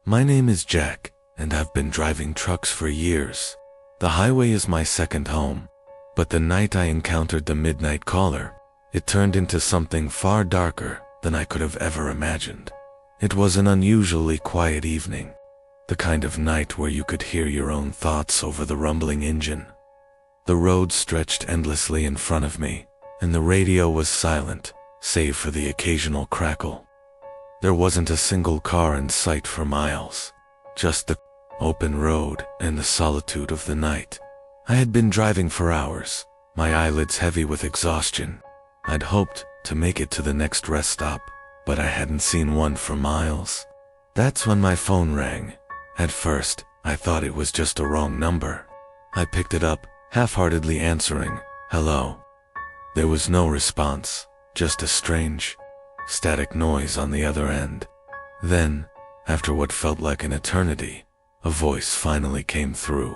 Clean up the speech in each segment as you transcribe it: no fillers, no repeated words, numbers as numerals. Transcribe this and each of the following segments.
My name is Jack, and I've been driving trucks for years. The highway is my second home. But the night I encountered the midnight caller, it turned into something far darker than I could have ever imagined. It was an unusually quiet evening, the kind of night where you could hear your own thoughts over the rumbling engine. The road stretched endlessly in front of me, and the radio was silent, save for the occasional crackle. There wasn't a single car in sight for miles, just the open road and the solitude of the night. I had been driving for hours, my eyelids heavy with exhaustion. I'd hoped to make it to the next rest stop, but I hadn't seen one for miles. That's when my phone rang. At first, I thought it was just a wrong number. I picked it up, half-heartedly answering, "Hello." There was no response, just a strange, static noise on the other end. Then, after what felt like an eternity, a voice finally came through.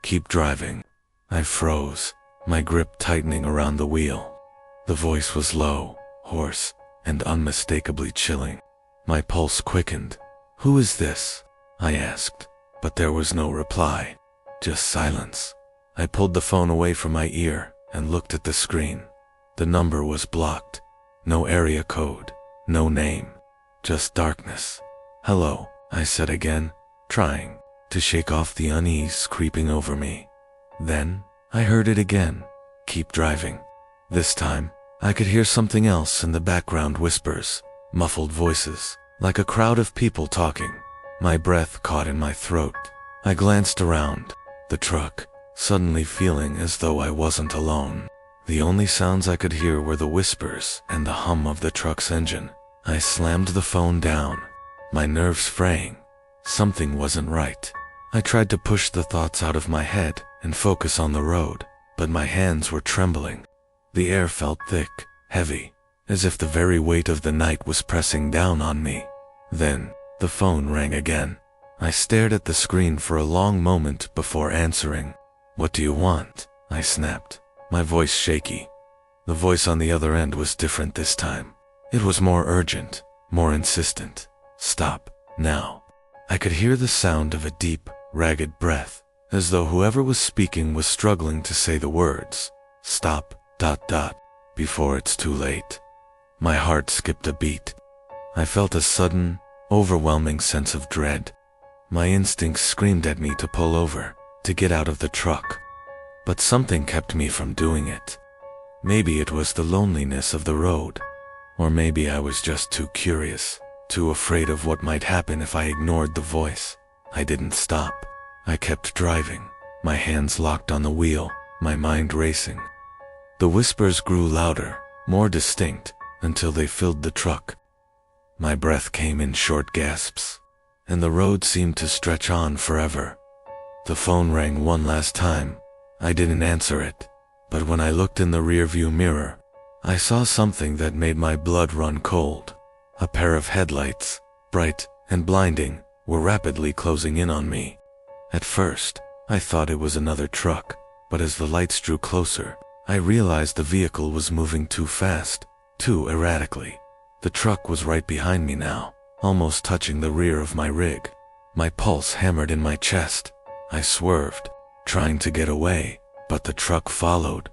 "Keep driving." I froze, my grip tightening around the wheel. The voice was low, hoarse, and unmistakably chilling. My pulse quickened. "Who is this?" I asked, but there was no reply, just silence. I pulled the phone away from my ear and looked at the screen. The number was blocked. No area code, no name, just darkness. "Hello," I said again, trying to shake off the unease creeping over me. Then, I heard it again. "Keep driving." This time, I could hear something else in the background, whispers, muffled voices, like a crowd of people talking. My breath caught in my throat. I glanced around, the truck, suddenly feeling as though I wasn't alone. The only sounds I could hear were the whispers and the hum of the truck's engine. I slammed the phone down, my nerves fraying. Something wasn't right. I tried to push the thoughts out of my head and focus on the road, but my hands were trembling. The air felt thick, heavy, as if the very weight of the night was pressing down on me. Then, the phone rang again. I stared at the screen for a long moment before answering. "What do you want?" I snapped, my voice shaky. The voice on the other end was different this time. It was more urgent, more insistent. "Stop, now." I could hear the sound of a deep, ragged breath, as though whoever was speaking was struggling to say the words, "Stop, ... before it's too late." My heart skipped a beat. I felt a sudden, overwhelming sense of dread. My instincts screamed at me to pull over, to get out of the truck. But something kept me from doing it. Maybe it was the loneliness of the road, or maybe I was just too curious, too afraid of what might happen if I ignored the voice. I didn't stop. I kept driving, my hands locked on the wheel, my mind racing. The whispers grew louder, more distinct, until they filled the truck. My breath came in short gasps, and the road seemed to stretch on forever. The phone rang one last time. I didn't answer it, but when I looked in the rearview mirror, I saw something that made my blood run cold. A pair of headlights, bright and blinding, were rapidly closing in on me. At first, I thought it was another truck, but as the lights drew closer, I realized the vehicle was moving too fast, too erratically. The truck was right behind me now, almost touching the rear of my rig. My pulse hammered in my chest. I swerved, trying to get away, but the truck followed.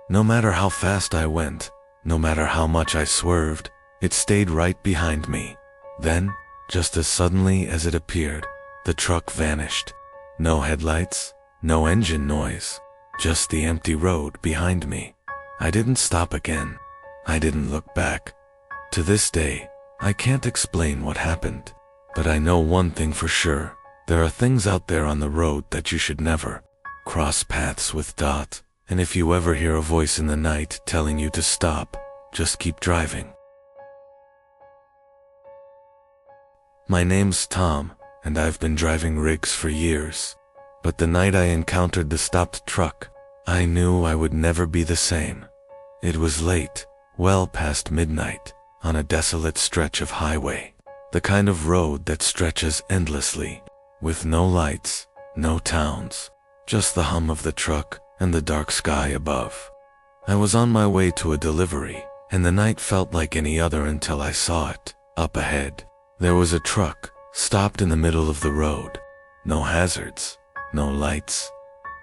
No matter how fast I went, no matter how much I swerved, it stayed right behind me. Then, just as suddenly as it appeared, the truck vanished. No headlights, no engine noise, just the empty road behind me. I didn't stop again. I didn't look back. To this day, I can't explain what happened, but I know one thing for sure. There are things out there on the road that you should never cross paths with. And if you ever hear a voice in the night telling you to stop, just keep driving. My name's Tom, and I've been driving rigs for years. But the night I encountered the stopped truck, I knew I would never be the same. It was late, well past midnight, on a desolate stretch of highway. The kind of road that stretches endlessly, with no lights, no towns, just the hum of the truck and the dark sky above. I was on my way to a delivery, and the night felt like any other until I saw it. Up ahead, there was a truck, stopped in the middle of the road. No hazards, no lights,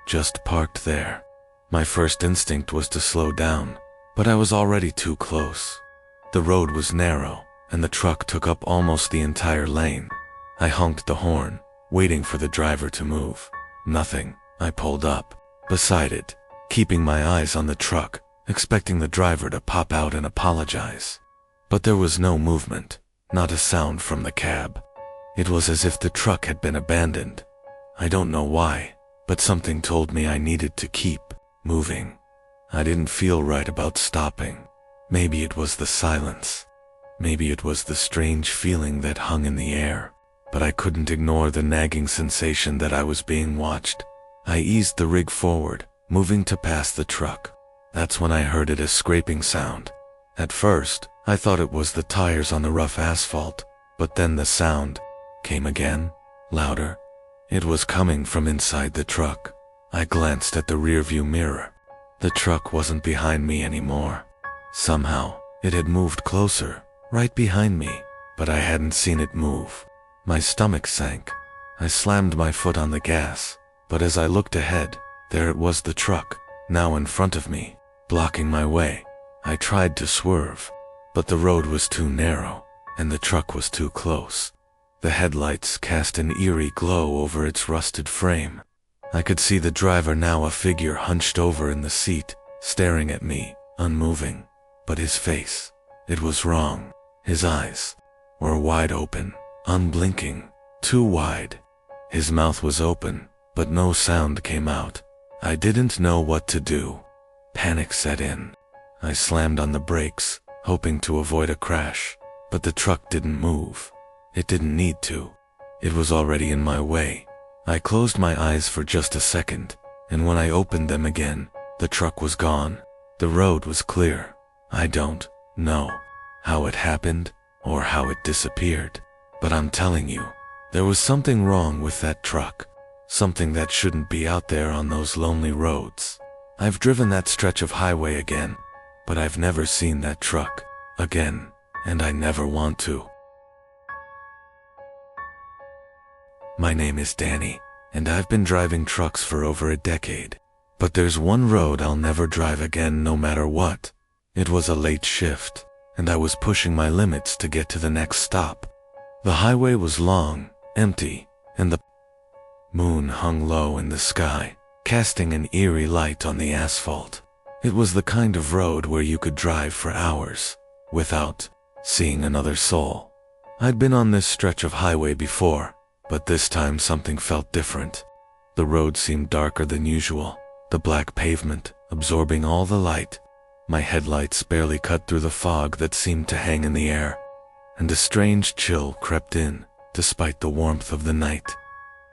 just parked there. My first instinct was to slow down, but I was already too close. The road was narrow, and the truck took up almost the entire lane. I honked the horn, waiting for the driver to move. Nothing. I pulled up beside it, keeping my eyes on the truck, expecting the driver to pop out and apologize. But there was no movement, not a sound from the cab. It was as if the truck had been abandoned. I don't know why, but something told me I needed to keep moving. I didn't feel right about stopping. Maybe it was the silence. Maybe it was the strange feeling that hung in the air. But I couldn't ignore the nagging sensation that I was being watched. I eased the rig forward, moving to pass the truck. That's when I heard a scraping sound. At first, I thought it was the tires on the rough asphalt, but then the sound came again, louder. It was coming from inside the truck. I glanced at the rearview mirror. The truck wasn't behind me anymore. Somehow, it had moved closer, right behind me, but I hadn't seen it move. My stomach sank. I slammed my foot on the gas, but as I looked ahead, there it was, the truck, now in front of me, blocking my way. I tried to swerve, but the road was too narrow, and the truck was too close. The headlights cast an eerie glow over its rusted frame. I could see the driver now, a figure hunched over in the seat, staring at me, unmoving. But his face, it was wrong. His eyes were wide open, unblinking, too wide. His mouth was open, but no sound came out. I didn't know what to do. Panic set in. I slammed on the brakes, hoping to avoid a crash, but the truck didn't move. It didn't need to. It was already in my way. I closed my eyes for just a second, and when I opened them again, the truck was gone. The road was clear. I don't know how it happened or how it disappeared, but I'm telling you, there was something wrong with that truck. Something that shouldn't be out there on those lonely roads. I've driven that stretch of highway again, but I've never seen that truck again, and I never want to. My name is Danny, and I've been driving trucks for over a decade. But there's one road I'll never drive again, no matter what. It was a late shift, and I was pushing my limits to get to the next stop. The highway was long, empty, and the moon hung low in the sky, casting an eerie light on the asphalt. It was the kind of road where you could drive for hours, without seeing another soul. I'd been on this stretch of highway before, but this time something felt different. The road seemed darker than usual, the black pavement absorbing all the light. My headlights barely cut through the fog that seemed to hang in the air, and a strange chill crept in, despite the warmth of the night.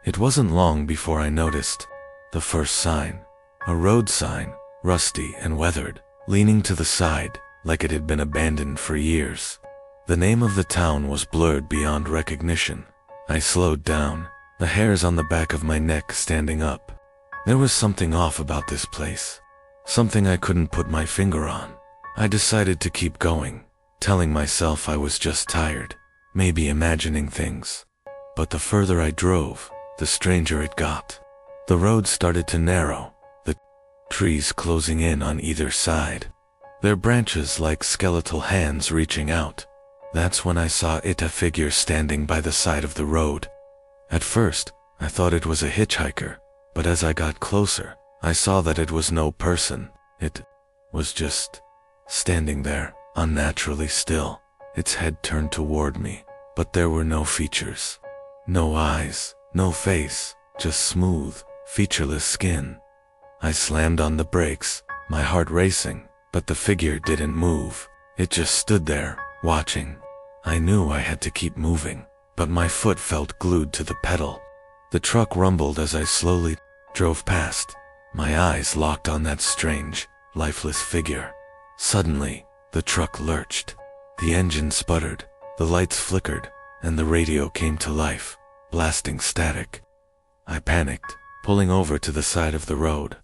It wasn't long before I noticed the first sign, a road sign, rusty and weathered, leaning to the side like it had been abandoned for years. The name of the town was blurred beyond recognition. I slowed down, the hairs on the back of my neck standing up. There was something off about this place, something I couldn't put my finger on. I decided to keep going, telling myself I was just tired, maybe imagining things. But the further I drove, the stranger it got. The road started to narrow, the trees closing in on either side, their branches like skeletal hands reaching out. That's when I saw a figure standing by the side of the road. At first, I thought it was a hitchhiker, but as I got closer, I saw that it was no person. It was just standing there, unnaturally still, its head turned toward me, but there were no features. No eyes, no face, just smooth, featureless skin. I slammed on the brakes, my heart racing, but the figure didn't move. It just stood there, watching. I knew I had to keep moving, but my foot felt glued to the pedal. The truck rumbled as I slowly drove past, my eyes locked on that strange, lifeless figure. Suddenly, the truck lurched. The engine sputtered, the lights flickered, and the radio came to life, blasting static. I panicked, pulling over to the side of the road.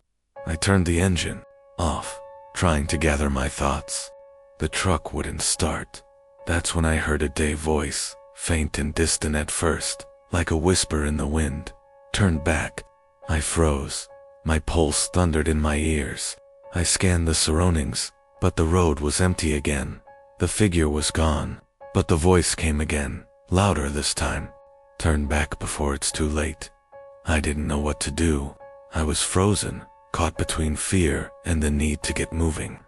I turned the engine off, trying to gather my thoughts. The truck wouldn't start. That's when I heard a voice faint and distant at first, like a whisper in the wind. Turned back. I froze. My pulse thundered in my ears. I scanned the surroundings, but the road was empty again. The figure was gone, but the voice came again, louder this time. Turn back before it's too late. I didn't know what to do. I was frozen, caught between fear and the need to get moving.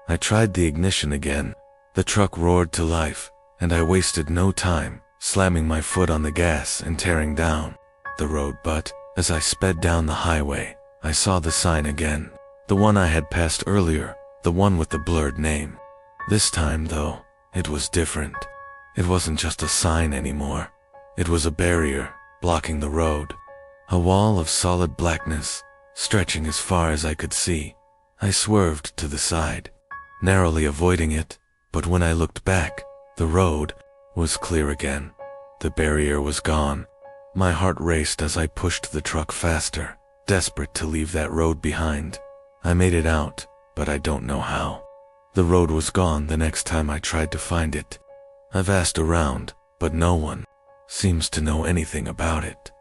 I tried the ignition again. The truck roared to life, and I wasted no time, slamming my foot on the gas and tearing down the road. But as I sped down the highway, I saw the sign again, the one I had passed earlier, the one with the blurred name. This time, though, it was different. It wasn't just a sign anymore. It was a barrier, blocking the road. A wall of solid blackness, stretching as far as I could see. I swerved to the side, narrowly avoiding it, but when I looked back, the road was clear again. The barrier was gone. My heart raced as I pushed the truck faster, desperate to leave that road behind. I made it out, but I don't know how. The road was gone the next time I tried to find it. I've asked around, but no one seems to know anything about it.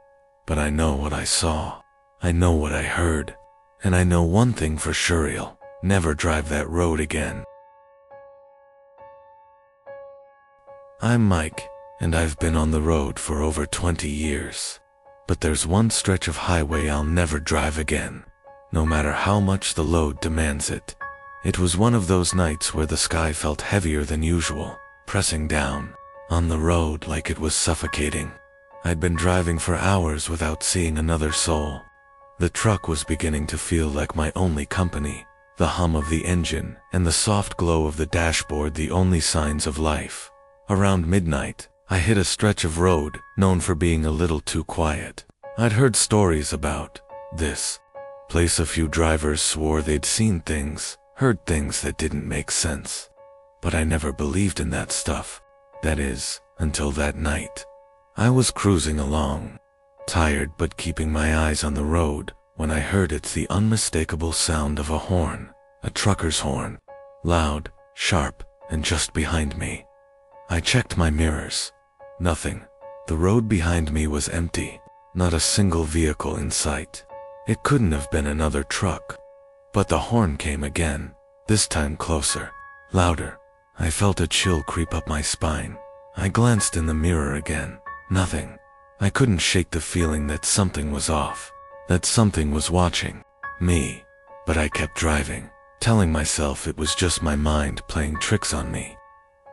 But I know what I saw. I know what I heard. And I know one thing for sure: I'll never drive that road again. I'm Mike, and I've been on the road for over 20 years. But there's one stretch of highway I'll never drive again, no matter how much the load demands it. It was one of those nights where the sky felt heavier than usual, pressing down on the road like it was suffocating. I'd been driving for hours without seeing another soul. The truck was beginning to feel like my only company, the hum of the engine and the soft glow of the dashboard the only signs of life. Around midnight, I hit a stretch of road known for being a little too quiet. I'd heard stories about this place. A few drivers swore they'd seen things, heard things that didn't make sense. But I never believed in that stuff. That is, until that night. I was cruising along, tired but keeping my eyes on the road, when I heard the unmistakable sound of a horn, a trucker's horn, loud, sharp, and just behind me. I checked my mirrors. Nothing. The road behind me was empty, not a single vehicle in sight. It couldn't have been another truck. But the horn came again, this time closer, louder. I felt a chill creep up my spine. I glanced in the mirror again. Nothing. I couldn't shake the feeling that something was off, that something was watching me. But I kept driving, telling myself it was just my mind playing tricks on me.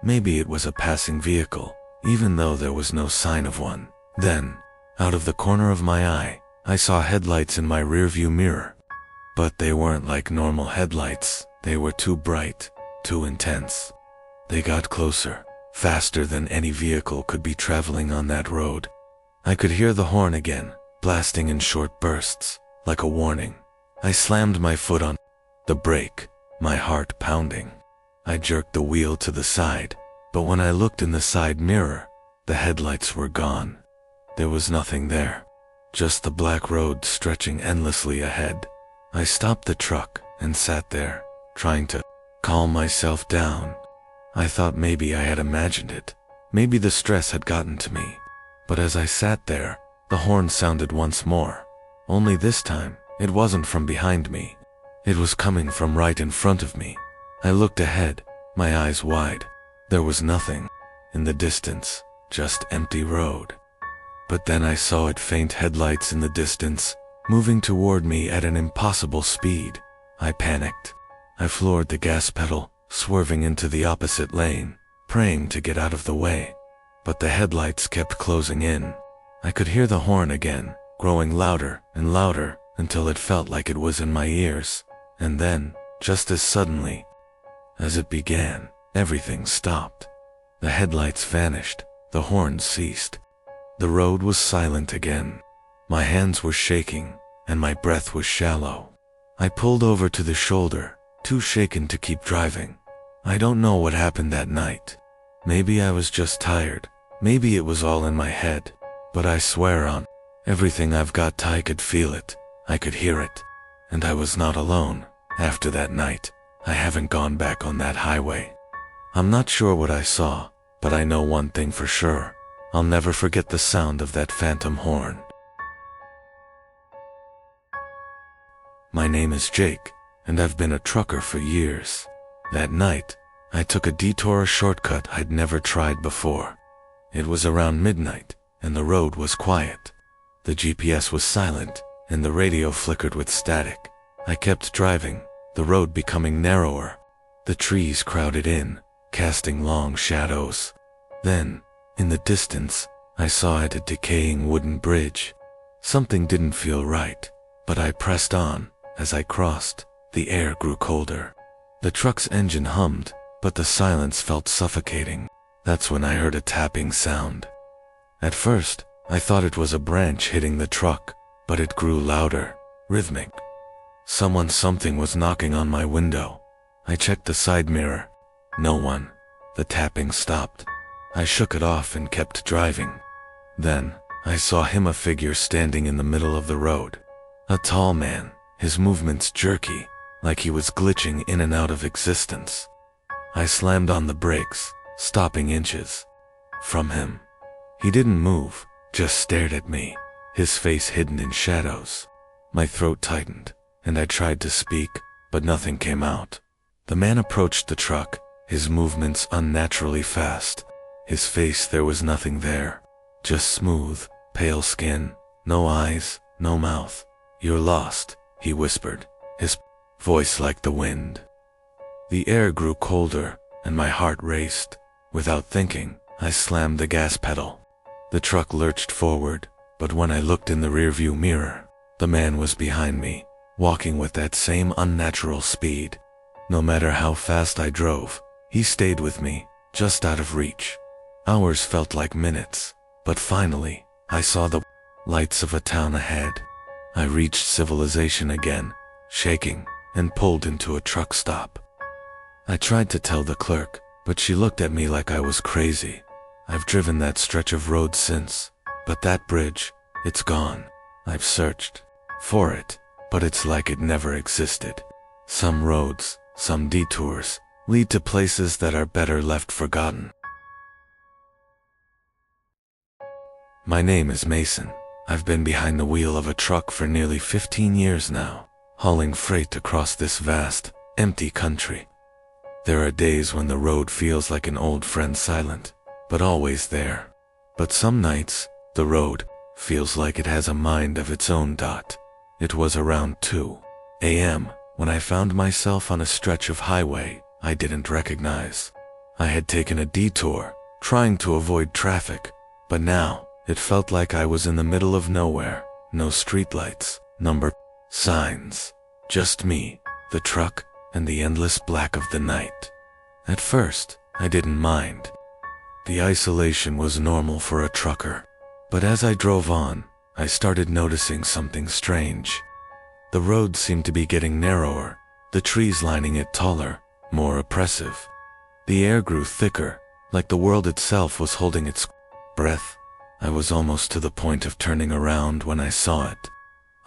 Maybe it was a passing vehicle, even though there was no sign of one. Then, out of the corner of my eye, I saw headlights in my rearview mirror. But they weren't like normal headlights. They were too bright, too intense. They got closer, faster than any vehicle could be traveling on that road. I could hear the horn again, blasting in short bursts, like a warning. I slammed my foot on the brake, my heart pounding. I jerked the wheel to the side, but when I looked in the side mirror, the headlights were gone. There was nothing there, just the black road stretching endlessly ahead. I stopped the truck and sat there, trying to calm myself down. I thought maybe I had imagined it. Maybe the stress had gotten to me. But as I sat there, the horn sounded once more. Only this time, it wasn't from behind me. It was coming from right in front of me. I looked ahead, my eyes wide. There was nothing. In the distance, just empty road. But then I saw faint headlights in the distance, moving toward me at an impossible speed. I panicked. I floored the gas pedal, swerving into the opposite lane, praying to get out of the way. But the headlights kept closing in. I could hear the horn again, growing louder and louder until it felt like it was in my ears. And then, just as suddenly as it began, everything stopped. The headlights vanished, the horn ceased. The road was silent again. My hands were shaking, and my breath was shallow. I pulled over to the shoulder, too shaken to keep driving. I don't know what happened that night. Maybe I was just tired. Maybe it was all in my head. But I swear on everything I've got, I could feel it. I could hear it. And I was not alone. After that night, I haven't gone back on that highway. I'm not sure what I saw, but I know one thing for sure. I'll never forget the sound of that phantom horn. My name is Jake, and I've been a trucker for years. That night, I took a detour, a shortcut I'd never tried before. It was around midnight, and the road was quiet. The GPS was silent, and the radio flickered with static. I kept driving, the road becoming narrower. The trees crowded in, casting long shadows. Then, in the distance, I saw a decaying wooden bridge. Something didn't feel right, but I pressed on. As I crossed, the air grew colder. The truck's engine hummed, but the silence felt suffocating. That's when I heard a tapping sound. At first, I thought it was a branch hitting the truck, but it grew louder, rhythmic. Something was knocking on my window. I checked the side mirror. No one. The tapping stopped. I shook it off and kept driving. Then, I saw him, a figure standing in the middle of the road. A tall man, his movements jerky, like he was glitching in and out of existence. I slammed on the brakes, stopping inches from him. He didn't move, just stared at me, his face hidden in shadows. My throat tightened, and I tried to speak, but nothing came out. The man approached the truck, his movements unnaturally fast. His face, there was nothing there. Just smooth, pale skin, no eyes, no mouth. "You're lost," he whispered, his voice like the wind. The air grew colder, and my heart raced. Without thinking, I slammed the gas pedal. The truck lurched forward, but when I looked in the rearview mirror, the man was behind me, walking with that same unnatural speed. No matter how fast I drove, he stayed with me, just out of reach. Hours felt like minutes, but finally, I saw the lights of a town ahead. I reached civilization again, shaking, and pulled into a truck stop. I tried to tell the clerk, but she looked at me like I was crazy. I've driven that stretch of road since, but that bridge, it's gone. I've searched for it, but it's like it never existed. Some roads, some detours, lead to places that are better left forgotten. My name is Mason. I've been behind the wheel of a truck for nearly 15 years now, hauling freight across this vast, empty country. There are days when the road feels like an old friend, silent, but always there. But some nights, the road feels like it has a mind of its own. It was around 2 a.m. when I found myself on a stretch of highway I didn't recognize. I had taken a detour, trying to avoid traffic, but now, it felt like I was in the middle of nowhere. No streetlights, number signs. Just me, the truck, and the endless black of the night. At first, I didn't mind. The isolation was normal for a trucker. But as I drove on, I started noticing something strange. The road seemed to be getting narrower, the trees lining it taller, more oppressive. The air grew thicker, like the world itself was holding its breath. I was almost to the point of turning around when I saw it.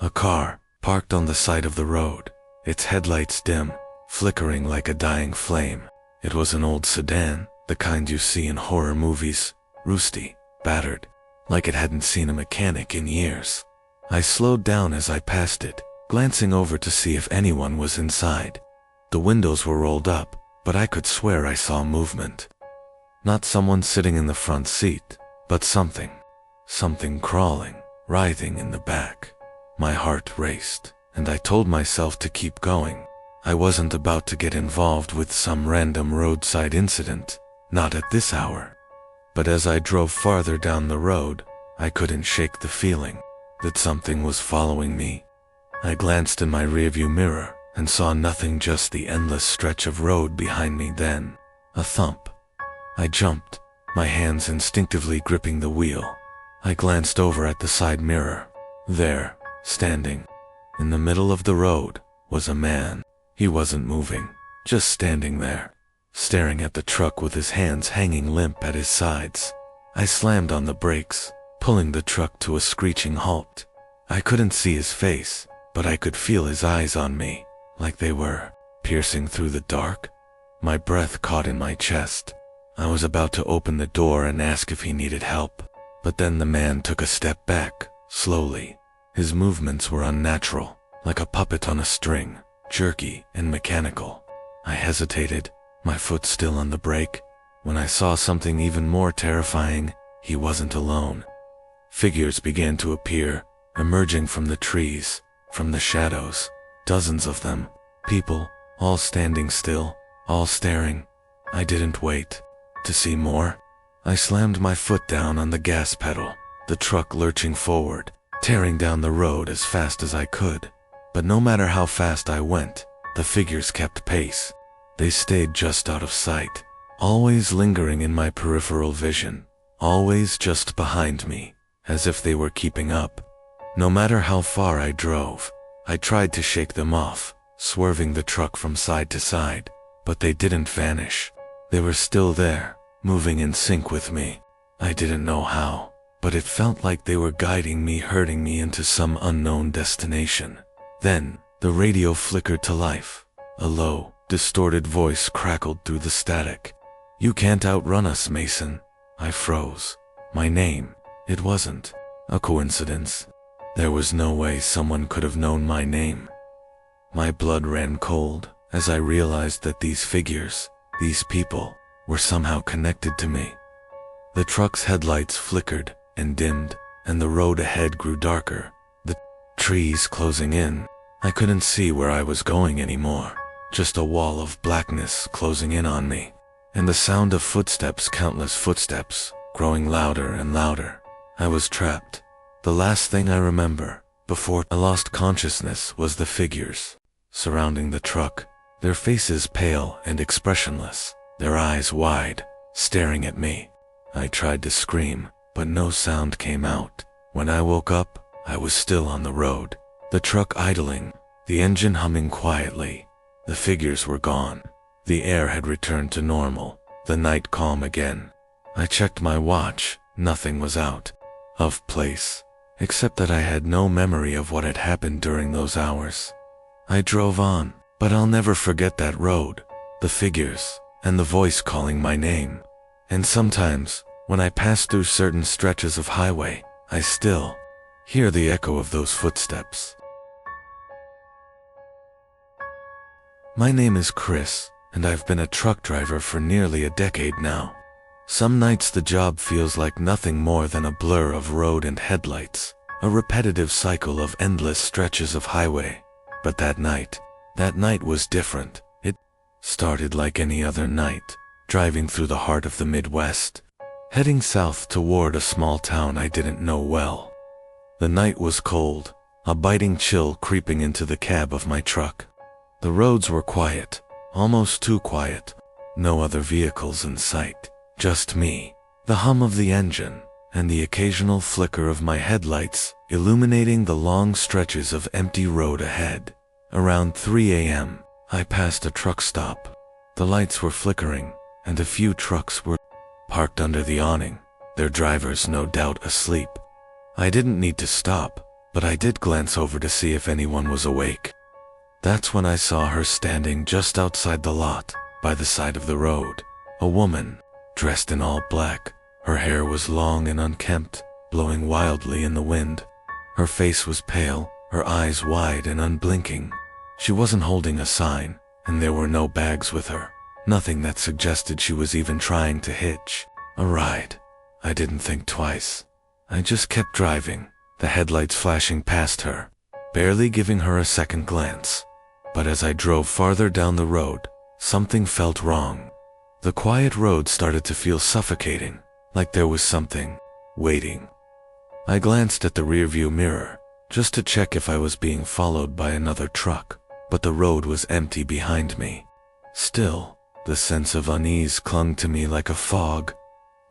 A car, parked on the side of the road, its headlights dim, flickering like a dying flame. It was an old sedan, the kind you see in horror movies, rusty, battered, like it hadn't seen a mechanic in years. I slowed down as I passed it, glancing over to see if anyone was inside. The windows were rolled up, but I could swear I saw movement. Not someone sitting in the front seat, but something crawling, writhing in the back. My heart raced, and I told myself to keep going. I wasn't about to get involved with some random roadside incident, not at this hour. But as I drove farther down the road, I couldn't shake the feeling that something was following me. I glanced in my rearview mirror and saw nothing, just the endless stretch of road behind me. Then, a thump. I jumped, my hands instinctively gripping the wheel. I glanced over at the side mirror. There, standing in the middle of the road, was a man. He wasn't moving, just standing there, staring at the truck with his hands hanging limp at his sides. I slammed on the brakes, pulling the truck to a screeching halt. I couldn't see his face, but I could feel his eyes on me, like they were piercing through the dark. My breath caught in my chest. I was about to open the door and ask if he needed help, But then the man took a step back, slowly. His movements were unnatural, like a puppet on a string, jerky and mechanical. I hesitated, my foot still on the brake, when I saw something even more terrifying. He wasn't alone. Figures began to appear, emerging from the trees, from the shadows, dozens of them, people, all standing still, all staring. I didn't wait to see more. I slammed my foot down on the gas pedal, the truck lurching forward, tearing down the road as fast as I could. But no matter how fast I went, the figures kept pace. They stayed just out of sight, always lingering in my peripheral vision, always just behind me, as if they were keeping up. No matter how far I drove, I tried to shake them off, swerving the truck from side to side, but they didn't vanish. They were still there, moving in sync with me. I didn't know how, but it felt like they were guiding me, herding me into some unknown destination. Then, the radio flickered to life. A low, distorted voice crackled through the static. "You can't outrun us, Mason." I froze. My name. It wasn't a coincidence. There was no way someone could have known my name. My blood ran cold as I realized that these figures, these people, were somehow connected to me. The truck's headlights flickered and dimmed, and the road ahead grew darker, the trees closing in. I couldn't see where I was going anymore, just a wall of blackness closing in on me, and the sound of footsteps, countless footsteps, growing louder and louder. I was trapped. The last thing I remember, before I lost consciousness, was the figures surrounding the truck, their faces pale and expressionless, their eyes wide, staring at me. I tried to scream, but no sound came out. When I woke up, I was still on the road, the truck idling, the engine humming quietly. The figures were gone. The air had returned to normal, the night calm again. I checked my watch. Nothing was out of place, except that I had no memory of what had happened during those hours. I drove on, but I'll never forget that road, the figures, and the voice calling my name. And sometimes, when I pass through certain stretches of highway, I still hear the echo of those footsteps. My name is Chris, and I've been a truck driver for nearly a decade now. Some nights the job feels like nothing more than a blur of road and headlights, a repetitive cycle of endless stretches of highway. But that night was different. It started like any other night, driving through the heart of the Midwest, heading south toward a small town I didn't know well. The night was cold, a biting chill creeping into the cab of my truck. The roads were quiet, almost too quiet. No other vehicles in sight, just me, the hum of the engine, and the occasional flicker of my headlights illuminating the long stretches of empty road ahead. Around 3 a.m., I passed a truck stop. The lights were flickering, and a few trucks were parked under the awning, their drivers no doubt asleep. I didn't need to stop, but I did glance over to see if anyone was awake. That's when I saw her standing just outside the lot, by the side of the road. A woman, dressed in all black. Her hair was long and unkempt, blowing wildly in the wind. Her face was pale, her eyes wide and unblinking. She wasn't holding a sign, and there were no bags with her. Nothing that suggested she was even trying to hitch a ride. I didn't think twice. I just kept driving, the headlights flashing past her, barely giving her a second glance. But as I drove farther down the road, something felt wrong. The quiet road started to feel suffocating, like there was something waiting. I glanced at the rearview mirror, just to check if I was being followed by another truck, but the road was empty behind me. Still, the sense of unease clung to me like a fog.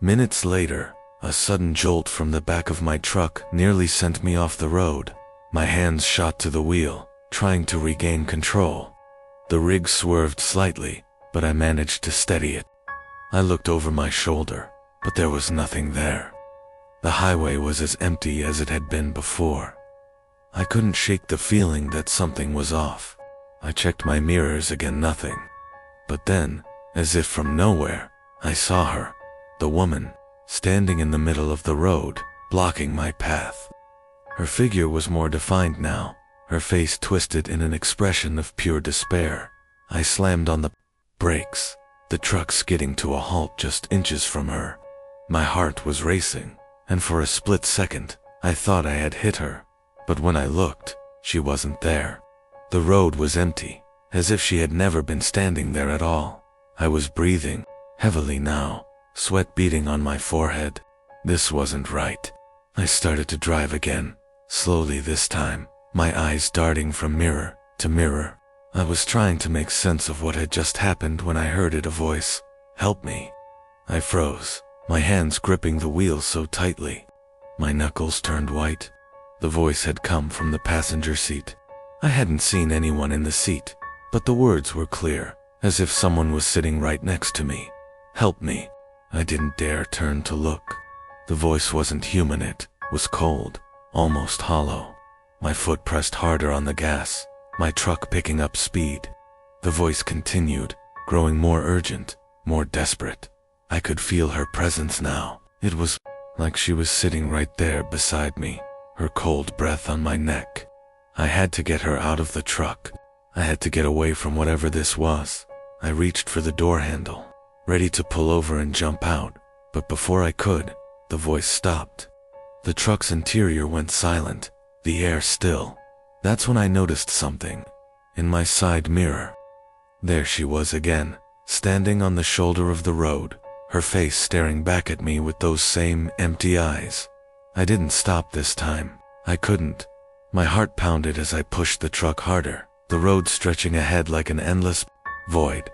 Minutes later, a sudden jolt from the back of my truck nearly sent me off the road. My hands shot to the wheel, trying to regain control. The rig swerved slightly, but I managed to steady it. I looked over my shoulder, but there was nothing there. The highway was as empty as it had been before. I couldn't shake the feeling that something was off. I checked my mirrors again, nothing. But then, as if from nowhere, I saw her, the woman, standing in the middle of the road, blocking my path. Her figure was more defined now, her face twisted in an expression of pure despair. I slammed on the brakes, the truck skidding to a halt just inches from her. My heart was racing, and for a split second, I thought I had hit her. But when I looked, she wasn't there. The road was empty, as if she had never been standing there at all. I was breathing heavily now, sweat beading on my forehead. This wasn't right. I started to drive again, slowly this time, my eyes darting from mirror to mirror. I was trying to make sense of what had just happened when I heard a voice, "Help me." I froze, my hands gripping the wheel so tightly. My knuckles turned white. The voice had come from the passenger seat. I hadn't seen anyone in the seat, but the words were clear, as if someone was sitting right next to me. "Help me." I didn't dare turn to look. The voice wasn't human, it was cold, almost hollow. My foot pressed harder on the gas, my truck picking up speed. The voice continued, growing more urgent, more desperate. I could feel her presence now. It was like she was sitting right there beside me, her cold breath on my neck. I had to get her out of the truck. I had to get away from whatever this was. I reached for the door handle, ready to pull over and jump out, but before I could, the voice stopped. The truck's interior went silent, the air still. That's when I noticed something. In my side mirror, there she was again, standing on the shoulder of the road, her face staring back at me with those same empty eyes. I didn't stop this time. I couldn't. My heart pounded as I pushed the truck harder, the road stretching ahead like an endless void.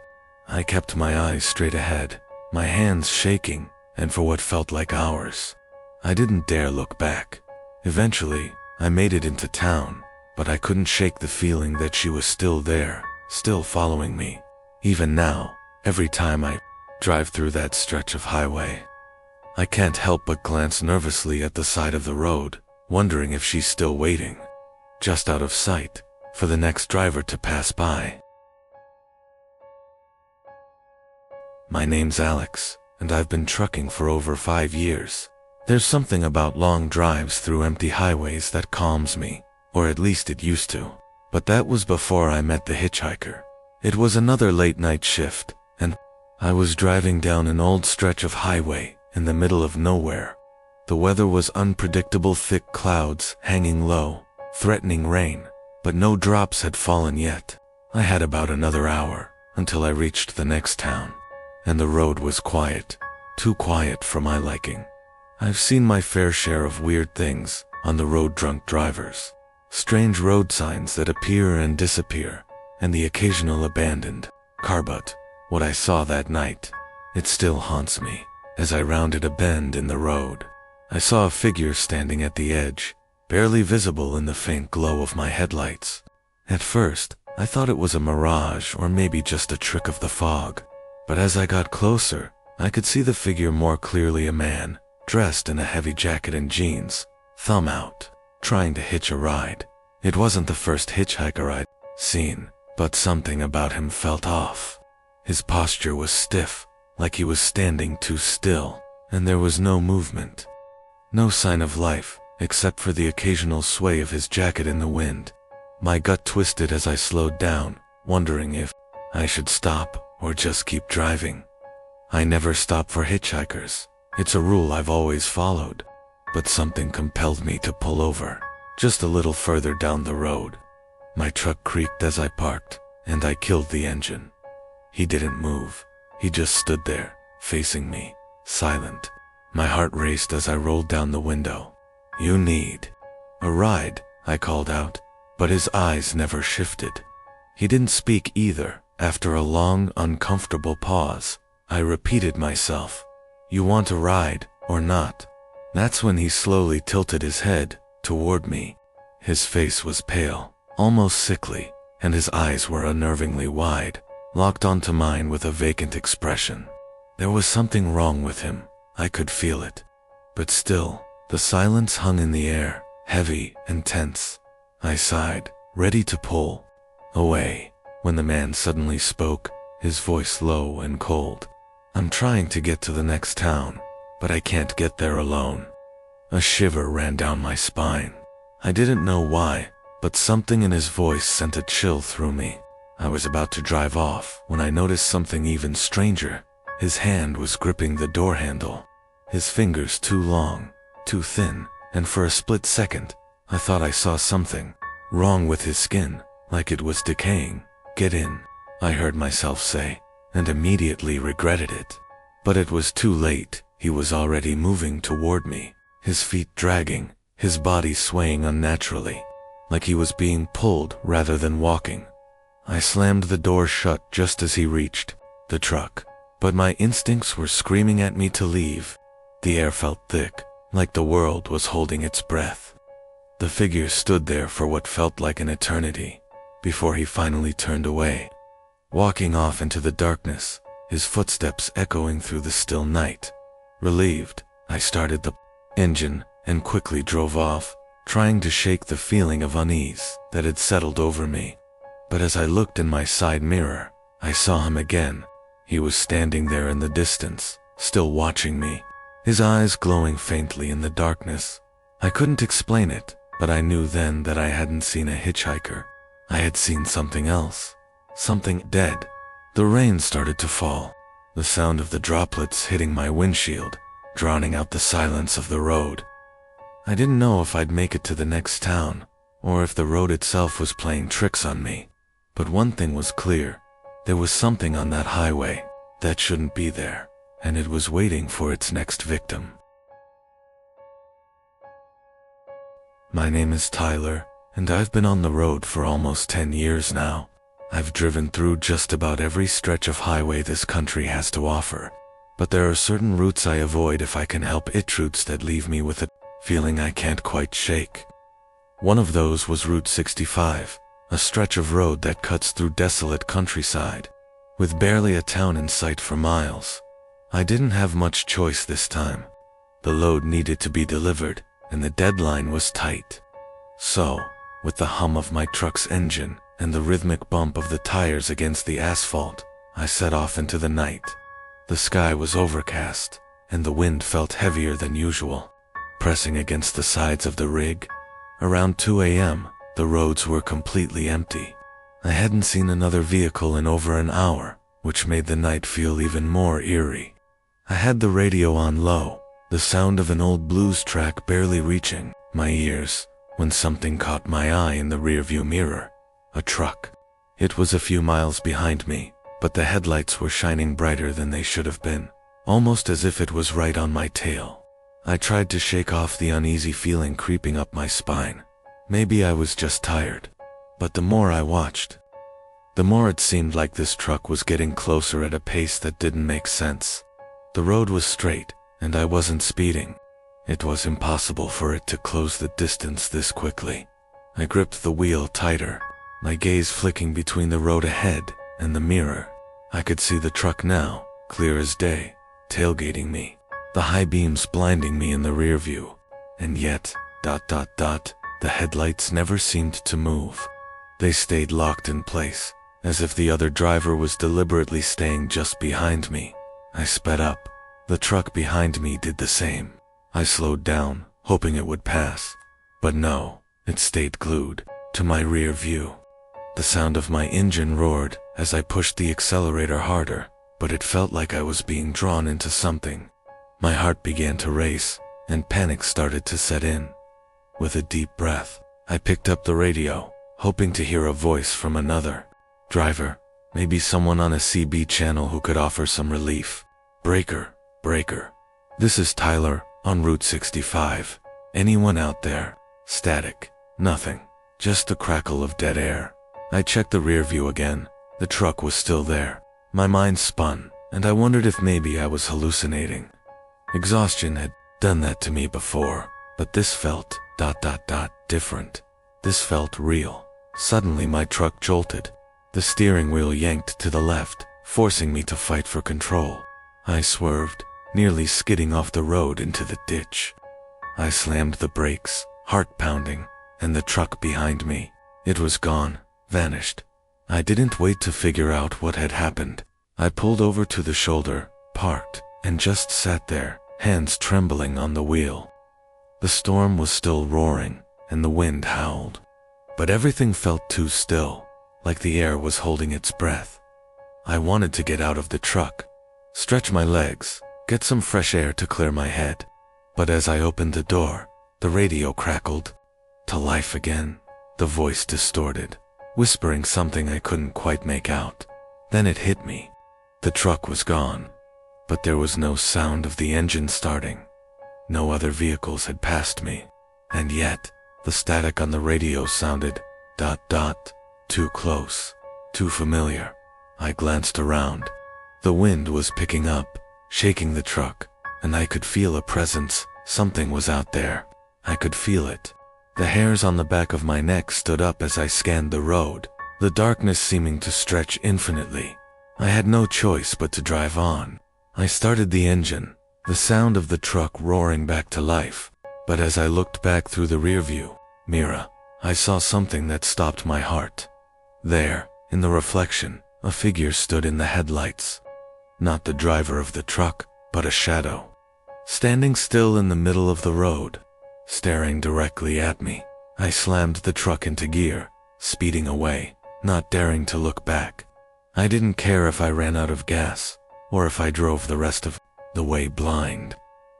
I kept my eyes straight ahead, my hands shaking, and for what felt like hours, I didn't dare look back. Eventually, I made it into town, but I couldn't shake the feeling that she was still there, still following me. Even now, every time I drive through that stretch of highway, I can't help but glance nervously at the side of the road, wondering if she's still waiting, just out of sight, for the next driver to pass by. My name's Alex, and I've been trucking for over 5 years. There's something about long drives through empty highways that calms me, or at least it used to. But that was before I met the hitchhiker. It was another late night shift, and I was driving down an old stretch of highway in the middle of nowhere. The weather was unpredictable, thick clouds hanging low, threatening rain, but no drops had fallen yet. I had about another hour until I reached the next town, and the road was quiet, too quiet for my liking. I've seen my fair share of weird things on the road, drunk drivers, strange road signs that appear and disappear, and the occasional abandoned car. But what I saw that night, it still haunts me. As I rounded a bend in the road, I saw a figure standing at the edge, barely visible in the faint glow of my headlights. At first, I thought it was a mirage or maybe just a trick of the fog, but as I got closer, I could see the figure more clearly. A man, dressed in a heavy jacket and jeans, thumb out, trying to hitch a ride. It wasn't the first hitchhiker I'd seen, but something about him felt off. His posture was stiff, like he was standing too still, and there was no movement. No sign of life, except for the occasional sway of his jacket in the wind. My gut twisted as I slowed down, wondering if I should stop or just keep driving. I never stop for hitchhikers. It's a rule I've always followed. But something compelled me to pull over, just a little further down the road. My truck creaked as I parked, and I killed the engine. He didn't move. He just stood there, facing me, silent. My heart raced as I rolled down the window. "You need a ride," I called out, but his eyes never shifted. He didn't speak either. After a long, uncomfortable pause, I repeated myself, "You want a ride, or not?" That's when he slowly tilted his head toward me. His face was pale, almost sickly, and his eyes were unnervingly wide, locked onto mine with a vacant expression. There was something wrong with him. I could feel it. But still, the silence hung in the air, heavy and tense. I sighed, ready to pull away, when the man suddenly spoke, his voice low and cold. "I'm trying to get to the next town, but I can't get there alone." A shiver ran down my spine. I didn't know why, but something in his voice sent a chill through me. I was about to drive off when I noticed something even stranger. His hand was gripping the door handle. His fingers too long, too thin, and for a split second, I thought I saw something wrong with his skin, like it was decaying. "Get in," I heard myself say, and immediately regretted it. But it was too late. He was already moving toward me, his feet dragging, his body swaying unnaturally, like he was being pulled rather than walking. I slammed the door shut just as he reached the truck, but my instincts were screaming at me to leave. The air felt thick, like the world was holding its breath. The figure stood there for what felt like an eternity, before he finally turned away, walking off into the darkness, his footsteps echoing through the still night. Relieved, I started the engine and quickly drove off, trying to shake the feeling of unease that had settled over me. But as I looked in my side mirror, I saw him again. He was standing there in the distance, still watching me, his eyes glowing faintly in the darkness. I couldn't explain it, but I knew then that I hadn't seen a hitchhiker. I had seen something else, something dead. The rain started to fall, the sound of the droplets hitting my windshield, drowning out the silence of the road. I didn't know if I'd make it to the next town, or if the road itself was playing tricks on me. But one thing was clear. There was something on that highway that shouldn't be there, and it was waiting for its next victim. My name is Tyler, and I've been on the road for almost 10 years now. I've driven through just about every stretch of highway this country has to offer, but there are certain routes I avoid if I can help it, routes that leave me with a feeling I can't quite shake. One of those was Route 65, a stretch of road that cuts through desolate countryside, with barely a town in sight for miles. I didn't have much choice this time. The load needed to be delivered, and the deadline was tight. So, with the hum of my truck's engine and the rhythmic bump of the tires against the asphalt, I set off into the night. The sky was overcast, and the wind felt heavier than usual, pressing against the sides of the rig. Around 2 a.m., the roads were completely empty. I hadn't seen another vehicle in over an hour, which made the night feel even more eerie. I had the radio on low, the sound of an old blues track barely reaching my ears, when something caught my eye in the rearview mirror. A truck. It was a few miles behind me, but the headlights were shining brighter than they should have been, almost as if it was right on my tail. I tried to shake off the uneasy feeling creeping up my spine. Maybe I was just tired. But the more I watched, the more it seemed like this truck was getting closer at a pace that didn't make sense. The road was straight, and I wasn't speeding. It was impossible for it to close the distance this quickly. I gripped the wheel tighter, my gaze flicking between the road ahead and the mirror. I could see the truck now, clear as day, tailgating me, the high beams blinding me in the rear view. And yet, the headlights never seemed to move. They stayed locked in place, as if the other driver was deliberately staying just behind me. I sped up. The truck behind me did the same. I slowed down, hoping it would pass. But no, it stayed glued to my rear view. The sound of my engine roared as I pushed the accelerator harder, but it felt like I was being drawn into something. My heart began to race, and panic started to set in. With a deep breath, I picked up the radio, hoping to hear a voice from another driver, maybe someone on a CB channel who could offer some relief. Breaker. This is Tyler, on Route 65. Anyone out there? Static. Nothing. Just the crackle of dead air. I checked the rear view again. The truck was still there. My mind spun, and I wondered if maybe I was hallucinating. Exhaustion had done that to me before, but this felt different. This felt real. Suddenly my truck jolted. The steering wheel yanked to the left, forcing me to fight for control. I swerved, nearly skidding off the road into the ditch. I slammed the brakes, heart pounding, and the truck behind me. It was gone, vanished. I didn't wait to figure out what had happened. I pulled over to the shoulder, parked, and just sat there, hands trembling on the wheel. The storm was still roaring, and the wind howled. But everything felt too still, like the air was holding its breath. I wanted to get out of the truck, stretch my legs, get some fresh air to clear my head. But as I opened the door, the radio crackled. To life again, the voice distorted, whispering something I couldn't quite make out. Then it hit me. The truck was gone, but there was no sound of the engine starting. No other vehicles had passed me, and yet, the static on the radio sounded, ... too close, too familiar. I glanced around. The wind was picking up, shaking the truck, and I could feel a presence. Something was out there. I could feel it. The hairs on the back of my neck stood up as I scanned the road, the darkness seeming to stretch infinitely. I had no choice but to drive on. I started the engine, the sound of the truck roaring back to life. But as I looked back through the rearview mirror, I saw something that stopped my heart. There, in the reflection, a figure stood in the headlights. Not the driver of the truck, but a shadow. Standing still in the middle of the road, staring directly at me. I slammed the truck into gear, speeding away, not daring to look back. I didn't care if I ran out of gas, or if I drove the rest of the way blind.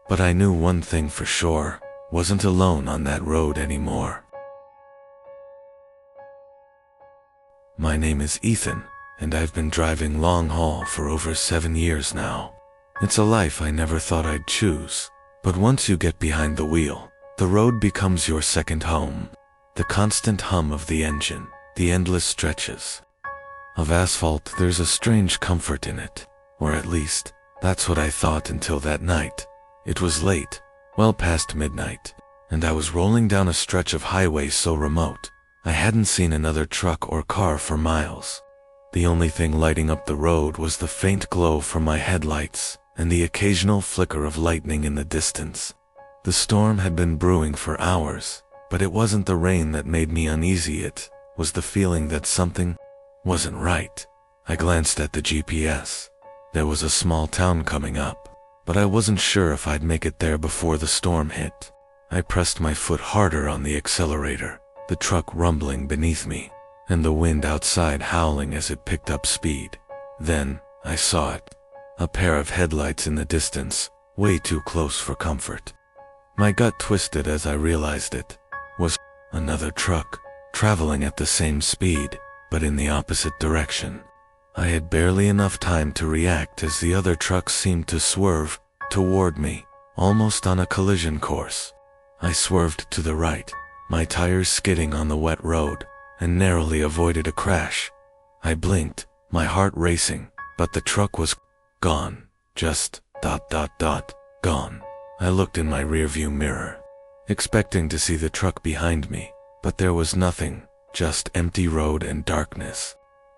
But I knew one thing for sure, wasn't alone on that road anymore. My name is Ethan, and I've been driving long haul for over 7 years now. It's a life I never thought I'd choose, but once you get behind the wheel, the road becomes your second home. The constant hum of the engine, the endless stretches of asphalt, there's a strange comfort in it, or at least, that's what I thought until that night. It was late, well past midnight, and I was rolling down a stretch of highway so remote, I hadn't seen another truck or car for miles. The only thing lighting up the road was the faint glow from my headlights, and the occasional flicker of lightning in the distance. The storm had been brewing for hours, but it wasn't the rain that made me uneasy, it was the feeling that something wasn't right. I glanced at the GPS. There was a small town coming up, but I wasn't sure if I'd make it there before the storm hit. I pressed my foot harder on the accelerator, the truck rumbling beneath me, and the wind outside howling as it picked up speed. Then, I saw it. A pair of headlights in the distance, way too close for comfort. My gut twisted as I realized it was another truck, traveling at the same speed, but in the opposite direction. I had barely enough time to react as the other truck seemed to swerve toward me, almost on a collision course. I swerved to the right, my tires skidding on the wet road, and narrowly avoided a crash. I blinked, my heart racing, but the truck was gone. Just ... gone. I looked in my rearview mirror, expecting to see the truck behind me, but there was nothing, just empty road and darkness.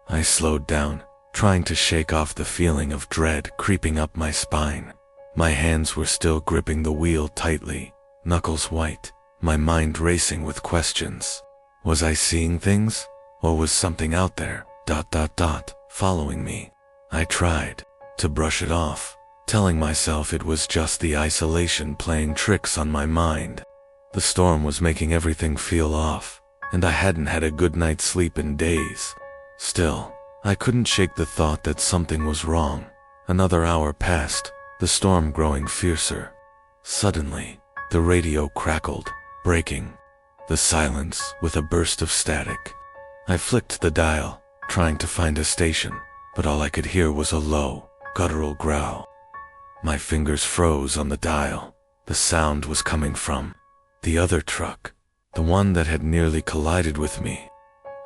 I slowed down, trying to shake off the feeling of dread creeping up my spine. My hands were still gripping the wheel tightly, knuckles white, my mind racing with questions. Was I seeing things? Or was something out there, ... following me? I tried to brush it off, telling myself it was just the isolation playing tricks on my mind. The storm was making everything feel off, and I hadn't had a good night's sleep in days. Still, I couldn't shake the thought that something was wrong. Another hour passed, the storm growing fiercer. Suddenly, the radio crackled, breaking the silence with a burst of static. I flicked the dial, trying to find a station, but all I could hear was a low, guttural growl. My fingers froze on the dial. The sound was coming from the other truck, the one that had nearly collided with me.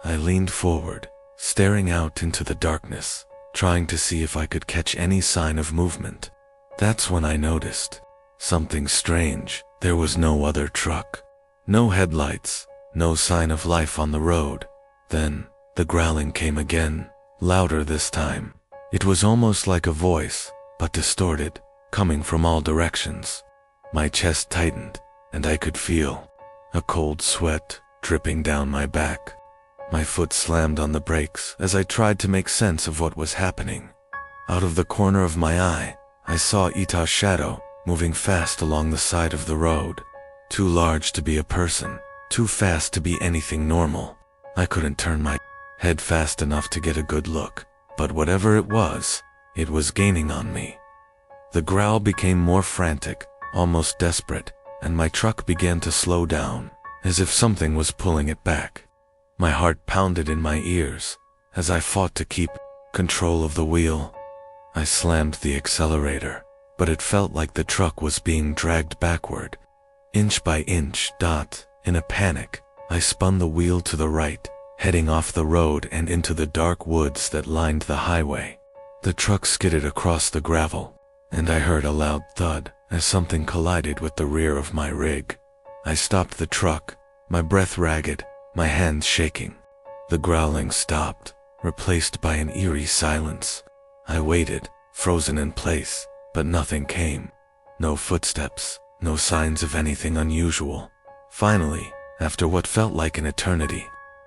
I leaned forward, staring out into the darkness, trying to see if I could catch any sign of movement. That's when I noticed something strange. There was no other truck, no headlights, no sign of life on the road. Then, the growling came again, louder this time. It was almost like a voice, but distorted, coming from all directions. My chest tightened, and I could feel a cold sweat dripping down my back. My foot slammed on the brakes as I tried to make sense of what was happening. Out of the corner of my eye, I saw Ita's shadow moving fast along the side of the road. Too large to be a person, too fast to be anything normal. I couldn't turn my head fast enough to get a good look, but whatever it was gaining on me. The growl became more frantic, almost desperate, and my truck began to slow down, as if something was pulling it back. My heart pounded in my ears as I fought to keep control of the wheel. I slammed the accelerator, but it felt like the truck was being dragged backward, inch by inch. In a panic, I spun the wheel to the right, heading off the road and into the dark woods that lined the highway. The truck skidded across the gravel, and I heard a loud thud as something collided with the rear of my rig. I stopped the truck, my breath ragged, my hands shaking. The growling stopped, replaced by an eerie silence. I waited, frozen in place, but nothing came. No footsteps, no signs of anything unusual. Finally, after what felt like an eternity,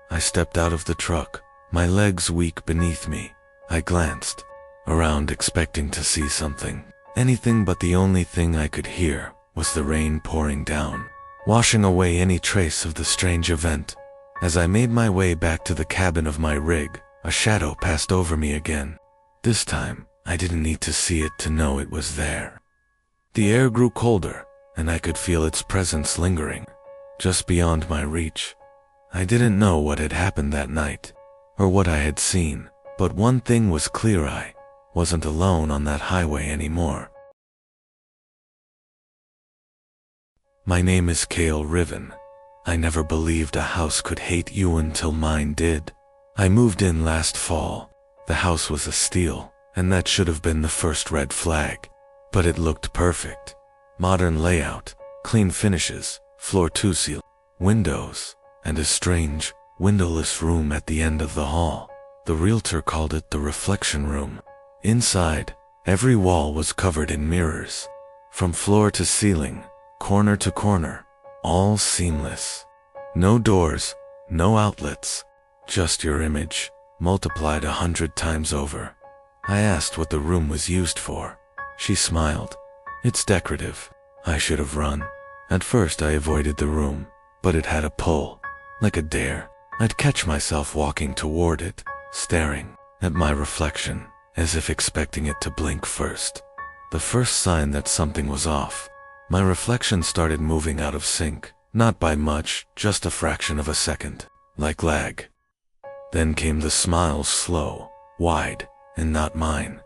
I stepped out of the truck, my legs weak beneath me. I glanced around expecting to see something. Anything but the only thing I could hear was the rain pouring down, washing away any trace of the strange event. As I made my way back to the cabin of my rig, a shadow passed over me again. This time, I didn't need to see it to know it was there. The air grew colder, and I could feel its presence lingering, just beyond my reach. I didn't know what had happened that night, or what I had seen, but one thing was clear: I wasn't alone on that highway anymore. My name is Cale Riven. I never believed a house could hate you until mine did. I moved in last fall. The house was a steal, and that should have been the first red flag. But it looked perfect. Modern layout, clean finishes, floor-to-ceiling, windows, and a strange, windowless room at the end of the hall. The realtor called it the reflection room. Inside, every wall was covered in mirrors. From floor to ceiling, corner to corner, all seamless. No doors, no outlets, just your image, multiplied 100 times over. I asked what the room was used for. She smiled. It's decorative. I should have run. At first I avoided the room, but it had a pull. Like a dare, I'd catch myself walking toward it, staring at my reflection, as if expecting it to blink first. The first sign that something was off. My reflection started moving out of sync, not by much, just a fraction of a second, like lag. Then came the smiles, slow, wide, and not mine.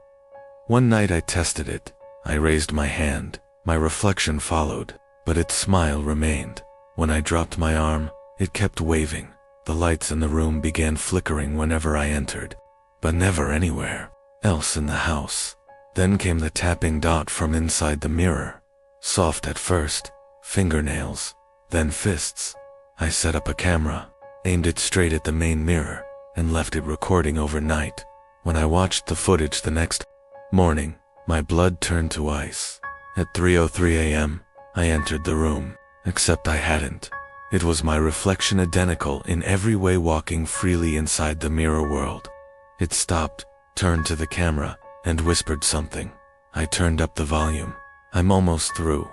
One night I tested it. I raised my hand. My reflection followed, but its smile remained. When I dropped my arm, it kept waving. The lights in the room began flickering whenever I entered, but never anywhere else in the house. Then came the tapping dot from inside the mirror. Soft at first, fingernails, then fists. I set up a camera, aimed it straight at the main mirror, and left it recording overnight. When I watched the footage the next morning, my blood turned to ice. At 3:03 a.m., I entered the room, except I hadn't. It was my reflection, identical in every way, walking freely inside the mirror world. It stopped, turned to the camera, and whispered something. I turned up the volume. I'm almost through.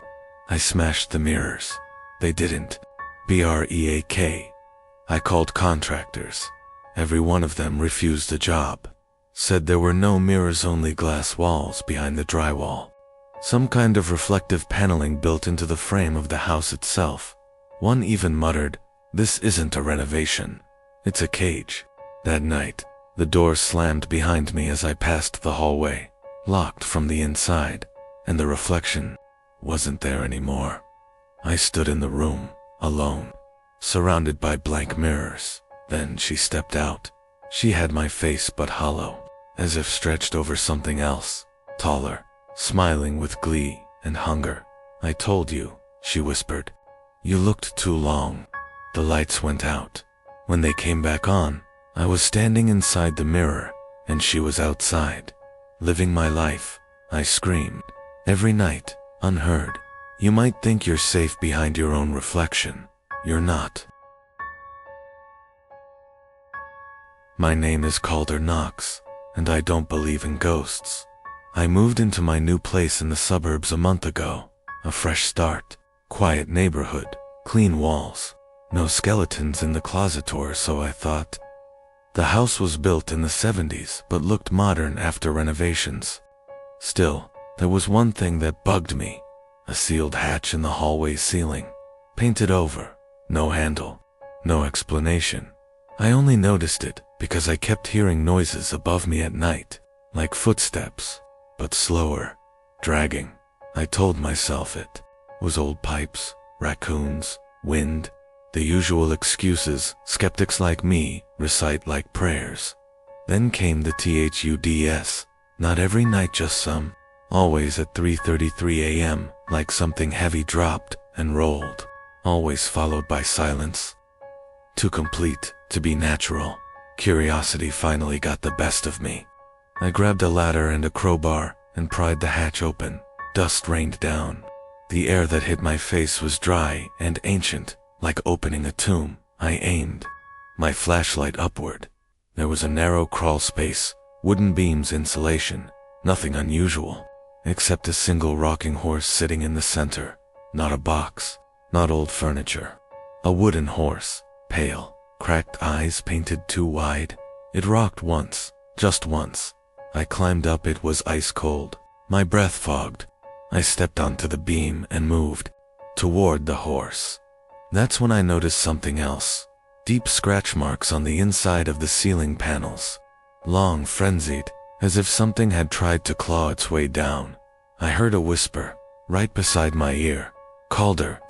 I smashed the mirrors. They didn't. Break. I called contractors. Every one of them refused the job. Said there were no mirrors, only glass walls behind the drywall. Some kind of reflective paneling built into the frame of the house itself. One even muttered, "This isn't a renovation. It's a cage." That night, the door slammed behind me as I passed the hallway, locked from the inside, and the reflection wasn't there anymore. I stood in the room, alone, surrounded by blank mirrors. Then she stepped out. She had my face but hollow, as if stretched over something else, taller, smiling with glee and hunger. "I told you," she whispered. "You looked too long." The lights went out. When they came back on, I was standing inside the mirror, and she was outside, living my life. I screamed. Every night, unheard. You might think you're safe behind your own reflection. You're not. My name is Calder Knox, and I don't believe in ghosts. I moved into my new place in the suburbs a month ago. A fresh start. Quiet neighborhood. Clean walls. No skeletons in the closet or so I thought. The house was built in the 70s but looked modern after renovations. Still, there was one thing that bugged me. A sealed hatch in the hallway ceiling. Painted over. No handle. No explanation. I only noticed it because I kept hearing noises above me at night, like footsteps, but slower, dragging. I told myself it was old pipes, raccoons, wind, the usual excuses skeptics like me recite like prayers. Then came the THUDS, not every night, just some, always at 3:33 a.m., like something heavy dropped and rolled, always followed by silence. Too complete to be natural, curiosity finally got the best of me. I grabbed a ladder and a crowbar and pried the hatch open. Dust rained down. The air that hit my face was dry and ancient, like opening a tomb. I aimed my flashlight upward. There was a narrow crawl space, wooden beams, insulation, nothing unusual, except a single rocking horse sitting in the center. Not a box, not old furniture. A wooden horse, pale, cracked eyes painted too wide. It rocked once, just once. I climbed up. It was ice cold. My breath fogged. I stepped onto the beam and moved toward the horse. That's when I noticed something else. Deep scratch marks on the inside of the ceiling panels. Long, frenzied, as if something had tried to claw its way down. I heard a whisper, right beside my ear. Called her.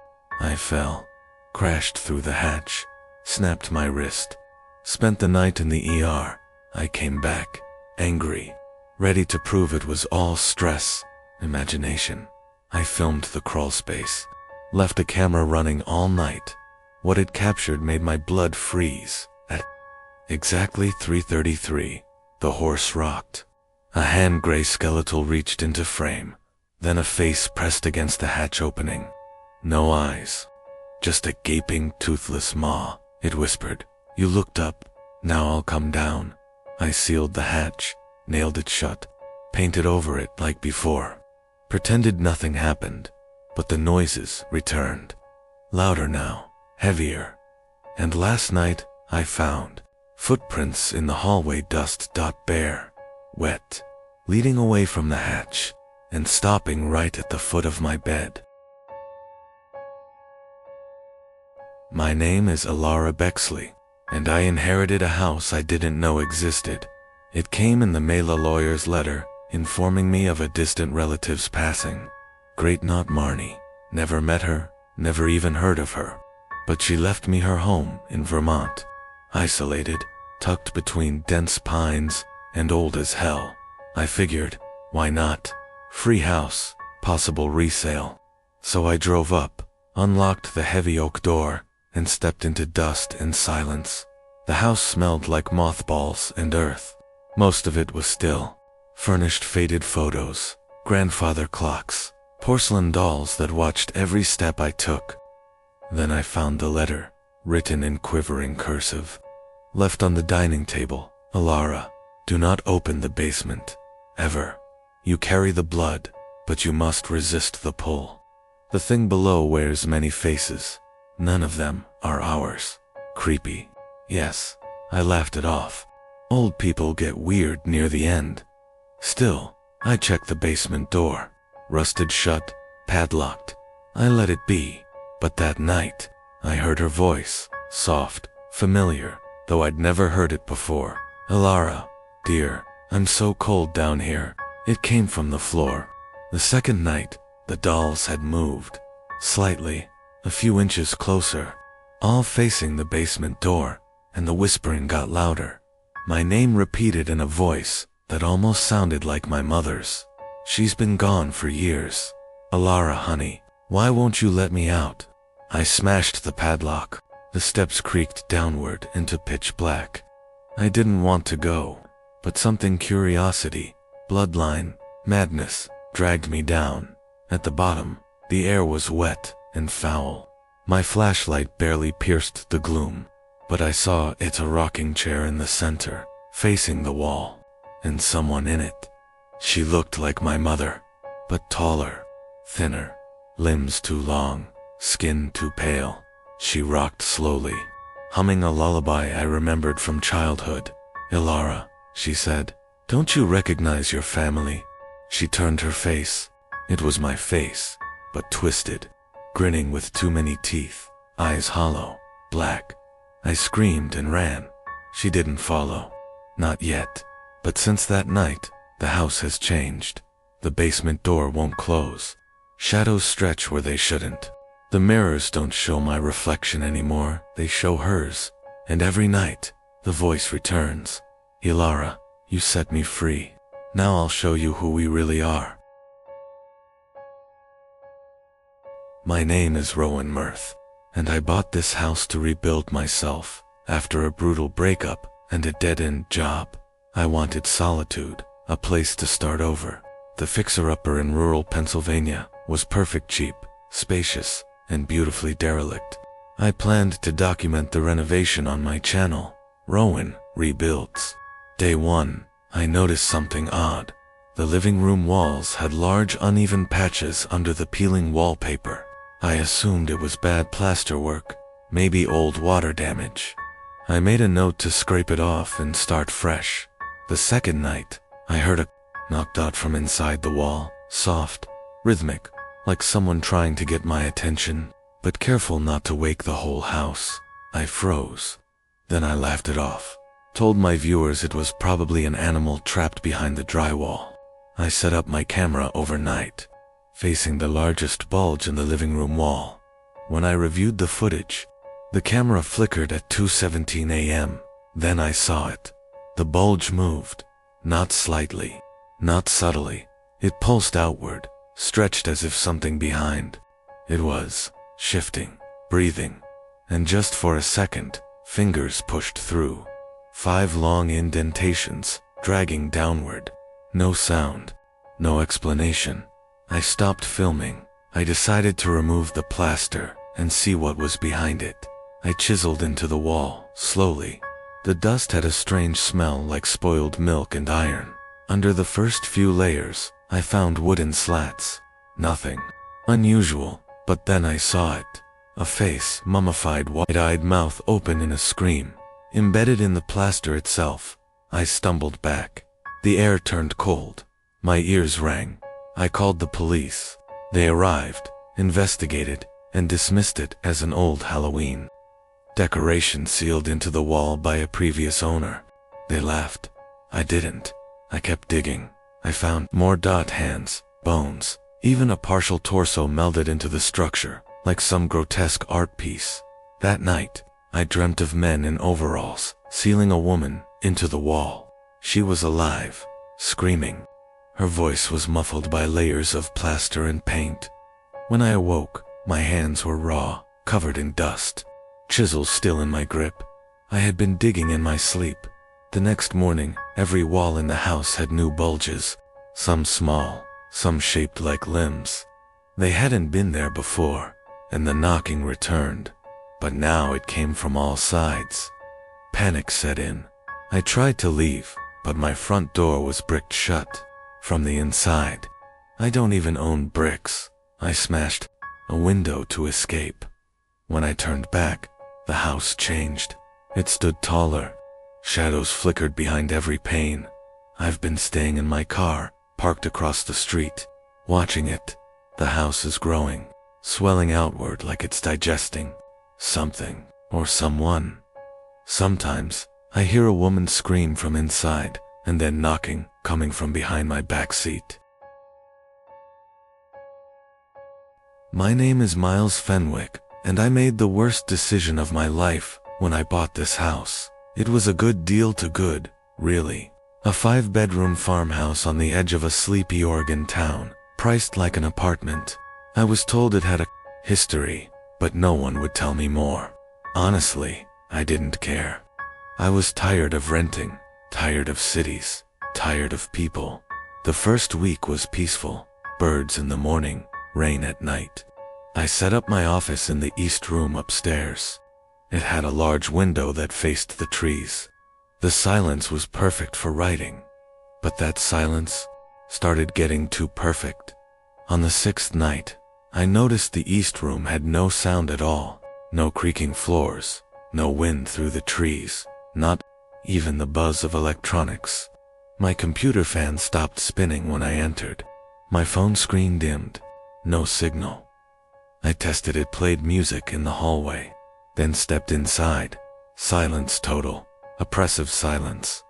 I fell. Crashed through the hatch. Snapped my wrist. Spent the night in the ER. I came back, angry, ready to prove it was all stress, imagination. I filmed the crawl space. Left a camera running all night. What it captured made my blood freeze. At exactly 3:33, the horse rocked. A hand gray skeletal reached into frame. Then a face pressed against the hatch opening. No eyes. Just a gaping, toothless maw. It whispered, "You looked up. Now I'll come down." I sealed the hatch, nailed it shut, painted over it like before. Pretended nothing happened, but the noises returned. Louder now, heavier. And last night, I found footprints in the hallway, dust bare, wet, leading away from the hatch, and stopping right at the foot of my bed. My name is Alara Bexley, and I inherited a house I didn't know existed. It came in the mail, a lawyer's letter, informing me of a distant relative's passing. Great Aunt Marnie. Never met her, never even heard of her. But she left me her home in Vermont. Isolated, tucked between dense pines, and old as hell. I figured, why not? Free house, possible resale. So I drove up, unlocked the heavy oak door, and stepped into dust and silence. The house smelled like mothballs and earth. Most of it was still. Furnished faded photos, grandfather clocks, porcelain dolls that watched every step I took. Then I found the letter, written in quivering cursive. Left on the dining table. Alara, do not open the basement. Ever. You carry the blood, but you must resist the pull. The thing below wears many faces. None of them are ours. Creepy. Yes, I laughed it off. Old people get weird near the end. Still, I checked the basement door. Rusted shut, padlocked. I let it be. But that night, I heard her voice, soft, familiar, though I'd never heard it before. Alara, dear, I'm so cold down here. It came from the floor. The second night, the dolls had moved. Slightly, a few inches closer, all facing the basement door, and the whispering got louder. My name repeated in a voice that almost sounded like my mother's. She's been gone for years. Alara, honey, why won't you let me out? I smashed the padlock. The steps creaked downward into pitch black. I didn't want to go, but something, curiosity, bloodline, madness, dragged me down. At the bottom, the air was wet and foul. My flashlight barely pierced the gloom, but I saw it's a rocking chair in the center, facing the wall, and someone in it. She looked like my mother, but taller, thinner, limbs too long, skin too pale. She rocked slowly, humming a lullaby I remembered from childhood. "Ilara," she said, "don't you recognize your family?" She turned her face. It was my face, but twisted, grinning with too many teeth, eyes hollow, black. I screamed and ran. She didn't follow. Not yet. But since that night, the house has changed. The basement door won't close. Shadows stretch where they shouldn't. The mirrors don't show my reflection anymore, they show hers. And every night, the voice returns. "Ilara, you set me free. Now I'll show you who we really are." My name is Rowan Mirth, and I bought this house to rebuild myself after a brutal breakup and a dead-end job. I wanted solitude, a place to start over. The fixer-upper in rural Pennsylvania was perfect, cheap, spacious, and beautifully derelict. I planned to document the renovation on my channel, Rowan Rebuilds. Day 1, I noticed something odd. The living room walls had large uneven patches under the peeling wallpaper. I assumed it was bad plasterwork, maybe old water damage. I made a note to scrape it off and start fresh. The second night, I heard a knocked out from inside the wall, soft, rhythmic, like someone trying to get my attention, but careful not to wake the whole house. I froze. Then I laughed it off. Told my viewers it was probably an animal trapped behind the drywall. I set up my camera overnight, facing the largest bulge in the living room wall. When I reviewed the footage, the camera flickered at 2:17 a.m. Then I saw it. The bulge moved, not slightly, not subtly. It pulsed outward, stretched as if something behind. It was shifting, breathing, and just for a second, fingers pushed through. 5 long indentations, dragging downward. No sound, no explanation. I stopped filming. I decided to remove the plaster and see what was behind it. I chiseled into the wall, slowly. The dust had a strange smell like spoiled milk and iron. Under the first few layers, I found wooden slats. Nothing unusual, but then I saw it. A face, mummified, wide-eyed mouth open in a scream. Embedded in the plaster itself. I stumbled back. The air turned cold. My ears rang. I called the police. They arrived, investigated, and dismissed it as an old Halloween decoration sealed into the wall by a previous owner. They laughed. I didn't. I kept digging. I found more hands, bones, even a partial torso melded into the structure, like some grotesque art piece. That night, I dreamt of men in overalls, sealing a woman into the wall. She was alive, screaming. Her voice was muffled by layers of plaster and paint. When I awoke, my hands were raw, covered in dust, chisels still in my grip. I had been digging in my sleep. The next morning, every wall in the house had new bulges, some small, some shaped like limbs. They hadn't been there before, and the knocking returned, but now it came from all sides. Panic set in. I tried to leave, but my front door was bricked shut from the inside. I don't even own bricks. I smashed a window to escape. When I turned back, the house changed. It stood taller. Shadows flickered behind every pane. I've been staying in my car, parked across the street, watching it. The house is growing, swelling outward like it's digesting something or someone. Sometimes, I hear a woman scream from inside, and then knocking, coming from behind my back seat. My name is Miles Fenwick, and I made the worst decision of my life when I bought this house. It was a good deal to good, really. A 5-bedroom farmhouse on the edge of a sleepy Oregon town, priced like an apartment. I was told it had a history, but no one would tell me more. Honestly, I didn't care. I was tired of renting, tired of cities, tired of people. The first week was peaceful. Birds in the morning, rain at night. I set up my office in the east room upstairs. It had a large window that faced the trees. The silence was perfect for writing, but that silence started getting too perfect. On the 6th night, I noticed the east room had no sound at all. No creaking floors, no wind through the trees, not even the buzz of electronics. My computer fan stopped spinning when I entered. My phone screen dimmed. No signal. I tested it, played music in the hallway, then stepped inside. Silence total. Oppressive silence.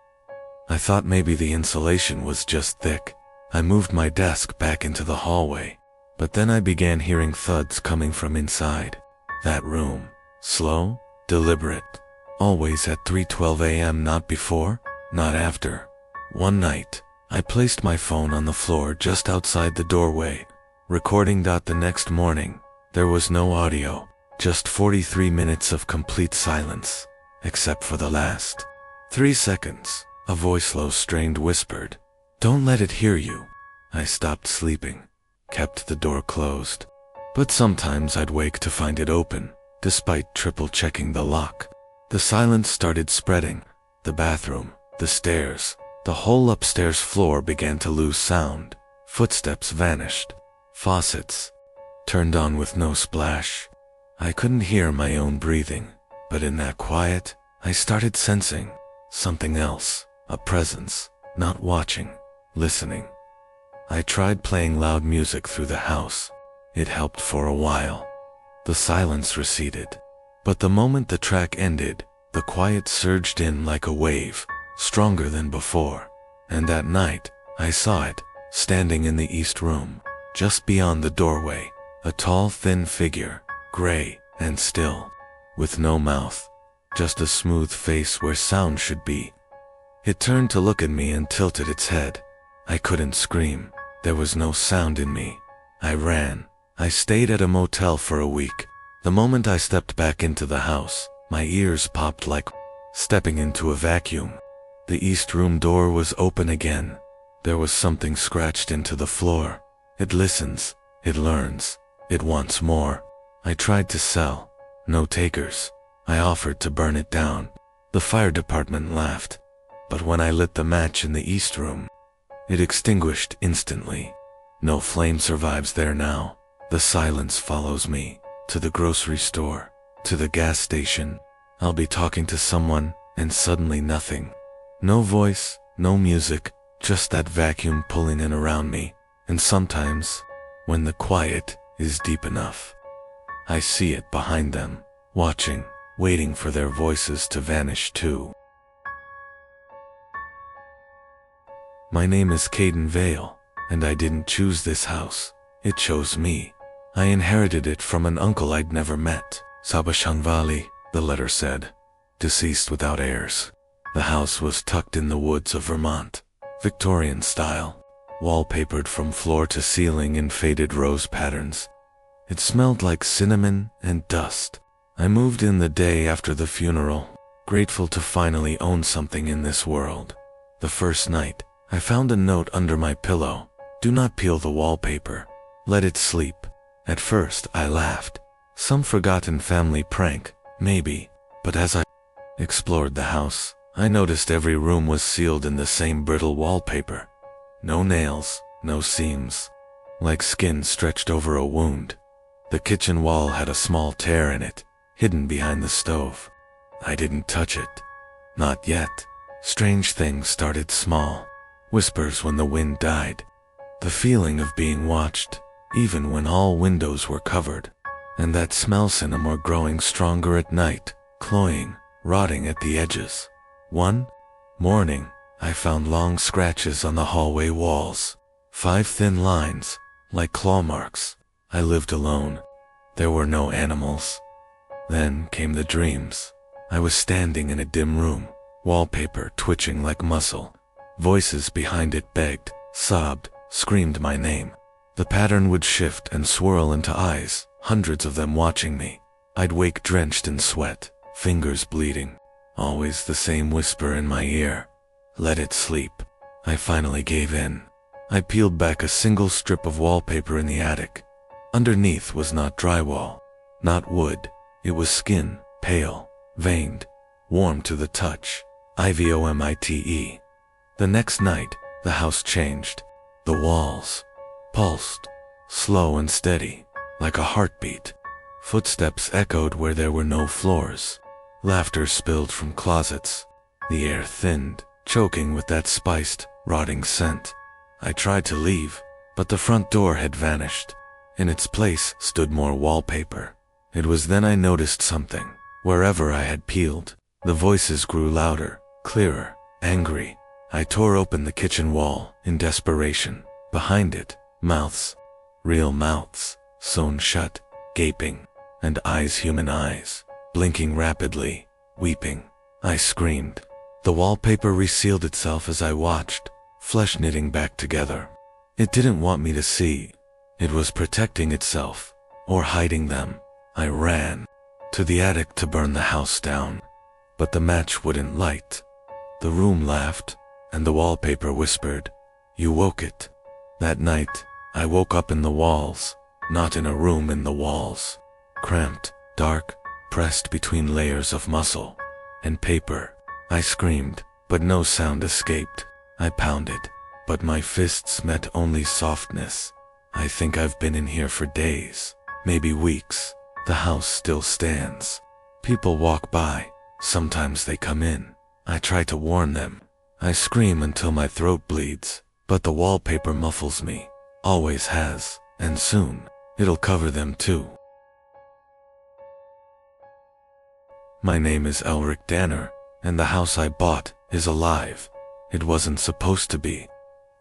I thought maybe the insulation was just thick. I moved my desk back into the hallway, but then I began hearing thuds coming from inside. That room. Slow, deliberate. Always at 3:12 a.m., not before, not after. One night, I placed my phone on the floor just outside the doorway, recording. The next morning, there was no audio, just 43 minutes of complete silence, except for the last 3 seconds. A voice, low, strained, whispered, "Don't let it hear you." I stopped sleeping, kept the door closed. But sometimes I'd wake to find it open, despite triple checking the lock. The silence started spreading. The bathroom, the stairs, the whole upstairs floor began to lose sound. Footsteps vanished. Faucets turned on with no splash. I couldn't hear my own breathing, but in that quiet, I started sensing something else, a presence, not watching, listening. I tried playing loud music through the house. It helped for a while. The silence receded. But the moment the track ended, the quiet surged in like a wave, stronger than before. And that night, I saw it, standing in the east room, just beyond the doorway, a tall, thin figure, gray and still, with no mouth, just a smooth face where sound should be. It turned to look at me and tilted its head. I couldn't scream. There was no sound in me. I ran. I stayed at a motel for a week. The moment I stepped back into the house, my ears popped like stepping into a vacuum. The east room door was open again. There was something scratched into the floor. It listens. It learns. It wants more. I tried to sell. No takers. I offered to burn it down. The fire department laughed. But when I lit the match in the east room, it extinguished instantly. No flame survives there now. The silence follows me, to the grocery store, to the gas station. I'll be talking to someone, and suddenly nothing. No voice, no music, just that vacuum pulling in around me. And sometimes, when the quiet is deep enough, I see it behind them, watching, waiting for their voices to vanish too. My name is Caden Vale, and I didn't choose this house. It chose me. I inherited it from an uncle I'd never met. Sabashanvali, the letter said. Deceased without heirs. The house was tucked in the woods of Vermont. Victorian style. Wallpapered from floor to ceiling in faded rose patterns. It smelled like cinnamon and dust. I moved in the day after the funeral, grateful to finally own something in this world. The first night, I found a note under my pillow. Do not peel the wallpaper. Let it sleep. At first, I laughed. Some forgotten family prank, maybe. But as I explored the house, I noticed every room was sealed in the same brittle wallpaper. No nails, no seams. Like skin stretched over a wound. The kitchen wall had a small tear in it, hidden behind the stove. I didn't touch it. Not yet. Strange things started small. Whispers when the wind died. The feeling of being watched, even when all windows were covered. And that smell cinnamon growing stronger at night, cloying, rotting at the edges. One morning, I found long scratches on the hallway walls. 5 thin lines, like claw marks. I lived alone. There were no animals. Then came the dreams. I was standing in a dim room, wallpaper twitching like muscle. Voices behind it begged, sobbed, screamed my name. The pattern would shift and swirl into eyes, hundreds of them watching me. I'd wake drenched in sweat, fingers bleeding. Always the same whisper in my ear. Let it sleep. I finally gave in. I peeled back a single strip of wallpaper in the attic. Underneath was not drywall, not wood. It was skin, pale, veined, warm to the touch. IVOMITE. The next night, the house changed. The walls pulsed, slow and steady. like a heartbeat. Footsteps echoed where there were no floors. Laughter spilled from closets. The air thinned, choking with that spiced, rotting scent. I tried to leave, but the front door had vanished. In its place stood more wallpaper. It was then I noticed something. Wherever I had peeled, the voices grew louder, clearer, angry. I tore open the kitchen wall in desperation. Behind it, mouths. Real mouths, sewn shut, gaping, and eyes, human eyes, blinking rapidly, weeping. I screamed. The wallpaper resealed itself as I watched, flesh knitting back together. It didn't want me to see. It was protecting itself, or hiding them. I ran to the attic to burn the house down, but the match wouldn't light. The room laughed, and the wallpaper whispered, "You woke it." That night, I woke up in the walls, not in a room, in the walls. Cramped, dark, pressed between layers of muscle and paper. I screamed, but no sound escaped. I pounded, but my fists met only softness. I think I've been in here for days, maybe weeks. The house still stands. People walk by, sometimes they come in. I try to warn them. I scream until my throat bleeds, but the wallpaper muffles me. Always has, and soon, it'll cover them too. My name is Elric Danner, and the house I bought is alive. It wasn't supposed to be.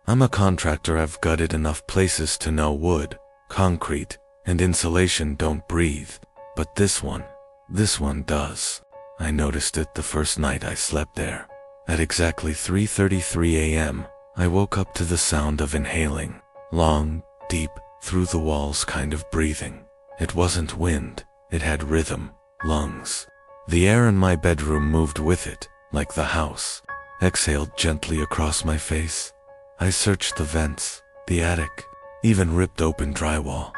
I'm a contractor. I've gutted enough places to know wood, concrete, and insulation don't breathe. But this one does. I noticed it the first night I slept there. At exactly 3:33 a.m., I woke up to the sound of inhaling. Long, deep, through the walls kind of breathing. It wasn't wind, it had rhythm, lungs. The air in my bedroom moved with it, like the house. Exhaled gently across my face. I searched the vents, the attic, even ripped open drywall.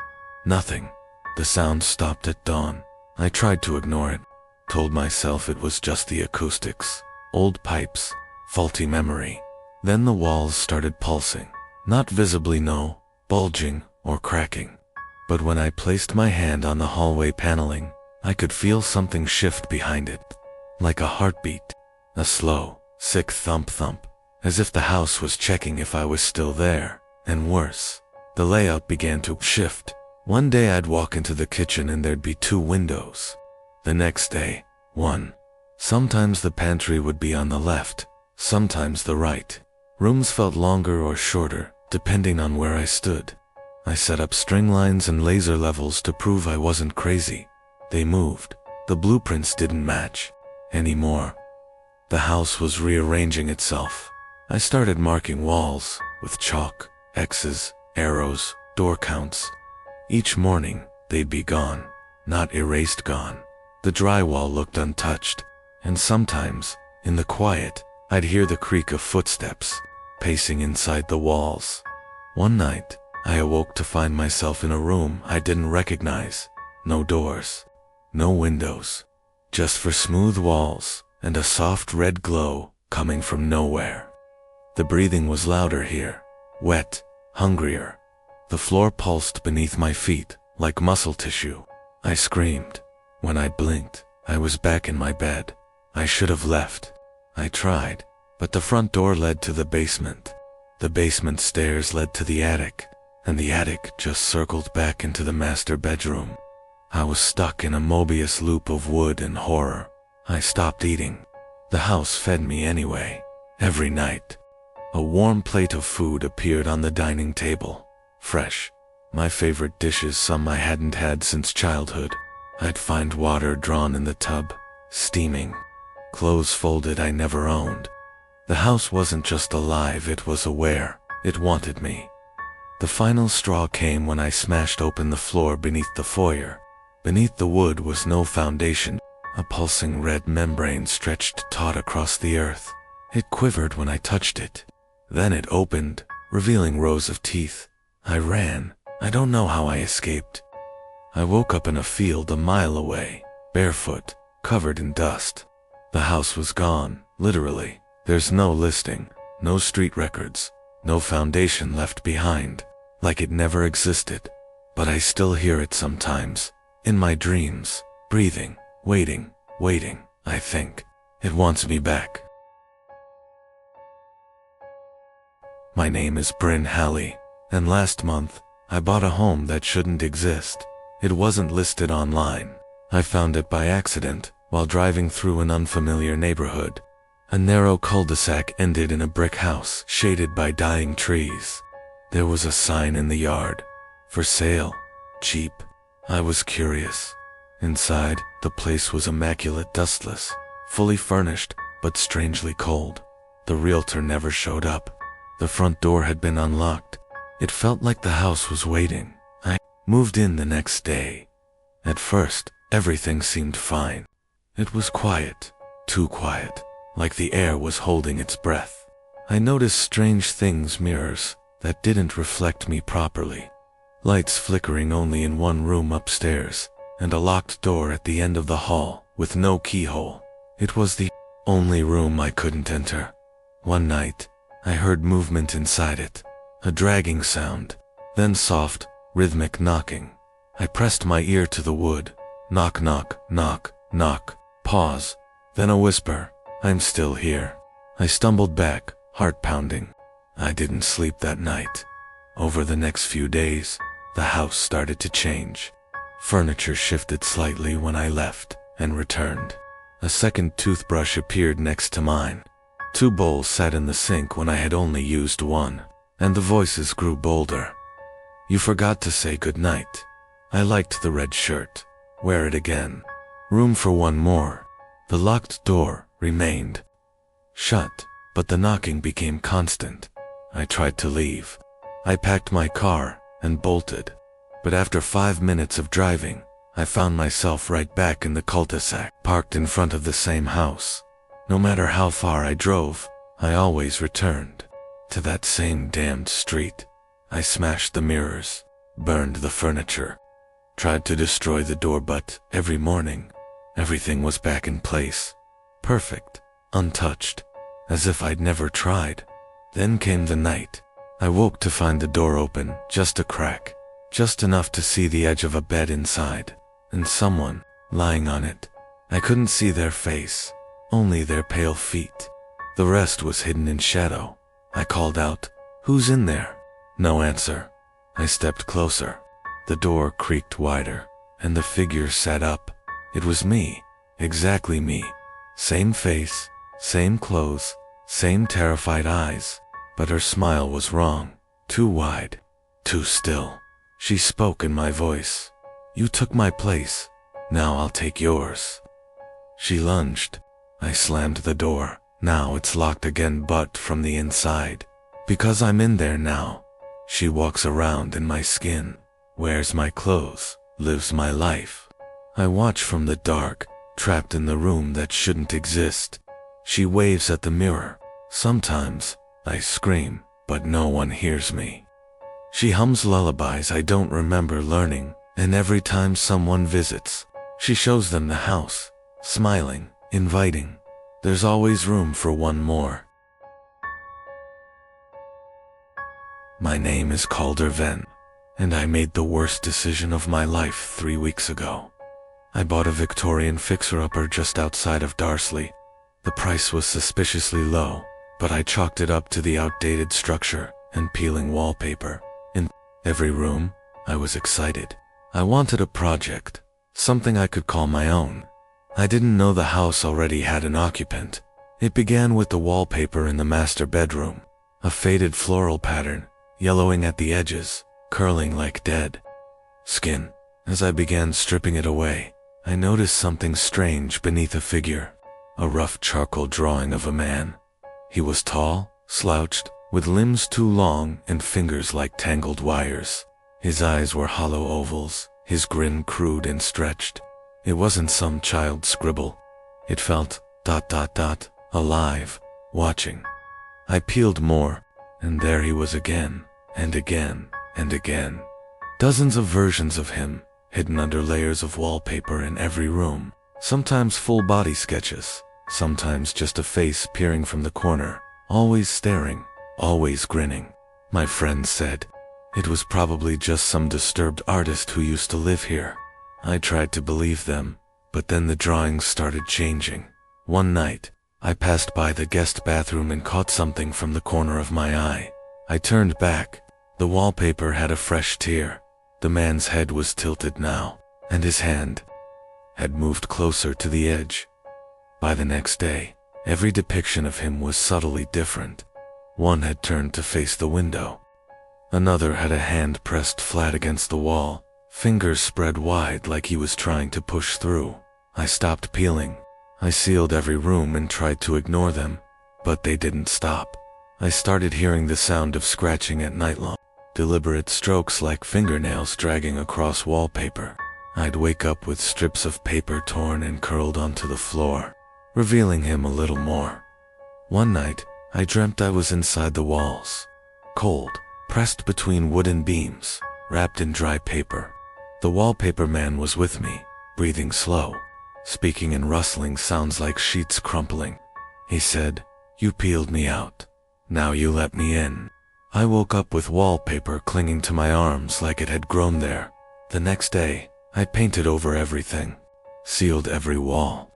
Nothing. The sound stopped at dawn. I tried to ignore it. Told myself it was just the acoustics. Old pipes, faulty memory. Then the walls started pulsing. Not visibly, no, bulging or cracking. But when I placed my hand on the hallway paneling, I could feel something shift behind it. Like a heartbeat. A slow, sick thump-thump. As if the house was checking if I was still there. And worse, the layout began to shift. One day I'd walk into the kitchen and there'd be 2 windows. The next day, 1. Sometimes the pantry would be on the left, sometimes the right. Rooms felt longer or shorter, depending on where I stood. I set up string lines and laser levels to prove I wasn't crazy. They moved. The blueprints didn't match anymore. The house was rearranging itself. I started marking walls with chalk, X's, arrows, door counts. Each morning, they'd be gone, not erased gone. The drywall looked untouched, and sometimes, in the quiet, I'd hear the creak of footsteps, pacing inside the walls. One night, I awoke to find myself in a room I didn't recognize. No doors, no windows, just for smooth walls and a soft red glow coming from nowhere. The breathing was louder here, wet, hungrier. The floor pulsed beneath my feet like muscle tissue. I screamed. When I blinked, I was back in my bed. I should have left. I tried, but the front door led to the basement. The basement stairs led to the attic, and the attic just circled back into the master bedroom. I was stuck in a Mobius loop of wood and horror. I stopped eating. The house fed me anyway, every night. A warm plate of food appeared on the dining table, fresh. My favorite dishes, some I hadn't had since childhood. I'd find water drawn in the tub, steaming. Clothes folded I never owned. The house wasn't just alive, it was aware. It wanted me. The final straw came when I smashed open the floor beneath the foyer. Beneath the wood was no foundation. A pulsing red membrane stretched taut across the earth. It quivered when I touched it. Then it opened, revealing rows of teeth. I ran. I don't know how I escaped. I woke up in a field a mile away, barefoot, covered in dust. The house was gone, literally. There's no listing, no street records, no foundation left behind, like it never existed. but I still hear it sometimes, in my dreams, breathing, waiting, I think. It wants me back. My name is Bryn Halley, and last month, I bought a home that shouldn't exist. It wasn't listed online. I found it by accident while driving through an unfamiliar neighborhood. A narrow cul-de-sac ended in a brick house shaded by dying trees. There was a sign in the yard, "For sale, cheap." I was curious. Inside, the place was immaculate, dustless, fully furnished, but strangely cold. The realtor never showed up. The front door had been unlocked. It felt like the house was waiting. I moved in the next day. At first, everything seemed fine. It was quiet, too quiet, like the air was holding its breath. I noticed strange things, mirrors that didn't reflect me properly, lights flickering only in one room upstairs, and a locked door at the end of the hall with no keyhole. It was the only room I couldn't enter. One night, I heard movement inside it, a dragging sound, then soft, rhythmic knocking. I pressed my ear to the wood. Knock, knock, knock, knock, pause, then a whisper, "I'm still here." I stumbled back, heart pounding. I didn't sleep that night. Over the next few days, the house started to change. Furniture shifted slightly when I left and returned. A second toothbrush appeared next to mine. 2 bowls sat in the sink when I had only used one, and the voices grew bolder. "You forgot to say goodnight. I liked the red shirt. Wear it again. Room for one more." The locked door remained shut, but the knocking became constant. I tried to leave. I packed my car and bolted. But after 5 minutes of driving, I found myself right back in the cul-de-sac, parked in front of the same house. No matter how far I drove, I always returned to that same damned street. I smashed the mirrors, burned the furniture, tried to destroy the door, but every morning, everything was back in place. Perfect, untouched, as if I'd never tried. Then came the night. I woke to find the door open, just a crack, just enough to see the edge of a bed inside, and someone lying on it. I couldn't see their face, only their pale feet. The rest was hidden in shadow. I called out, "Who's in there?" No answer. I stepped closer. The door creaked wider, and the figure sat up. It was me, exactly me. Same face, same clothes, same terrified eyes. But her smile was wrong, too wide, too still. She spoke in my voice. "You took my place, now I'll take yours." She lunged. I slammed the door. Now it's locked again, but from the inside. Because I'm in there now. She walks around in my skin, wears my clothes, lives my life. I watch from the dark, trapped in the room that shouldn't exist. She waves at the mirror. Sometimes I scream, but no one hears me. She hums lullabies I don't remember learning, and every time someone visits, she shows them the house, smiling, inviting. There's always room for one more. My name is Calder Venn, and I made the worst decision of my life 3 weeks ago. I bought a Victorian fixer-upper just outside of Darsley. The price was suspiciously low, but I chalked it up to the outdated structure and peeling wallpaper. In every room, I was excited. I wanted a project, something I could call my own. I didn't know the house already had an occupant. It began with the wallpaper in the master bedroom, a faded floral pattern, yellowing at the edges, curling like dead skin. As I began stripping it away, I noticed something strange beneath a figure, a rough charcoal drawing of a man. He was tall, slouched, with limbs too long and fingers like tangled wires. His eyes were hollow ovals, his grin crude and stretched. It wasn't some child's scribble. It felt ... alive, watching. I peeled more, and there he was again, and again, and again. Dozens of versions of him, hidden under layers of wallpaper in every room. Sometimes full body sketches, sometimes just a face peering from the corner, always staring, always grinning. My friend said, It was probably just some disturbed artist who used to live here. I tried to believe them, but then the drawings started changing. One night, I passed by the guest bathroom and caught something from the corner of my eye. I turned back. The wallpaper had a fresh tear. The man's head was tilted now, and his hand had moved closer to the edge. By the next day, every depiction of him was subtly different. One had turned to face the window. Another had a hand pressed flat against the wall, fingers spread wide like he was trying to push through. I stopped peeling. I sealed every room and tried to ignore them, but they didn't stop. I started hearing the sound of scratching at night long, deliberate strokes like fingernails dragging across wallpaper. I'd wake up with strips of paper torn and curled onto the floor, revealing him a little more. One night, I dreamt I was inside the walls, cold, pressed between wooden beams, wrapped in dry paper. The wallpaper man was with me, breathing slow, speaking in rustling sounds like sheets crumpling. He said, "You peeled me out. Now you let me in." I woke up with wallpaper clinging to my arms like it had grown there. The next day, I painted over everything, sealed every wall.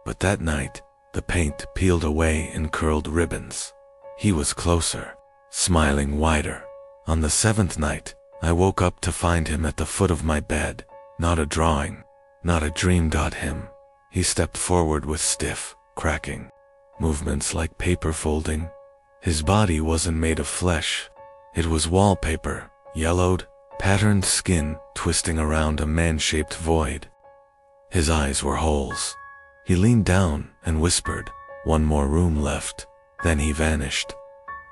But that night, the paint peeled away in curled ribbons. He was closer, smiling wider. On the 7th night, I woke up to find him at the foot of my bed. Not a drawing, not a dream. Him. He stepped forward with stiff, cracking movements like paper folding. His body wasn't made of flesh. It was wallpaper, yellowed, patterned skin twisting around a man-shaped void. His eyes were holes. He leaned down and whispered, "One more room left." Then he vanished.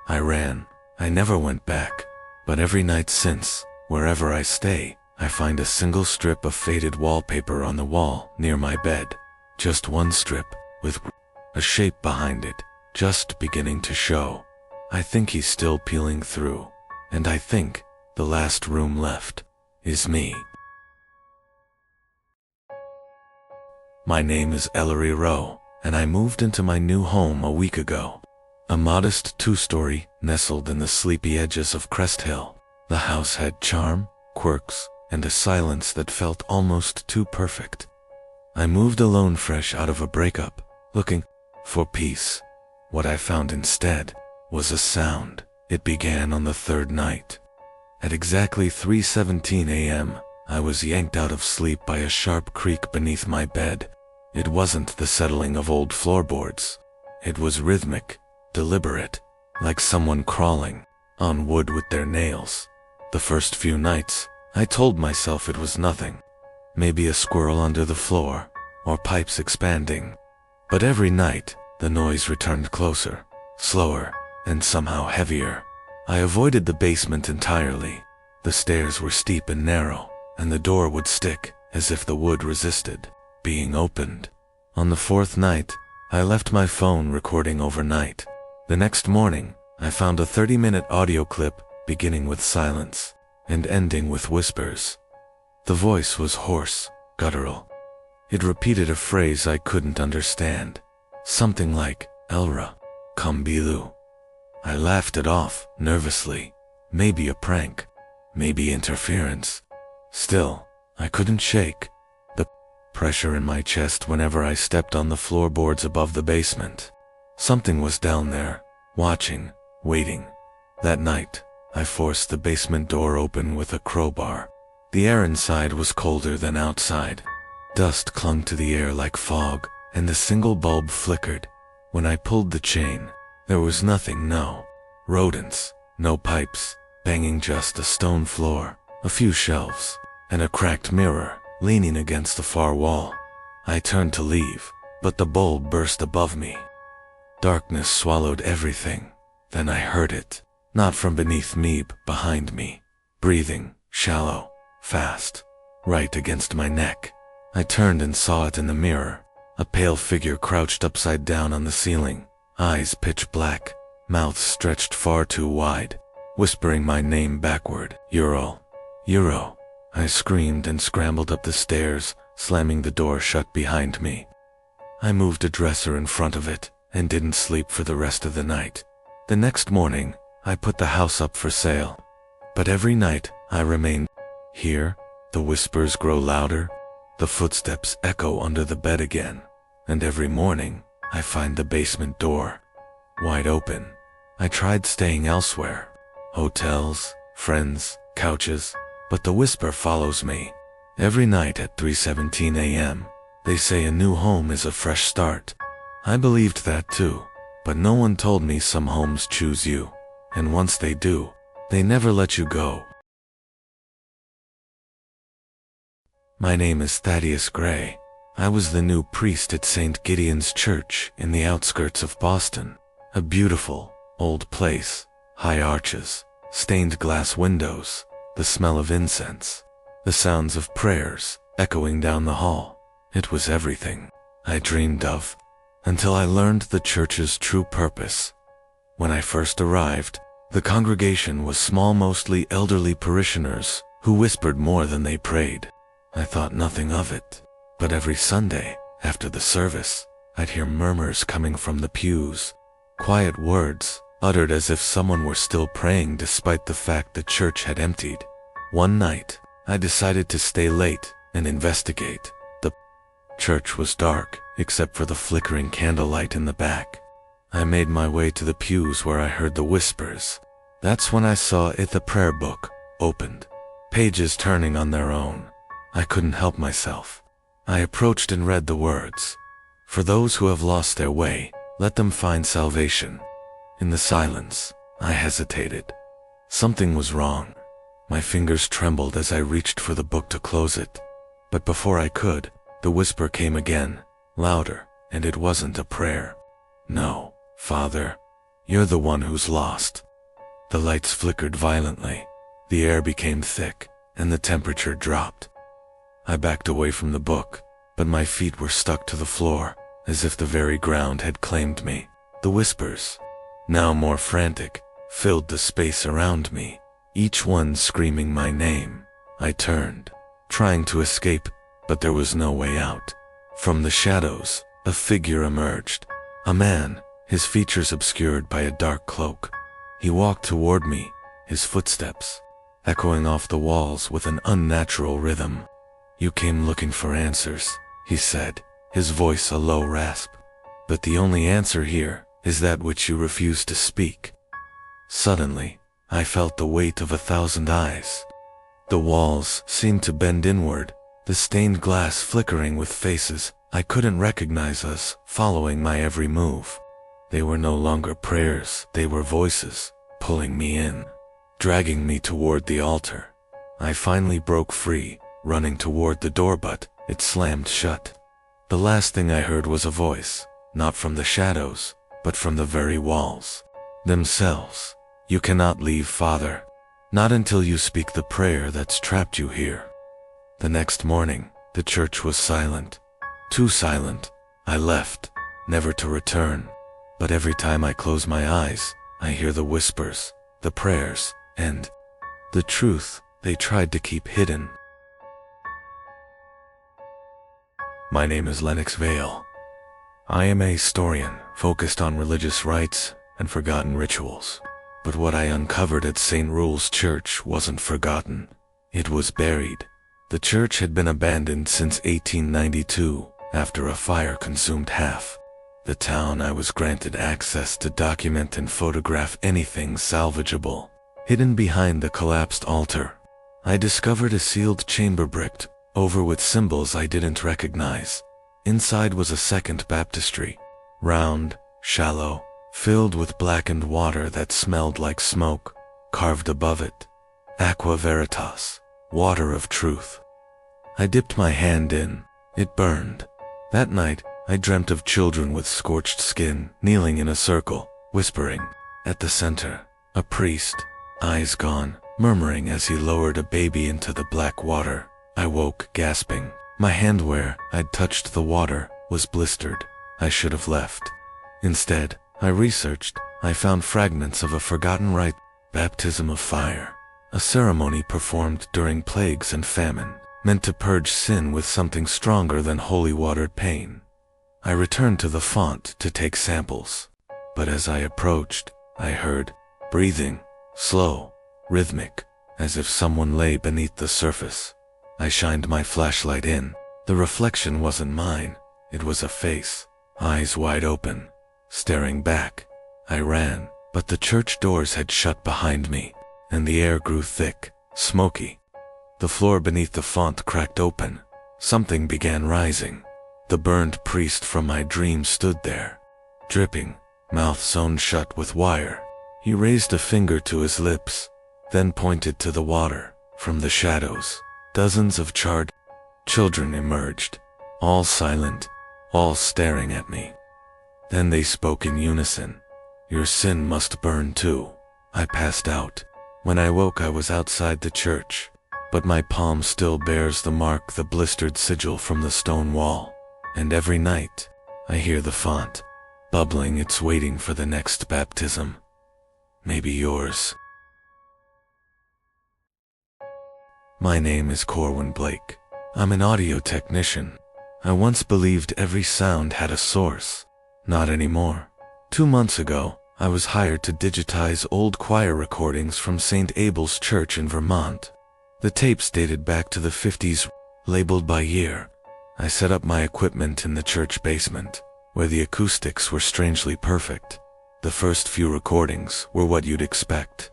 I ran. I never went back. But every night since, wherever I stay, I find a single strip of faded wallpaper on the wall near my bed. Just one strip, with a shape behind it, just beginning to show. I think he's still peeling through. And I think the last room left is me. My name is Ellery Rowe, and I moved into my new home a week ago. A modest 2-story nestled in the sleepy edges of Crest Hill. The house had charm, quirks, and a silence that felt almost too perfect. I moved alone, fresh out of a breakup, looking for peace. What I found instead was a sound. It began on the 3rd night. At exactly 3:17 a.m., I was yanked out of sleep by a sharp creak beneath my bed. It wasn't the settling of old floorboards. It was rhythmic, deliberate, like someone crawling on wood with their nails. The first few nights, I told myself it was nothing. Maybe a squirrel under the floor, or pipes expanding. But every night, the noise returned closer, slower, and somehow heavier. I avoided the basement entirely. The stairs were steep and narrow, and the door would stick, as if the wood resisted being opened. On the 4th night, I left my phone recording overnight. The next morning, I found a 30-minute audio clip beginning with silence and ending with whispers. The voice was hoarse, guttural. It repeated a phrase I couldn't understand. Something like, "Elra, come Bilu." I laughed it off, nervously. Maybe a prank. Maybe interference. Still, I couldn't shake the pressure in my chest whenever I stepped on the floorboards above the basement. Something was down there, watching, waiting. That night, I forced the basement door open with a crowbar. The air inside was colder than outside. Dust clung to the air like fog, and the single bulb flickered. When I pulled the chain, there was nothing, no rodents, no pipes, banging, just a stone floor, a few shelves, and a cracked mirror leaning against the far wall. I turned to leave, but the bulb burst above me. Darkness swallowed everything. Then I heard it, not from beneath me, behind me, breathing, shallow, fast, right against my neck. I turned and saw it in the mirror, a pale figure crouched upside down on the ceiling, eyes pitch black, mouth stretched far too wide, whispering my name backward. "Euro, Euro." I screamed and scrambled up the stairs, slamming the door shut behind me. I moved a dresser in front of it and didn't sleep for the rest of the night. The next morning, I put the house up for sale. But every night, I remain here. The whispers grow louder, the footsteps echo under the bed again, and every morning, I find the basement door wide open. I tried staying elsewhere, hotels, friends, couches, but the whisper follows me. Every night at 3:17 a.m., they say a new home is a fresh start. I believed that too, but no one told me some homes choose you, and once they do, they never let you go. My name is Thaddeus Gray. I was the new priest at St. Gideon's Church in the outskirts of Boston. A beautiful, old place, high arches, stained glass windows, the smell of incense, the sounds of prayers echoing down the hall. It was everything I dreamed of, until I learned the church's true purpose. When I first arrived, the congregation was small, mostly elderly parishioners who whispered more than they prayed. I thought nothing of it, but every Sunday, after the service, I'd hear murmurs coming from the pews, quiet words uttered as if someone were still praying despite the fact the church had emptied. One night, I decided to stay late and investigate. The church was dark, except for the flickering candlelight in the back. I made my way to the pews where I heard the whispers. That's when I saw it, the prayer book, opened, pages turning on their own. I couldn't help myself. I approached and read the words, "For those who have lost their way, let them find salvation." In the silence, I hesitated. Something was wrong. My fingers trembled as I reached for the book to close it. But before I could, the whisper came again, louder, and it wasn't a prayer. "No, Father, you're the one who's lost." The lights flickered violently, the air became thick, and the temperature dropped. I backed away from the book, but my feet were stuck to the floor, as if the very ground had claimed me. The whispers, now more frantic, filled the space around me, each one screaming my name. I turned, trying to escape, but there was no way out. From the shadows, a figure emerged. A man, his features obscured by a dark cloak. He walked toward me, his footsteps echoing off the walls with an unnatural rhythm. "You came looking for answers," he said, his voice a low rasp. "But the only answer here is that which you refuse to speak." Suddenly, I felt the weight of 1,000 eyes. The walls seemed to bend inward, the stained glass flickering with faces I couldn't recognize us, following my every move. They were no longer prayers, they were voices, pulling me in, dragging me toward the altar. I finally broke free, running toward the door, but it slammed shut. The last thing I heard was a voice, not from the shadows, but from the very walls themselves. "You cannot leave, Father. Not until you speak the prayer that's trapped you here." The next morning, the church was silent. Too silent. I left, never to return. But every time I close my eyes, I hear the whispers, the prayers, and the truth they tried to keep hidden. My name is Lennox Vale. I am a historian focused on religious rites and forgotten rituals. But what I uncovered at St. Rule's Church wasn't forgotten. It was buried. The church had been abandoned since 1892 after a fire consumed half the town. I was granted access to document and photograph anything salvageable. Hidden behind the collapsed altar, I discovered a sealed chamber bricked over with symbols I didn't recognize. Inside was a second baptistry, round, shallow, filled with blackened water that smelled like smoke. Carved above it, Aqua Veritas, water of truth. I dipped my hand in. It burned. That night, I dreamt of children with scorched skin, kneeling in a circle, whispering. At the center, a priest, eyes gone, murmuring as he lowered a baby into the black water. I woke, gasping. My hand where I'd touched the water was blistered. I should have left. Instead, I researched. I found fragments of a forgotten rite, baptism of fire, a ceremony performed during plagues and famine, meant to purge sin with something stronger than holy watered pain. I returned to the font to take samples, but as I approached, I heard breathing, slow, rhythmic, as if someone lay beneath the surface. I shined my flashlight in. The reflection wasn't mine. It was a face, eyes wide open, staring back. I ran, but the church doors had shut behind me, and the air grew thick, smoky. The floor beneath the font cracked open. Something began rising. The burned priest from my dream stood there, dripping, mouth sewn shut with wire. He raised a finger to his lips, then pointed to the water. From the shadows, dozens of charred children emerged, all silent, all staring at me. Then they spoke in unison. "Your sin must burn too." I passed out. When I woke, I was outside the church, but my palm still bears the mark, the blistered sigil from the stone wall. And every night, I hear the font, bubbling. It's waiting for the next baptism. Maybe yours. My name is Corwin Blake. I'm an audio technician. I once believed every sound had a source. Not anymore. 2 months ago, I was hired to digitize old choir recordings from St. Abel's Church in Vermont. The tapes dated back to the 50s, labeled by year. I set up my equipment in the church basement, where the acoustics were strangely perfect. The first few recordings were what you'd expect.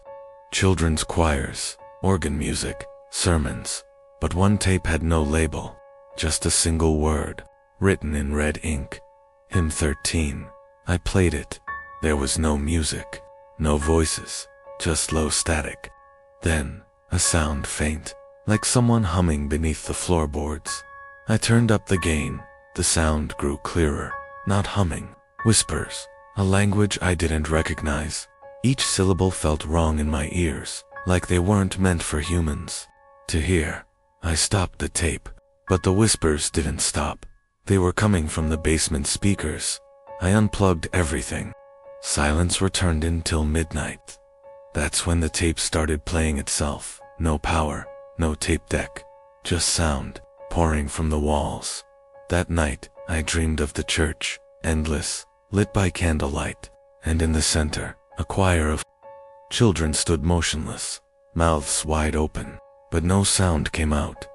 Children's choirs, organ music, sermons. But one tape had no label, just a single word, written in red ink. Hymn 13. I played it. There was no music, no voices, just low static. Then, a sound faint, like someone humming beneath the floorboards. I turned up the gain. The sound grew clearer, not humming, whispers, a language I didn't recognize. Each syllable felt wrong in my ears, like they weren't meant for humans to hear. I stopped the tape, but the whispers didn't stop. They were coming from the basement speakers. I unplugged everything. Silence returned until midnight. That's when the tape started playing itself. No power, no tape deck, just sound pouring from the walls. That night, I dreamed of the church, endless, lit by candlelight, and in the center, a choir of children stood motionless, mouths wide open, but no sound came out.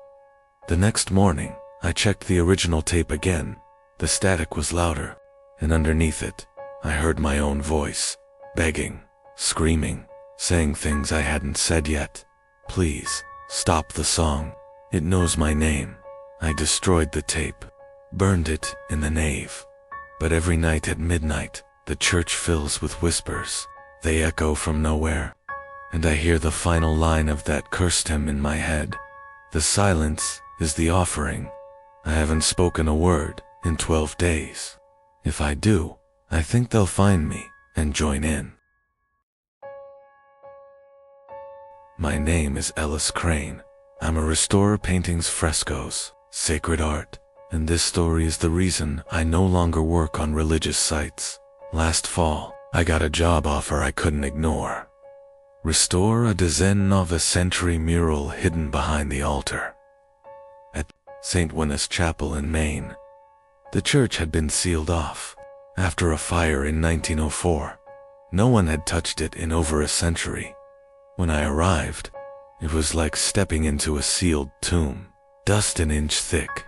The next morning, I checked the original tape again. The static was louder, and underneath it, I heard my own voice, begging, screaming, saying things I hadn't said yet. "Please, stop the song. It knows my name." I destroyed the tape, burned it in the nave. But every night at midnight, the church fills with whispers. They echo from nowhere, and I hear the final line of that cursed hymn in my head. The silence is the offering. I haven't spoken a word in 12 days. If I do, I think they'll find me and join in. My name is Ellis Crane. I'm a restorer painting frescoes, sacred art, and this story is the reason I no longer work on religious sites. Last fall, I got a job offer I couldn't ignore. Restore a 19th-century mural hidden behind the altar at St. Wynna's Chapel in Maine. The church had been sealed off after a fire in 1904. No one had touched it in over a century. When I arrived, it was like stepping into a sealed tomb, dust an inch thick.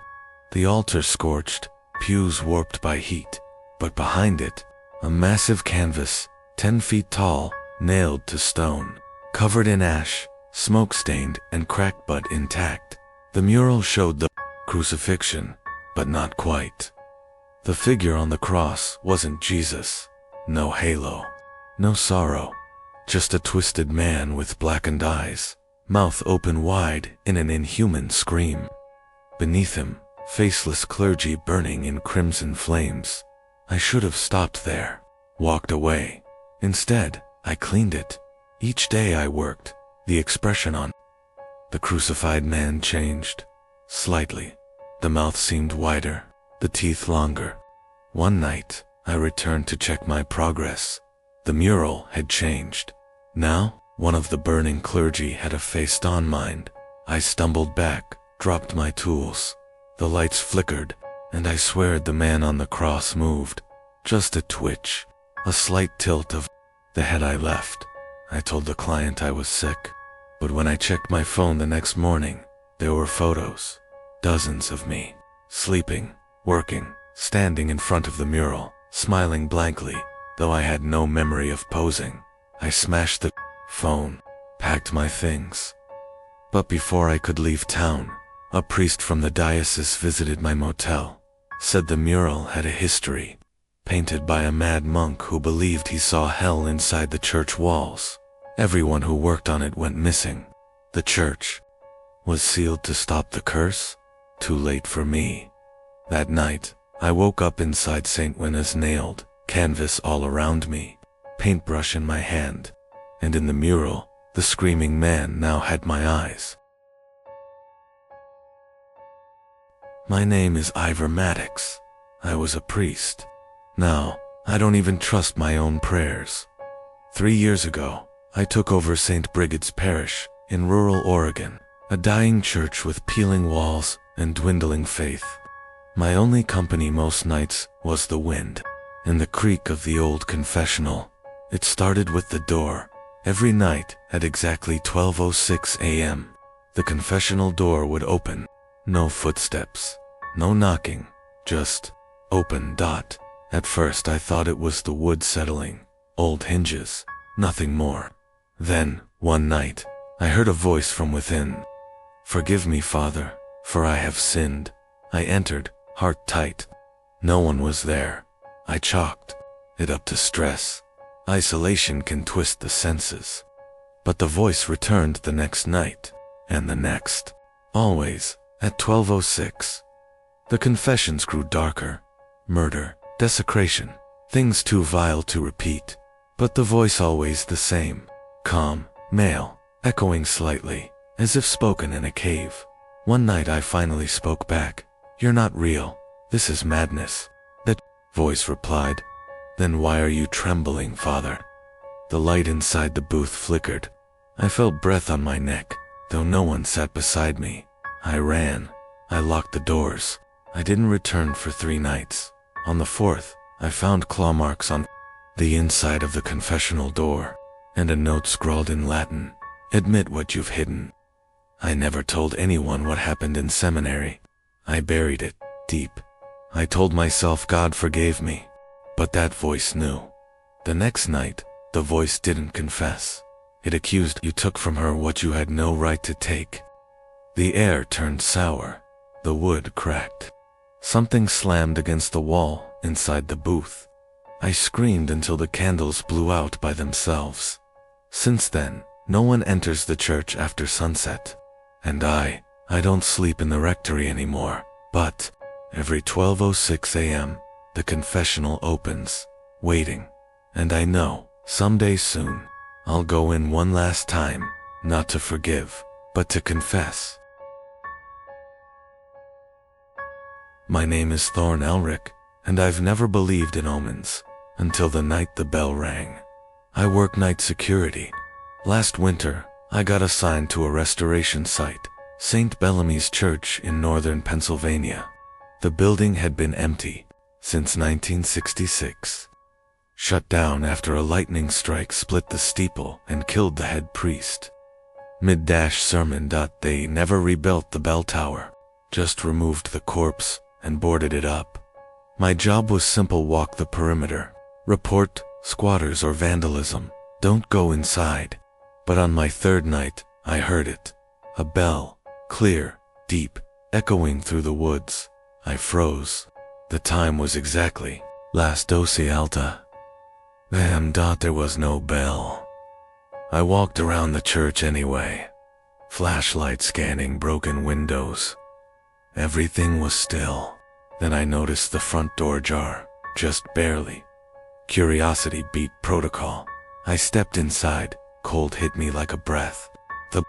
The altar scorched, pews warped by heat, but behind it, a massive canvas, 10 feet tall, nailed to stone, covered in ash, smoke-stained and cracked but intact. The mural showed the crucifixion, but not quite. The figure on the cross wasn't Jesus. No halo, no sorrow, just a twisted man with blackened eyes, mouth open wide in an inhuman scream. Beneath him, faceless clergy burning in crimson flames. I should have stopped there, walked away. Instead, I cleaned it. Each day I worked, the expression on the crucified man changed. Slightly. The mouth seemed wider, the teeth longer. One night, I returned to check my progress. The mural had changed. Now, one of the burning clergy had a face-on mind. I stumbled back, dropped my tools. The lights flickered, and I swear the man on the cross moved. Just a twitch, a slight tilt of the head. I left. I told the client I was sick. But when I checked my phone the next morning, there were photos. Dozens of me. Sleeping, working, standing in front of the mural, smiling blankly, though I had no memory of posing. I smashed the phone, packed my things. But before I could leave town, a priest from the diocese visited my motel. Said the mural had a history, painted by a mad monk who believed he saw hell inside the church walls. Everyone who worked on it went missing. The church was sealed to stop the curse. Too late for me. That night, I woke up inside St. Wina's nailed, canvas all around me, paintbrush in my hand, and in the mural, the screaming man now had my eyes. My name is Ivor Maddox. I was a priest. Now, I don't even trust my own prayers. 3 years ago, I took over St. Brigid's Parish in rural Oregon, a dying church with peeling walls and dwindling faith. My only company most nights was the wind and the creak of the old confessional. It started with the door. Every night at exactly 12:06 a.m., the confessional door would open. No footsteps, no knocking, just open. At first I thought it was the wood settling, old hinges, nothing more. Then, one night, I heard a voice from within. "Forgive me, Father, for I have sinned." I entered, heart tight. No one was there. I chalked it up to stress. Isolation can twist the senses. But the voice returned the next night, and the next. Always, at 12:06. The confessions grew darker. Murder, desecration, things too vile to repeat. But the voice always the same. Calm, male, echoing slightly, as if spoken in a cave. One night I finally spoke back. "You're not real. This is madness." That voice replied, "Then why are you trembling, Father?" The light inside the booth flickered. I felt breath on my neck, though no one sat beside me. I ran. I locked the doors. I didn't return for 3 nights. On the 4th, I found claw marks on the inside of the confessional door, and a note scrawled in Latin, "Admit what you've hidden." I never told anyone what happened in seminary. I buried it deep. I told myself God forgave me, but that voice knew. The next night, the voice didn't confess. It accused you took from her what you had no right to take. The air turned sour. The wood cracked. Something slammed against the wall inside the booth. I screamed until the candles blew out by themselves. Since then, no one enters the church after sunset. And I don't sleep in the rectory anymore. But every 12:06 a.m., the confessional opens, waiting. And I know, someday soon, I'll go in one last time, not to forgive, but to confess. My name is Thorn Elric, and I've never believed in omens, until the night the bell rang. I work night security. Last winter, I got assigned to a restoration site, St. Bellamy's Church in northern Pennsylvania. The building had been empty since 1966. Shut down after a lightning strike split the steeple and killed the head priest. Mid-sermon. They never rebuilt the bell tower, just removed the corpse and boarded it up. My job was simple: walk the perimeter, report squatters or vandalism, don't go inside. But on my 3rd night, I heard it. A bell, clear, deep, echoing through the woods. I froze. The time was exactly las 12 alta. There was no bell. I walked around the church anyway, flashlight scanning broken windows. Everything was still. Then I noticed the front door jar, just barely. Curiosity beat protocol. I stepped inside. Cold hit me like a breath. The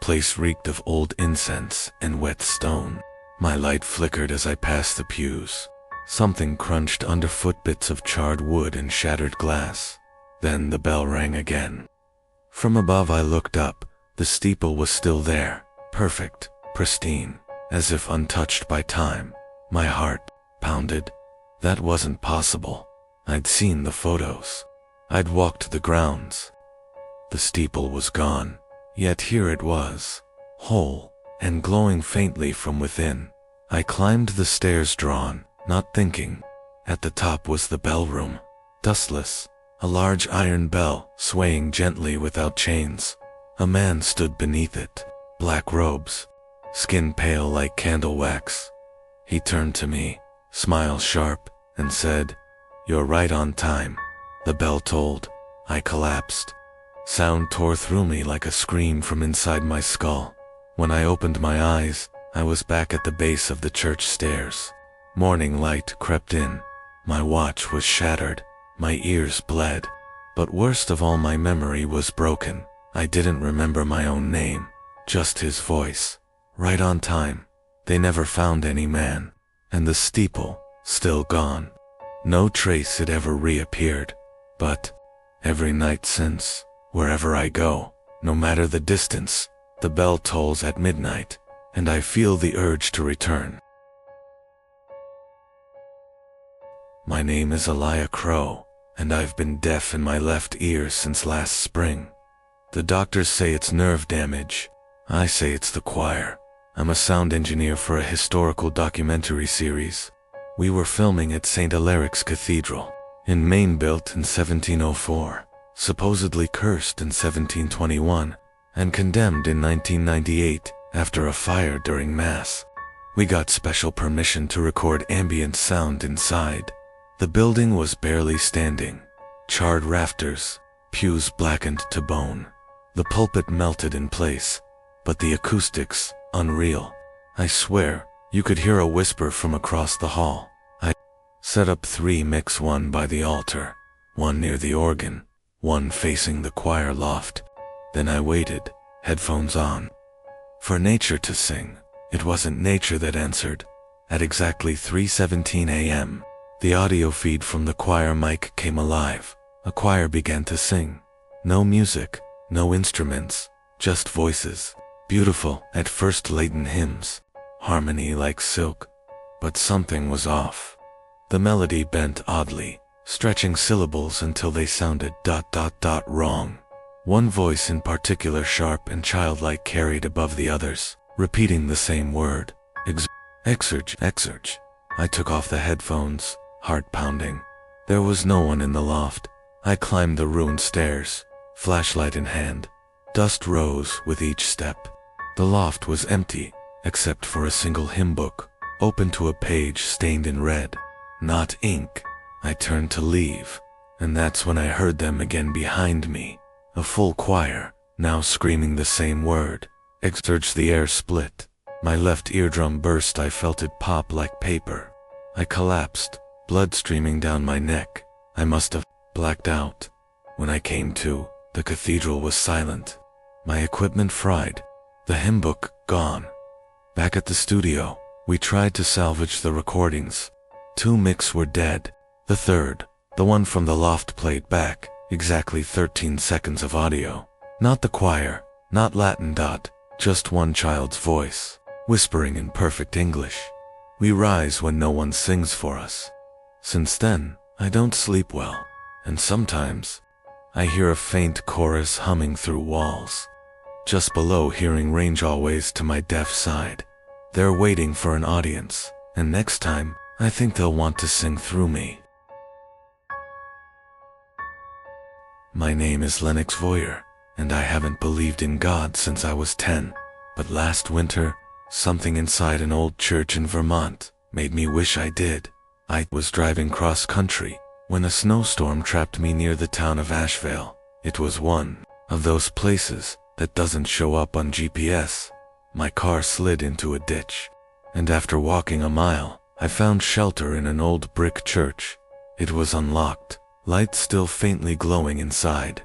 place reeked of old incense and wet stone. My light flickered as I passed the pews. Something crunched underfoot, bits of charred wood and shattered glass. Then the bell rang again. From above I looked up. The steeple was still there, perfect, pristine, as if untouched by time. My heart pounded. That wasn't possible. I'd seen the photos. I'd walked the grounds. The steeple was gone, Yet here it was, whole, and glowing faintly from within. I climbed the stairs drawn, not thinking. At the top was the bell room, dustless, a large iron bell swaying gently without chains. A man stood beneath it, black robes, skin pale like candle wax. He turned to me, smile sharp, and said, "You're right on time." The bell tolled. I collapsed. Sound tore through me like a scream from inside my skull. When I opened my eyes, I was back at the base of the church stairs. Morning light crept in. My watch was shattered. My ears bled. But worst of all, my memory was broken. I didn't remember my own name, just his voice. Right on time. They never found any man. And the steeple, still gone. No trace had ever reappeared. But every night since, wherever I go, no matter the distance, the bell tolls at midnight, and I feel the urge to return. My name is Elijah Crow, and I've been deaf in my left ear since last spring. The doctors say it's nerve damage. I say it's the choir. I'm a sound engineer for a historical documentary series. We were filming at St. Alaric's Cathedral, in Maine, built in 1704, supposedly cursed in 1721, and condemned in 1998 after a fire during Mass. We got special permission to record ambient sound inside. The building was barely standing. Charred rafters, pews blackened to bone. The pulpit melted in place, but the acoustics, unreal. I swear, you could hear a whisper from across the hall. I set up 3 mics, one by the altar, one near the organ, one facing the choir loft. Then I waited, headphones on, for nature to sing. It wasn't nature that answered. At exactly 3:17 a.m., the audio feed from the choir mic came alive. A choir began to sing. No music, no instruments, just voices. Beautiful, at first latent hymns, harmony like silk. But something was off. The melody bent oddly, stretching syllables until they sounded ... wrong. One voice in particular, sharp and childlike, carried above the others, repeating the same word. Exurge. I took off the headphones, heart pounding. There was no one in the loft. I climbed the ruined stairs, flashlight in hand. Dust rose with each step. The loft was empty, except for a single hymn book, open to a page stained in red. Not ink. I turned to leave, and that's when I heard them again behind me. A full choir, now screaming the same word. Exurge. The air split. My left eardrum burst. I felt it pop like paper. I collapsed, blood streaming down my neck. I must have blacked out. When I came to, the cathedral was silent. My equipment fried. The hymn book gone. Back at the studio, we tried to salvage the recordings. 2 mics were dead. The third, the one from the loft, played back exactly 13 seconds of audio. Not the choir, not Latin. Just one child's voice, whispering in perfect English. We rise when no one sings for us. Since then, I don't sleep well, and sometimes I hear a faint chorus humming through walls. Just below, hearing range always to my deaf side. They're waiting for an audience, and next time, I think they'll want to sing through me. My name is Lennox Voyer, and I haven't believed in God since I was 10. But last winter, something inside an old church in Vermont made me wish I did. I was driving cross-country when a snowstorm trapped me near the town of Asheville. It was one of those places that doesn't show up on GPS. My car slid into a ditch, and after walking a mile, I found shelter in an old brick church. It was unlocked, lights still faintly glowing inside.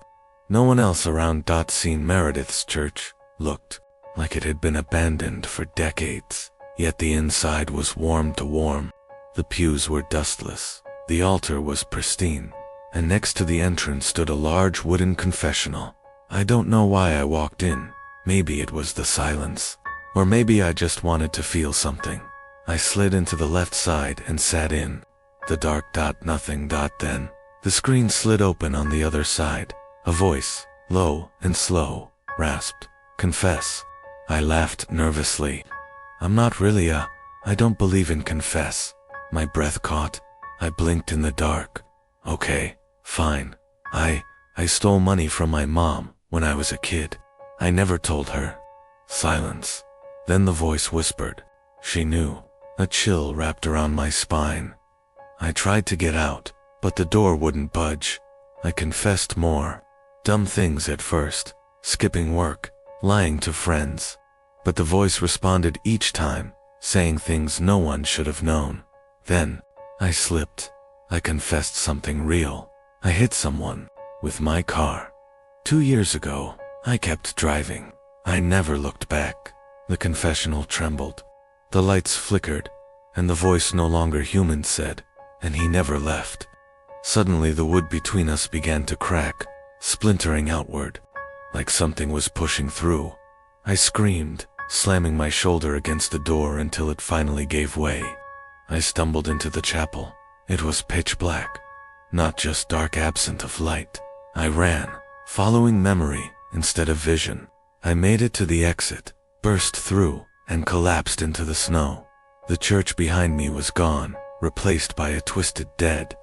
No one else around. St. Meredith's church looked like it had been abandoned for decades, yet the inside was warm to warm. The pews were dustless, the altar was pristine, and next to the entrance stood a large wooden confessional. I don't know why I walked in. Maybe it was the silence, or maybe I just wanted to feel something. I slid into the left side and sat in. The dark. Nothing. Then the screen slid open on the other side. A voice, low and slow, rasped, Confess. I laughed nervously. I'm not really I don't believe in confess. My breath caught. I blinked in the dark. Okay, fine. I stole money from my mom when I was a kid. I never told her. Silence. Then the voice whispered. She knew. A chill wrapped around my spine. I tried to get out, but the door wouldn't budge. I confessed more. Dumb things at first. Skipping work, lying to friends. But the voice responded each time, saying things no one should have known. Then, I slipped. I confessed something real. I hit someone with my car. 2 years ago, I kept driving. I never looked back. The confessional trembled. The lights flickered, and the voice no longer human said, and he never left. Suddenly the wood between us began to crack, splintering outward, like something was pushing through. I screamed, slamming my shoulder against the door until it finally gave way. I stumbled into the chapel. It was pitch black, not just dark absent of light. I ran, following memory instead of vision. I made it to the exit, burst through, and collapsed into the snow. The church behind me was gone, replaced by a twisted dead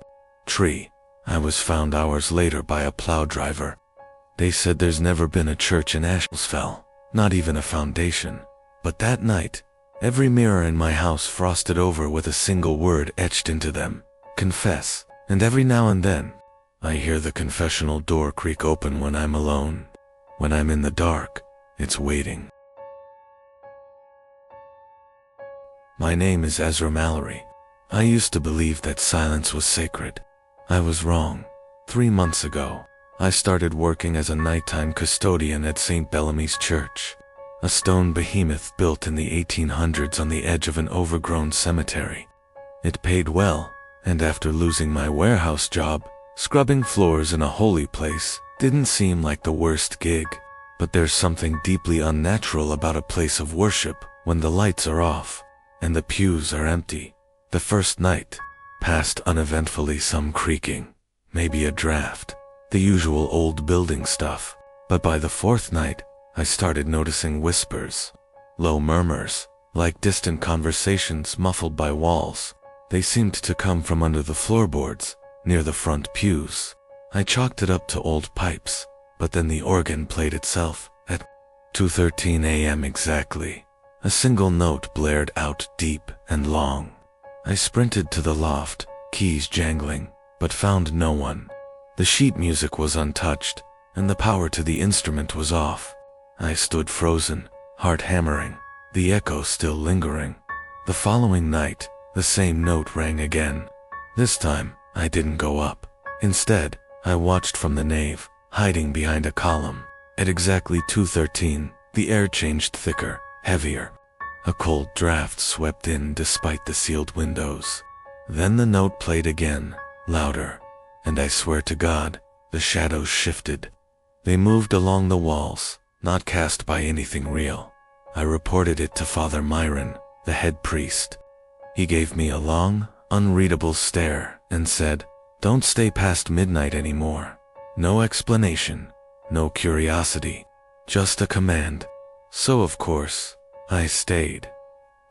tree. I was found hours later by a plow driver. They said there's never been a church in Ashfell, not even a foundation. But that night, every mirror in my house frosted over with a single word etched into them: confess. And every now and then, I hear the confessional door creak open when I'm alone. When I'm in the dark, it's waiting. My name is Ezra Mallory. I used to believe that silence was sacred. I was wrong. 3 months ago, I started working as a nighttime custodian at St. Bellamy's Church, a stone behemoth built in the 1800s on the edge of an overgrown cemetery. It paid well, and after losing my warehouse job, scrubbing floors in a holy place didn't seem like the worst gig. But there's something deeply unnatural about a place of worship when the lights are off and the pews are empty. The first night passed uneventfully, some creaking, maybe a draft, the usual old building stuff. But by the fourth night, I started noticing whispers, low murmurs, like distant conversations muffled by walls. They seemed to come from under the floorboards, near the front pews. I chalked it up to old pipes, but then the organ played itself. At 2:13 a.m. exactly, a single note blared out deep and long. I sprinted to the loft, keys jangling, but found no one. The sheet music was untouched, and the power to the instrument was off. I stood frozen, heart hammering, the echo still lingering. The following night, the same note rang again. This time, I didn't go up. Instead, I watched from the nave, hiding behind a column. At exactly 2:13, the air changed thicker, heavier. A cold draft swept in despite the sealed windows. Then the note played again, louder. And I swear to God, the shadows shifted. They moved along the walls, not cast by anything real. I reported it to Father Myron, the head priest. He gave me a long, unreadable stare and said, "Don't stay past midnight anymore." No explanation, no curiosity, just a command. So of course, I stayed.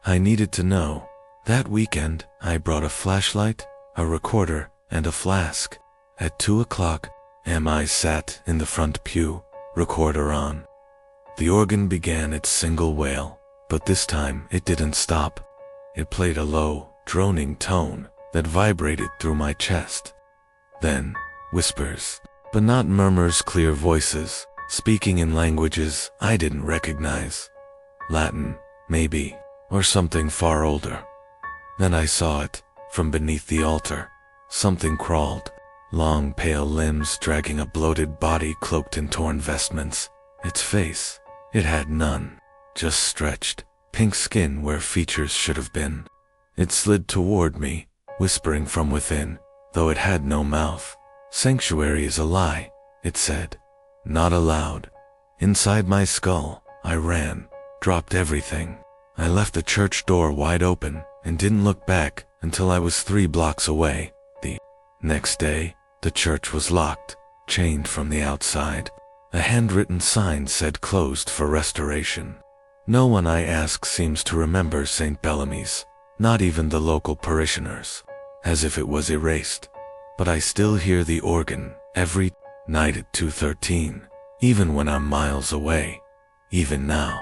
I needed to know. That weekend, I brought a flashlight, a recorder, and a flask. At 2 o'clock, I sat in the front pew, recorder on. The organ began its single wail, but this time it didn't stop. It played a low, droning tone that vibrated through my chest. Then, whispers, but not murmurs, clear voices, speaking in languages I didn't recognize. Latin, maybe, or something far older. Then I saw it, from beneath the altar. Something crawled, long pale limbs dragging a bloated body cloaked in torn vestments. Its face, it had none, just stretched, pink skin where features should have been. It slid toward me, whispering from within, though it had no mouth. "Sanctuary is a lie," it said. Not aloud. Inside my skull, I ran, dropped everything. I left the church door wide open and didn't look back until I was 3 blocks away. The next day, the church was locked, chained from the outside. A handwritten sign said closed for restoration. No one I ask seems to remember St. Bellamy's, not even the local parishioners, as if it was erased. But I still hear the organ every night at 2:13, even when I'm miles away, even now.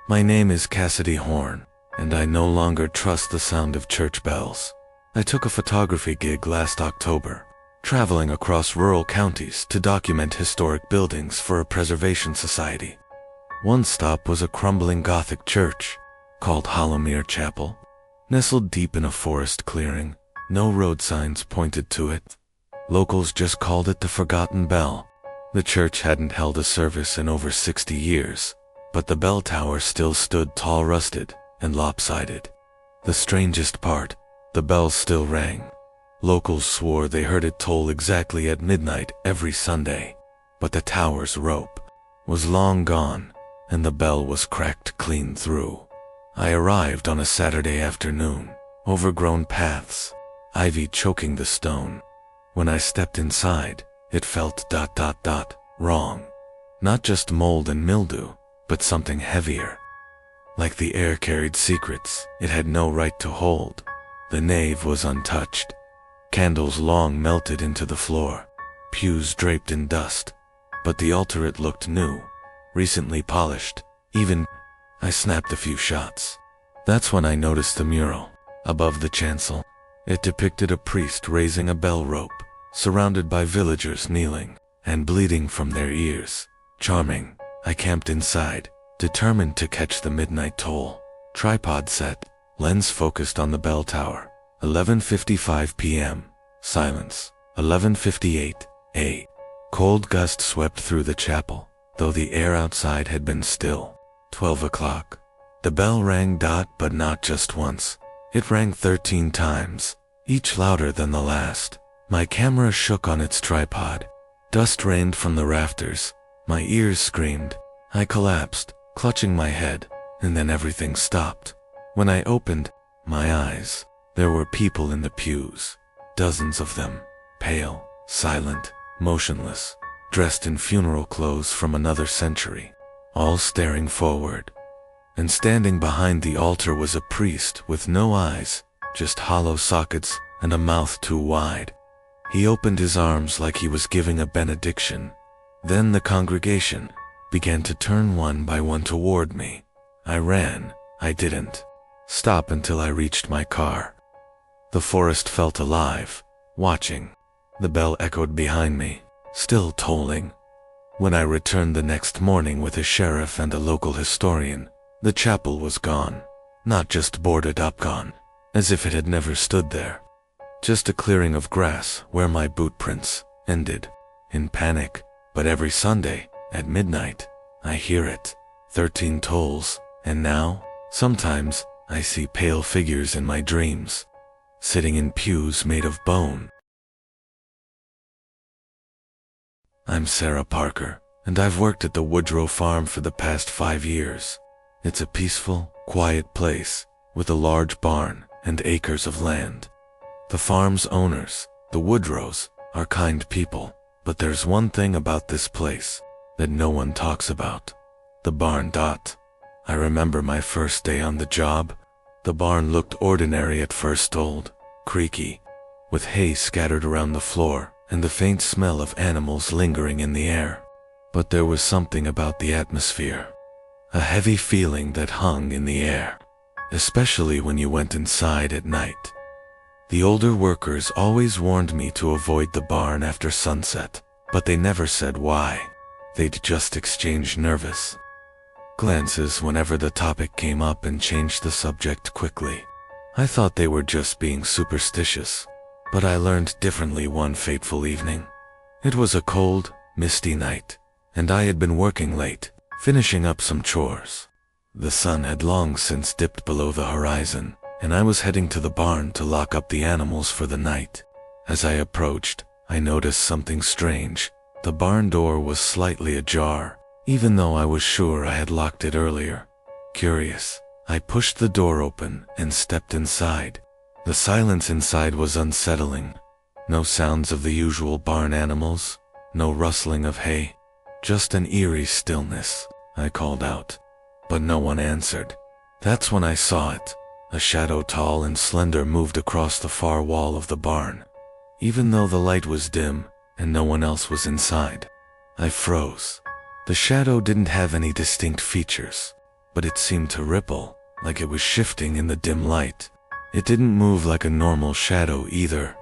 My name is Cassidy Horn, and I no longer trust the sound of church bells. I took a photography gig last October, traveling across rural counties to document historic buildings for a preservation society. One stop was a crumbling Gothic church called Hollowmere Chapel. Nestled deep in a forest clearing, no road signs pointed to it. Locals just called it the Forgotten Bell. The church hadn't held a service in over 60 years, but the bell tower still stood tall, rusted, and lopsided. The strangest part, the bell still rang. Locals swore they heard it toll exactly at midnight every Sunday, but the tower's rope was long gone, and the bell was cracked clean through. I arrived on a Saturday afternoon, overgrown paths, ivy choking the stone. When I stepped inside, it felt ... wrong. Not just mold and mildew, but something heavier. Like the air carried secrets it had no right to hold. The nave was untouched. Candles long melted into the floor, pews draped in dust. But the altar, it looked new, recently polished. Even I snapped a few shots. That's when I noticed the mural above the chancel. It depicted a priest raising a bell rope, surrounded by villagers kneeling and bleeding from their ears. Charming. I camped inside, determined to catch the midnight toll. Tripod set, lens focused on the bell tower. 11:55 p.m. Silence. 11:58 a. Cold gust swept through the chapel, though the air outside had been still. 12 o'clock. The bell rang ... but not just once. It rang 13 times, each louder than the last. My camera shook on its tripod. Dust rained from the rafters. My ears screamed. I collapsed, clutching my head, and then everything stopped. When I opened my eyes, there were people in the pews, dozens of them, pale, silent, motionless, dressed in funeral clothes from another century, all staring forward. And standing behind the altar was a priest with no eyes, just hollow sockets and a mouth too wide. He opened his arms like he was giving a benediction. Then the congregation began to turn one by one toward me. I ran. I didn't stop until I reached my car. The forest felt alive, watching. The bell echoed behind me, still tolling. When I returned the next morning with a sheriff and a local historian, the chapel was gone. Not just boarded up, gone, as if it had never stood there. Just a clearing of grass where my boot prints ended. In panic, but every Sunday, at midnight, I hear it. 13 tolls, and now, sometimes, I see pale figures in my dreams, sitting in pews made of bone. I'm Sarah Parker, and I've worked at the Woodrow Farm for the past 5 years. It's a peaceful, quiet place, with a large barn and acres of land. The farm's owners, the Woodrows, are kind people, but there's one thing about this place that no one talks about. The barn. I remember my first day on the job. The barn looked ordinary at first, old, creaky, with hay scattered around the floor and the faint smell of animals lingering in the air. But there was something about the atmosphere, a heavy feeling that hung in the air, especially when you went inside at night. The older workers always warned me to avoid the barn after sunset, but they never said why. They'd just exchange nervous glances whenever the topic came up and changed the subject quickly. I thought they were just being superstitious, but I learned differently one fateful evening. It was a cold, misty night, and I had been working late, finishing up some chores. The sun had long since dipped below the horizon, and I was heading to the barn to lock up the animals for the night. As I approached, I noticed something strange. The barn door was slightly ajar, even though I was sure I had locked it earlier. Curious, I pushed the door open and stepped inside. The silence inside was unsettling. No sounds of the usual barn animals, no rustling of hay, just an eerie stillness. I called out, but no one answered. That's when I saw it. A shadow tall and slender moved across the far wall of the barn. Even though the light was dim and no one else was inside, I froze. The shadow didn't have any distinct features, but it seemed to ripple, like it was shifting in the dim light. It didn't move like a normal shadow either.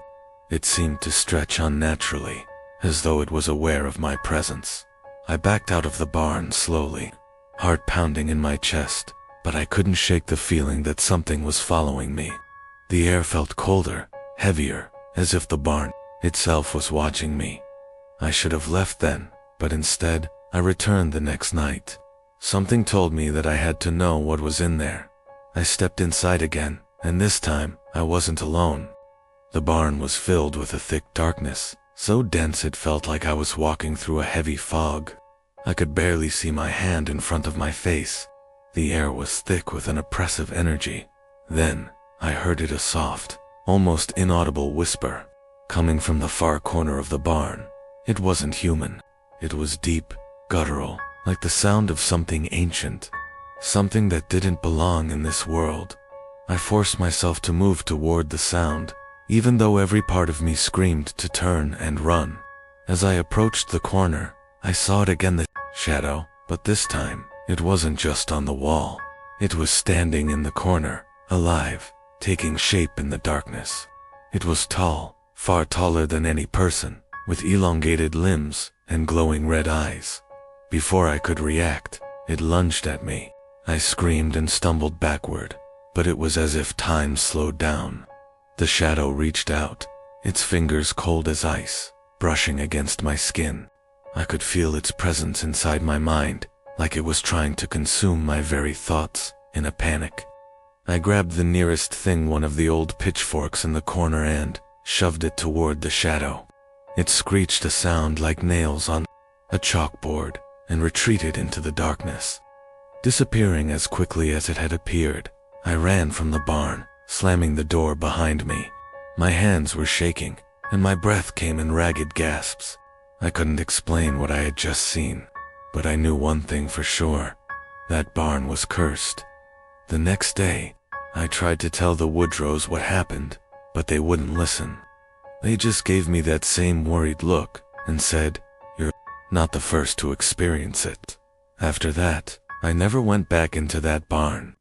It seemed to stretch unnaturally, as though it was aware of my presence. I backed out of the barn slowly, heart pounding in my chest, but I couldn't shake the feeling that something was following me. The air felt colder, heavier, as if the barn itself was watching me. I should have left then, but instead, I returned the next night. Something told me that I had to know what was in there. I stepped inside again, and this time, I wasn't alone. The barn was filled with a thick darkness, so dense it felt like I was walking through a heavy fog. I could barely see my hand in front of my face. The air was thick with an oppressive energy. Then, I heard a soft, almost inaudible whisper, coming from the far corner of the barn. It wasn't human. It was deep, guttural, like the sound of something ancient, something that didn't belong in this world. I forced myself to move toward the sound, even though every part of me screamed to turn and run. As I approached the corner, I saw it again, the shadow, but this time, it wasn't just on the wall. It was standing in the corner, alive, taking shape in the darkness. It was tall, far taller than any person, with elongated limbs and glowing red eyes. Before I could react, it lunged at me. I screamed and stumbled backward, but it was as if time slowed down. The shadow reached out, its fingers cold as ice, brushing against my skin. I could feel its presence inside my mind, like it was trying to consume my very thoughts, in a panic. I grabbed the nearest thing, one of the old pitchforks in the corner, and shoved it toward the shadow. It screeched a sound like nails on a chalkboard and retreated into the darkness. Disappearing as quickly as it had appeared, I ran from the barn, slamming the door behind me. My hands were shaking, and my breath came in ragged gasps. I couldn't explain what I had just seen, but I knew one thing for sure. That barn was cursed. The next day, I tried to tell the Woodrows what happened, but they wouldn't listen. They just gave me that same worried look and said, "You're not the first to experience it." After that, I never went back into that barn.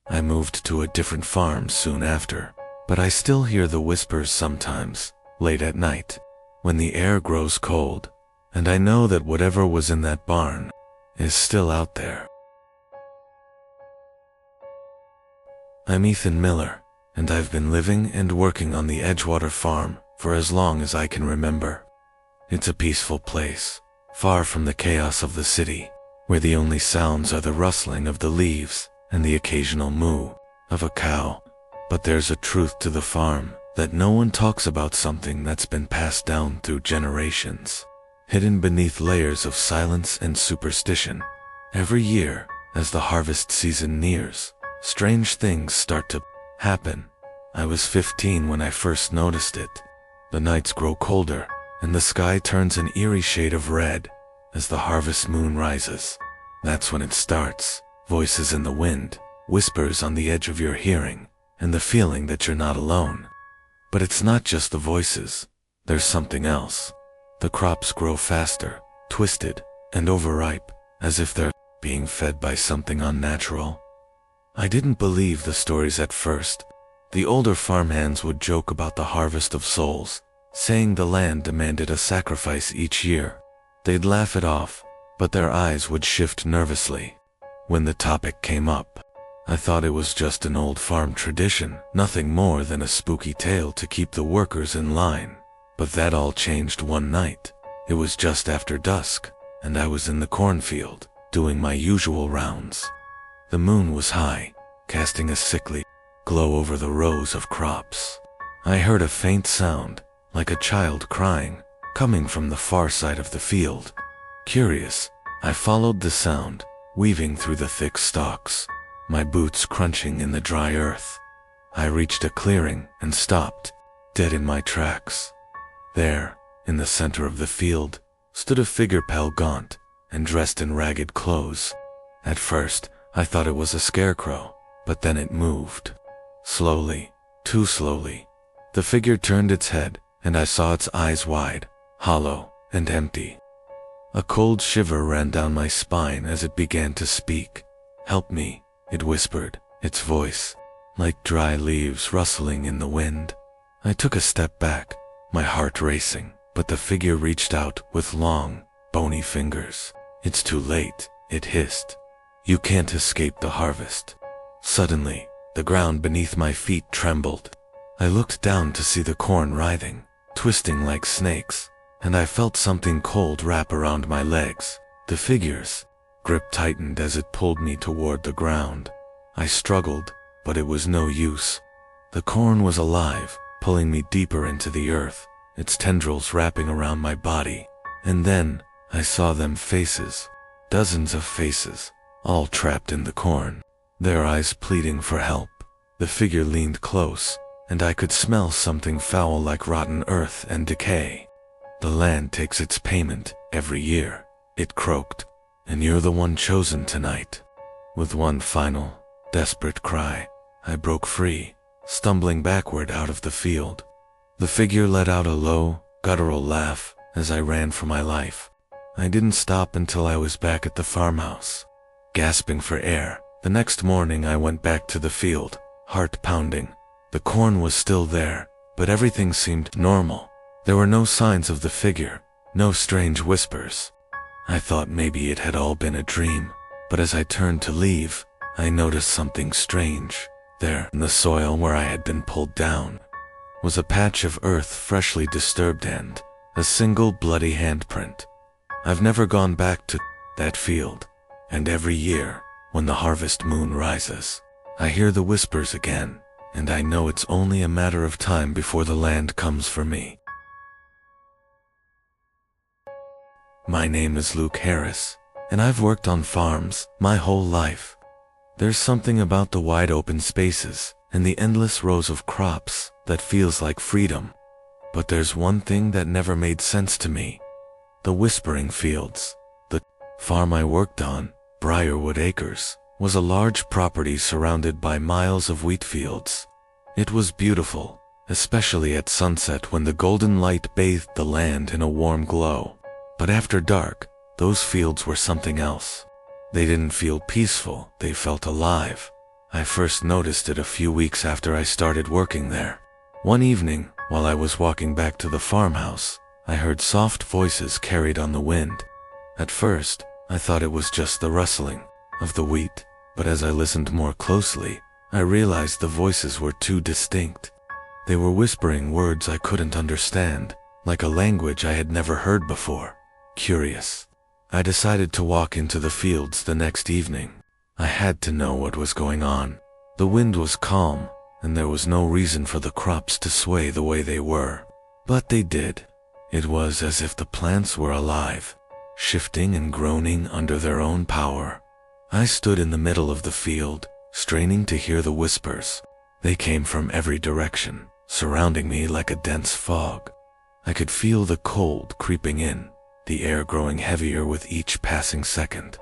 I moved to a different farm soon after, but I still hear the whispers sometimes, late at night, when the air grows cold, and I know that whatever was in that barn is still out there. I'm Ethan Miller, and I've been living and working on the Edgewater farm for as long as I can remember. It's a peaceful place, far from the chaos of the city, where the only sounds are the rustling of the leaves and the occasional moo of a cow. But there's a truth to the farm that no one talks about, something that's been passed down through generations, hidden beneath layers of silence and superstition. Every year, as the harvest season nears, strange things start to happen. I was 15 when I first noticed it. The nights grow colder, and the sky turns an eerie shade of red as the harvest moon rises. That's when it starts. Voices in the wind, whispers on the edge of your hearing, and the feeling that you're not alone. But it's not just the voices. There's something else. The crops grow faster, twisted, and overripe, as if they're being fed by something unnatural. I didn't believe the stories at first. The older farmhands would joke about the harvest of souls, saying the land demanded a sacrifice each year. They'd laugh it off, but their eyes would shift nervously when the topic came up. I thought it was just an old farm tradition, nothing more than a spooky tale to keep the workers in line. But that all changed one night. It was just after dusk, and I was in the cornfield, doing my usual rounds. The moon was high, casting a sickly glow over the rows of crops. I heard a faint sound, like a child crying, coming from the far side of the field. Curious, I followed the sound, weaving through the thick stalks, my boots crunching in the dry earth. I reached a clearing and stopped, dead in my tracks. There, in the center of the field, stood a figure pale gaunt and dressed in ragged clothes. At first, I thought it was a scarecrow, but then it moved. Slowly, too slowly. The figure turned its head, and I saw its eyes wide, hollow, and empty. A cold shiver ran down my spine as it began to speak. "Help me," it whispered, its voice like dry leaves rustling in the wind. I took a step back, my heart racing, but the figure reached out with long, bony fingers. "It's too late," it hissed. "You can't escape the harvest." Suddenly, the ground beneath my feet trembled. I looked down to see the corn writhing, twisting like snakes, and I felt something cold wrap around my legs. The figure's grip tightened as it pulled me toward the ground. I struggled, but it was no use. The corn was alive, pulling me deeper into the earth, its tendrils wrapping around my body. And then, I saw them faces, dozens of faces, all trapped in the corn, their eyes pleading for help. The figure leaned close, and I could smell something foul like rotten earth and decay. "The land takes its payment every year," it croaked, "and you're the one chosen tonight." With one final, desperate cry, I broke free, stumbling backward out of the field. The figure let out a low, guttural laugh as I ran for my life. I didn't stop until I was back at the farmhouse, gasping for air. The next morning I went back to the field, heart pounding. The corn was still there, but everything seemed normal. There were no signs of the figure, no strange whispers. I thought maybe it had all been a dream, but as I turned to leave, I noticed something strange. There, in the soil where I had been pulled down, was a patch of earth freshly disturbed and a single bloody handprint. I've never gone back to that field, and every year, when the harvest moon rises, I hear the whispers again, and I know it's only a matter of time before the land comes for me. My name is Luke Harris, and I've worked on farms my whole life. There's something about the wide open spaces and the endless rows of crops that feels like freedom. But there's one thing that never made sense to me. The whispering fields. The farm I worked on, Briarwood Acres, was a large property surrounded by miles of wheat fields. It was beautiful, especially at sunset when the golden light bathed the land in a warm glow. But after dark, those fields were something else. They didn't feel peaceful, they felt alive. I first noticed it a few weeks after I started working there. One evening, while I was walking back to the farmhouse, I heard soft voices carried on the wind. At first, I thought it was just the rustling of the wheat, but as I listened more closely, I realized the voices were too distinct. They were whispering words I couldn't understand, like a language I had never heard before. Curious, I decided to walk into the fields the next evening. I had to know what was going on. The wind was calm, and there was no reason for the crops to sway the way they were. But they did. It was as if the plants were alive, shifting and groaning under their own power. I stood in the middle of the field, straining to hear the whispers. They came from every direction, surrounding me like a dense fog. I could feel the cold creeping in, the air growing heavier with each passing second.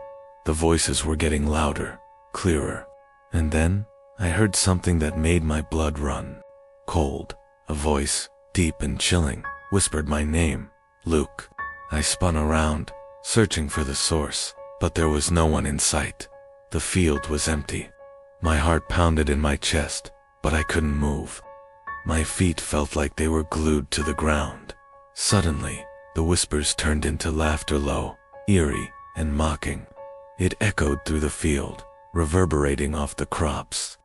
The voices were getting louder, clearer, and then I heard something that made my blood run cold. A voice, deep and chilling, whispered my name, Luke. I spun around, searching for the source, but there was no one in sight. The field was empty. My heart pounded in my chest, but I couldn't move. My feet felt like they were glued to the ground. Suddenly, the whispers turned into laughter, low, eerie, and mocking. It echoed through the field, reverberating off the crops.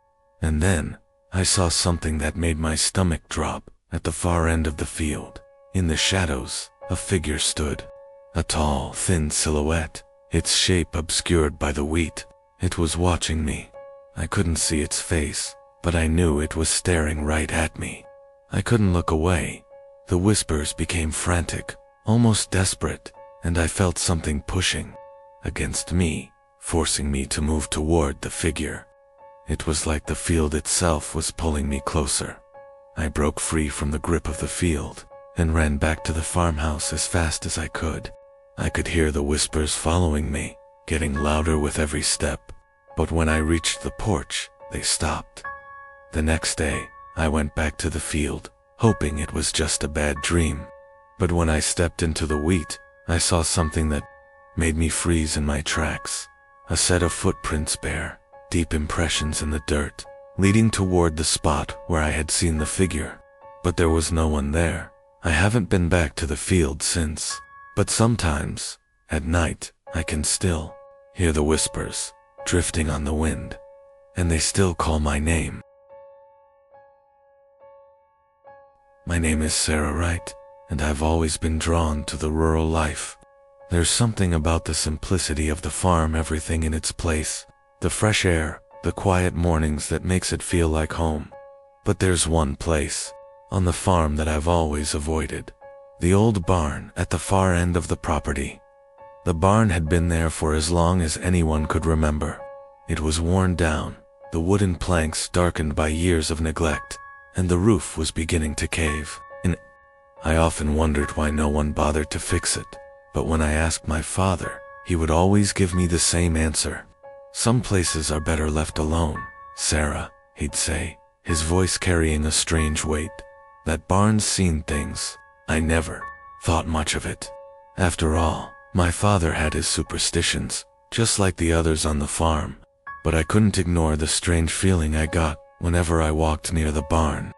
And then, I saw something that made my stomach drop. At the far end of the field, in the shadows, a figure stood. A tall, thin silhouette, its shape obscured by the wheat. It was watching me. I couldn't see its face, but I knew it was staring right at me. I couldn't look away. The whispers became frantic, almost desperate, and I felt something pushing against me, forcing me to move toward the figure. It was like the field itself was pulling me closer. I broke free from the grip of the field and ran back to the farmhouse as fast as I could. I could hear the whispers following me, getting louder with every step, but when I reached the porch, they stopped. The next day, I went back to the field, hoping it was just a bad dream. But when I stepped into the wheat, I saw something that made me freeze in my tracks. A set of footprints bare, deep impressions in the dirt, leading toward the spot where I had seen the figure. But there was no one there. I haven't been back to the field since. But sometimes, at night, I can still hear the whispers, drifting on the wind. And they still call my name. My name is Sarah Wright, and I've always been drawn to the rural life. There's something about the simplicity of the farm, everything in its place, the fresh air, the quiet mornings that makes it feel like home. But there's one place on the farm that I've always avoided. The old barn at the far end of the property. The barn had been there for as long as anyone could remember. It was worn down, the wooden planks darkened by years of neglect, and the roof was beginning to cave. And I often wondered why no one bothered to fix it. But when I asked my father, he would always give me the same answer. Some places are better left alone, Sarah, he'd say, his voice carrying a strange weight. That barn's seen things. I never thought much of it. After all, my father had his superstitions, just like the others on the farm. But I couldn't ignore the strange feeling I got whenever I walked near the barn.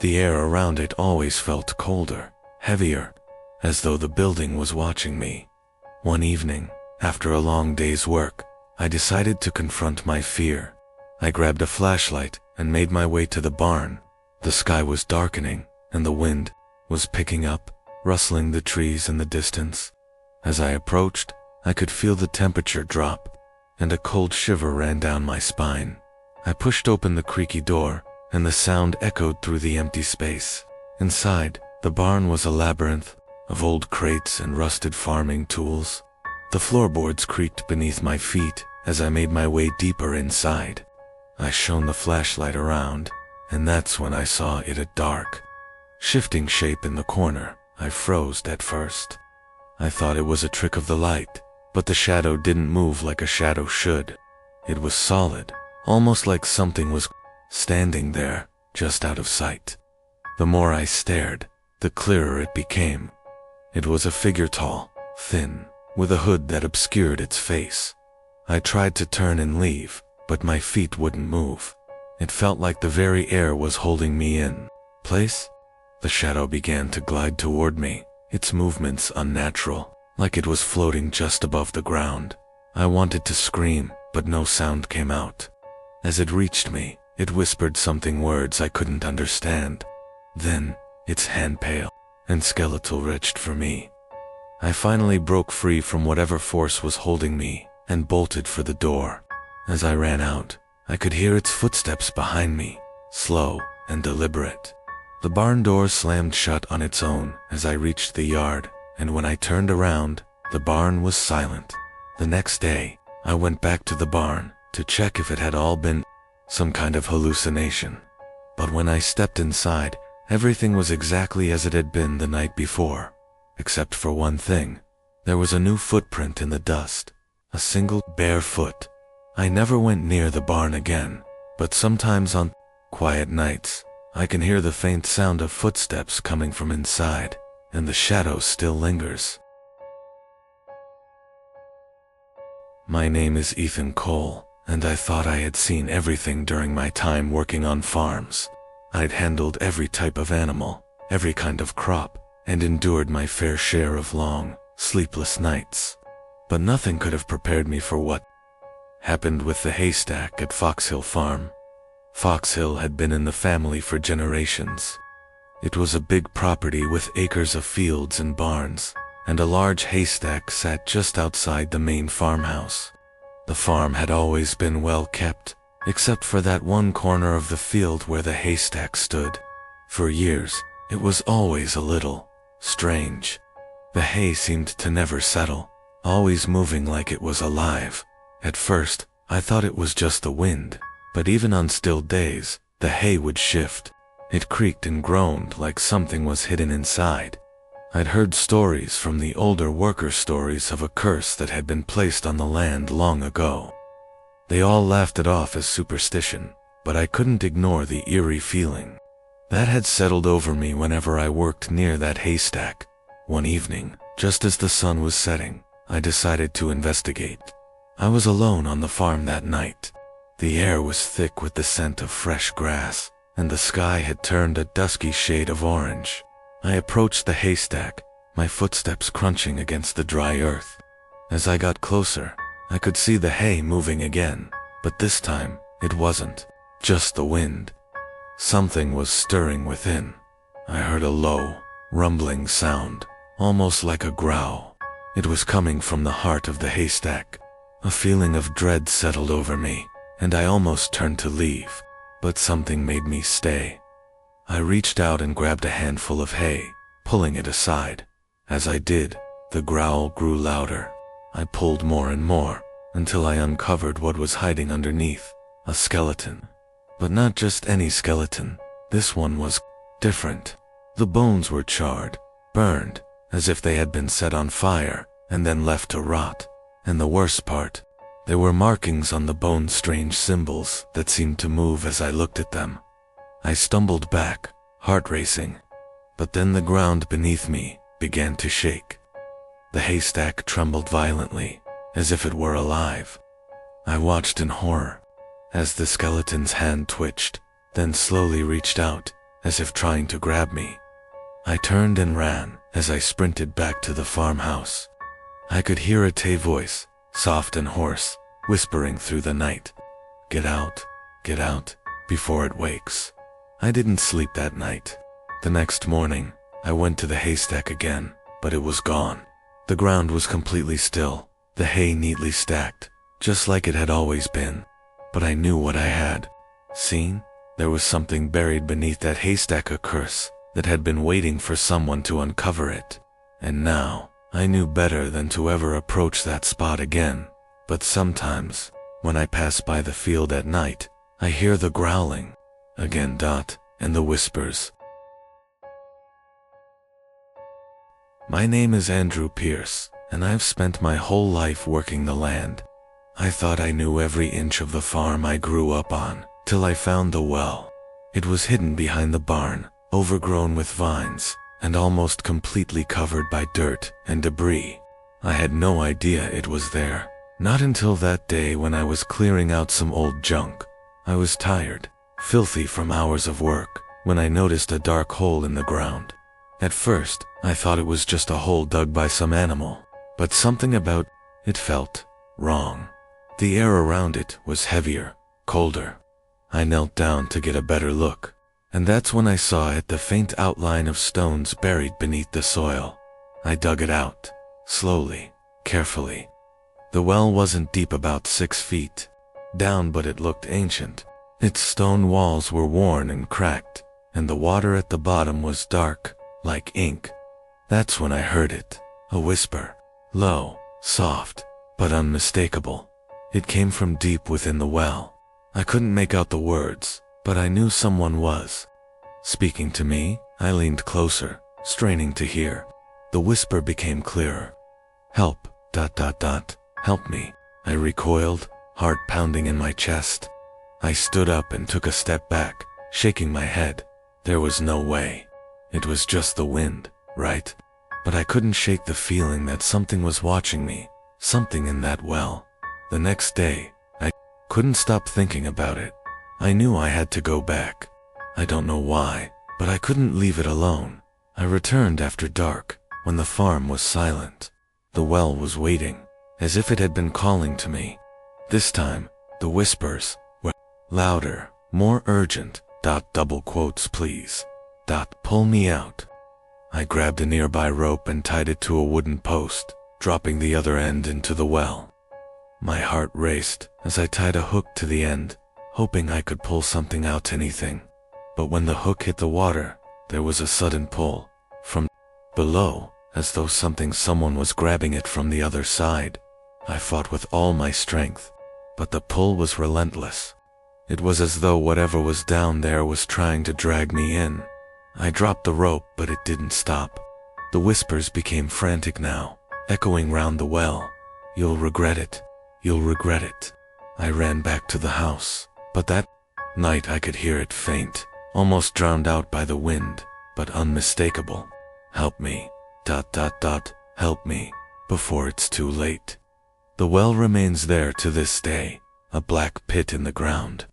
The air around it always felt colder, heavier, as though the building was watching me. One evening, after a long day's work, I decided to confront my fear. I grabbed a flashlight and made my way to the barn. The sky was darkening, and the wind was picking up, rustling the trees in the distance. As I approached, I could feel the temperature drop, and a cold shiver ran down my spine. I pushed open the creaky door, and the sound echoed through the empty space. Inside, the barn was a labyrinth of old crates and rusted farming tools. The floorboards creaked beneath my feet as I made my way deeper inside. I shone the flashlight around, and that's when I saw it a dark, shifting shape in the corner. I froze at first. I thought it was a trick of the light, but the shadow didn't move like a shadow should. It was solid, almost like something was standing there, just out of sight. The more I stared, the clearer it became. It was a figure tall, thin, with a hood that obscured its face. I tried to turn and leave, but my feet wouldn't move. It felt like the very air was holding me in place. The shadow began to glide toward me, its movements unnatural, like it was floating just above the ground. I wanted to scream, but no sound came out. As it reached me, it whispered something, words I couldn't understand. Then, its hand pale and skeletal reached for me. I finally broke free from whatever force was holding me and bolted for the door. As I ran out, I could hear its footsteps behind me, slow and deliberate. The barn door slammed shut on its own as I reached the yard, and when I turned around, the barn was silent. The next day, I went back to the barn to check if it had all been some kind of hallucination. But when I stepped inside, everything was exactly as it had been the night before. Except for one thing. There was a new footprint in the dust. A single bare foot. I never went near the barn again, but sometimes on quiet nights, I can hear the faint sound of footsteps coming from inside, and the shadow still lingers. My name is Ethan Cole, and I thought I had seen everything during my time working on farms. I'd handled every type of animal, every kind of crop, and endured my fair share of long, sleepless nights. But nothing could have prepared me for what happened with the haystack at Fox Hill Farm. Fox Hill had been in the family for generations. It was a big property with acres of fields and barns, and a large haystack sat just outside the main farmhouse. The farm had always been well kept, except for that one corner of the field where the haystack stood. For years, it was always a little strange. The hay seemed to never settle, always moving like it was alive. At first, I thought it was just the wind, but even on still days, the hay would shift. It creaked and groaned like something was hidden inside, I'd heard stories from the older worker stories of a curse that had been placed on the land long ago. They all laughed it off as superstition, but I couldn't ignore the eerie feeling that had settled over me whenever I worked near that haystack. One evening, just as the sun was setting, I decided to investigate. I was alone on the farm that night. The air was thick with the scent of fresh grass, and the sky had turned a dusky shade of orange. I approached the haystack, my footsteps crunching against the dry earth. As I got closer, I could see the hay moving again, but this time, it wasn't just the wind. Something was stirring within. I heard a low, rumbling sound, almost like a growl. It was coming from the heart of the haystack. A feeling of dread settled over me, and I almost turned to leave, but something made me stay. I reached out and grabbed a handful of hay, pulling it aside. As I did, the growl grew louder. I pulled more and more, until I uncovered what was hiding underneath, a skeleton. But not just any skeleton. This one was different. The bones were charred, burned, as if they had been set on fire, and then left to rot. And the worst part, there were markings on the bones, strange symbols that seemed to move as I looked at them. I stumbled back, heart racing. But then the ground beneath me began to shake. The haystack trembled violently, as if it were alive. I watched in horror as the skeleton's hand twitched, then slowly reached out, as if trying to grab me. I turned and ran as I sprinted back to the farmhouse. I could hear a Tay voice, soft and hoarse, whispering through the night. Get out, before it wakes." I didn't sleep that night. The next morning, I went to the haystack again, but it was gone. The ground was completely still, the hay neatly stacked, just like it had always been. But I knew what I had seen. There was something buried beneath that haystack, a curse that had been waiting for someone to uncover it. And now, I knew better than to ever approach that spot again. But sometimes, when I pass by the field at night, I hear the growling again, and the whispers. My name is Andrew Pierce, and I've spent my whole life working the land. I thought I knew every inch of the farm I grew up on, till I found the well. It was hidden behind the barn, overgrown with vines, and almost completely covered by dirt and debris. I had no idea it was there, not until that day when I was clearing out some old junk. I was tired, filthy from hours of work, when I noticed a dark hole in the ground. At first, I thought it was just a hole dug by some animal, but something about it felt wrong. The air around it was heavier, colder. I knelt down to get a better look, and that's when I saw it, the faint outline of stones buried beneath the soil. I dug it out, slowly, carefully. The well wasn't deep, about 6 feet down, but it looked ancient. Its stone walls were worn and cracked, and the water at the bottom was dark, like ink. That's when I heard it, a whisper, low, soft, but unmistakable. It came from deep within the well. I couldn't make out the words, but I knew someone was speaking to me. I leaned closer, straining to hear. The whisper became clearer. Help, help me. I recoiled, heart pounding in my chest. I stood up and took a step back, shaking my head. There was no way. It was just the wind, right? But I couldn't shake the feeling that something was watching me, something in that well. The next day, I couldn't stop thinking about it. I knew I had to go back. I don't know why, but I couldn't leave it alone. I returned after dark, when the farm was silent. The well was waiting, as if it had been calling to me. This time, the whispers were louder, more urgent. Double quotes, please. Pull me out. I grabbed a nearby rope and tied it to a wooden post, dropping the other end into the well. My heart raced as I tied a hook to the end, hoping I could pull something out, anything. But when the hook hit the water, there was a sudden pull from below, as though someone was grabbing it from the other side. I fought with all my strength, but the pull was relentless. It was as though whatever was down there was trying to drag me in. I dropped the rope, but it didn't stop. The whispers became frantic now, echoing round the well. "You'll regret it. You'll regret it." I ran back to the house, but that night I could hear it faint, almost drowned out by the wind, but unmistakable. "Help me, ... help me, before it's too late." The well remains there to this day, a black pit in the ground.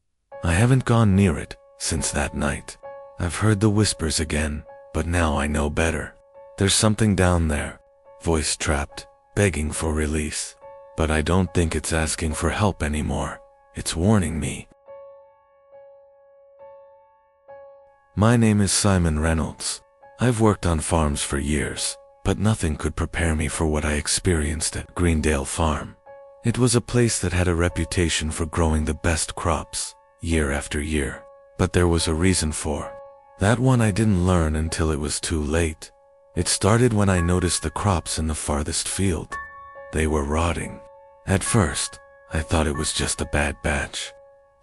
I haven't gone near it since that night. I've heard the whispers again, but now I know better. There's something down there, voice trapped, begging for release. But I don't think it's asking for help anymore. It's warning me. My name is Simon Reynolds. I've worked on farms for years, but nothing could prepare me for what I experienced at Greendale Farm. It was a place that had a reputation for growing the best crops, year after year. But there was a reason for that one I didn't learn until it was too late. It started when I noticed the crops in the farthest field. They were rotting. At first, I thought it was just a bad batch.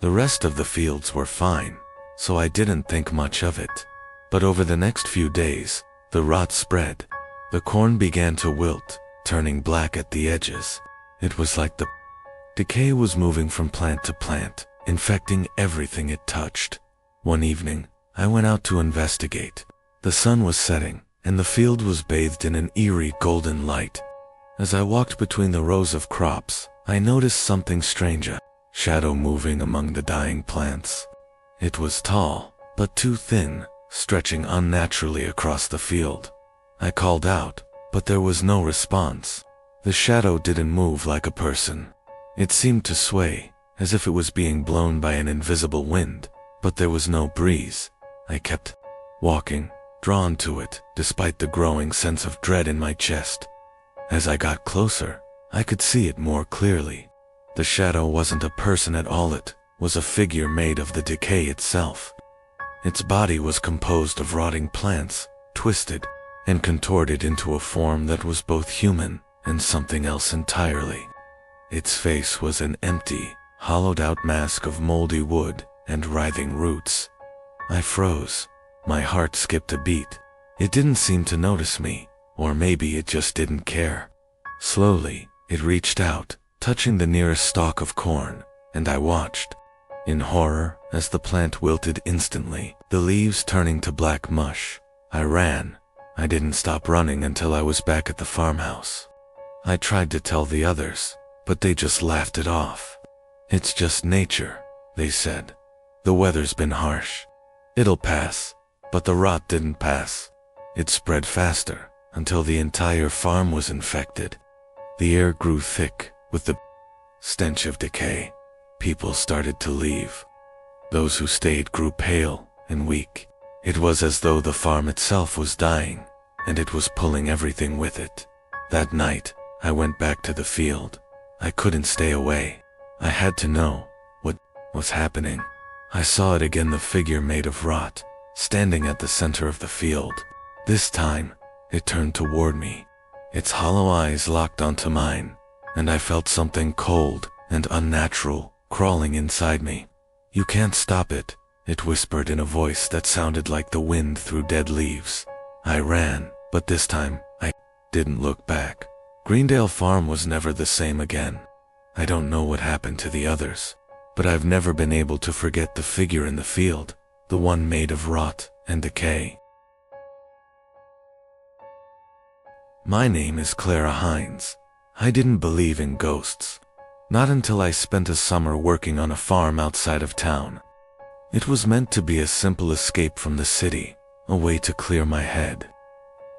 The rest of the fields were fine, so I didn't think much of it. But over the next few days, the rot spread. The corn began to wilt, turning black at the edges. It was like the decay was moving from plant to plant, infecting everything it touched. One evening, I went out to investigate. The sun was setting, and the field was bathed in an eerie golden light. As I walked between the rows of crops, I noticed something strange, a shadow moving among the dying plants. It was tall, but too thin, stretching unnaturally across the field. I called out, but there was no response. The shadow didn't move like a person. It seemed to sway, as if it was being blown by an invisible wind, but there was no breeze. I kept walking, drawn to it, despite the growing sense of dread in my chest. As I got closer, I could see it more clearly. The shadow wasn't a person at all, it was a figure made of the decay itself. Its body was composed of rotting plants, twisted and contorted into a form that was both human and something else entirely. Its face was an empty, hollowed-out mask of moldy wood and writhing roots. I froze. My heart skipped a beat. It didn't seem to notice me, or maybe it just didn't care. Slowly, it reached out, touching the nearest stalk of corn, and I watched in horror as the plant wilted instantly, the leaves turning to black mush. I ran. I didn't stop running until I was back at the farmhouse. I tried to tell the others, but they just laughed it off. "It's just nature," they said. "The weather's been harsh. It'll pass." But the rot didn't pass. It spread faster, until the entire farm was infected. The air grew thick with the stench of decay. People started to leave. Those who stayed grew pale and weak. It was as though the farm itself was dying, and it was pulling everything with it. That night, I went back to the field. I couldn't stay away. I had to know what was happening. I saw it again, the figure made of rot, standing at the center of the field. This time, it turned toward me. Its hollow eyes locked onto mine, and I felt something cold and unnatural crawling inside me. "You can't stop it," it whispered in a voice that sounded like the wind through dead leaves. I ran, but this time, I didn't look back. Greendale Farm was never the same again. I don't know what happened to the others, but I've never been able to forget the figure in the field, the one made of rot and decay. My name is Clara Hines. I didn't believe in ghosts. Not until I spent a summer working on a farm outside of town. It was meant to be a simple escape from the city, a way to clear my head.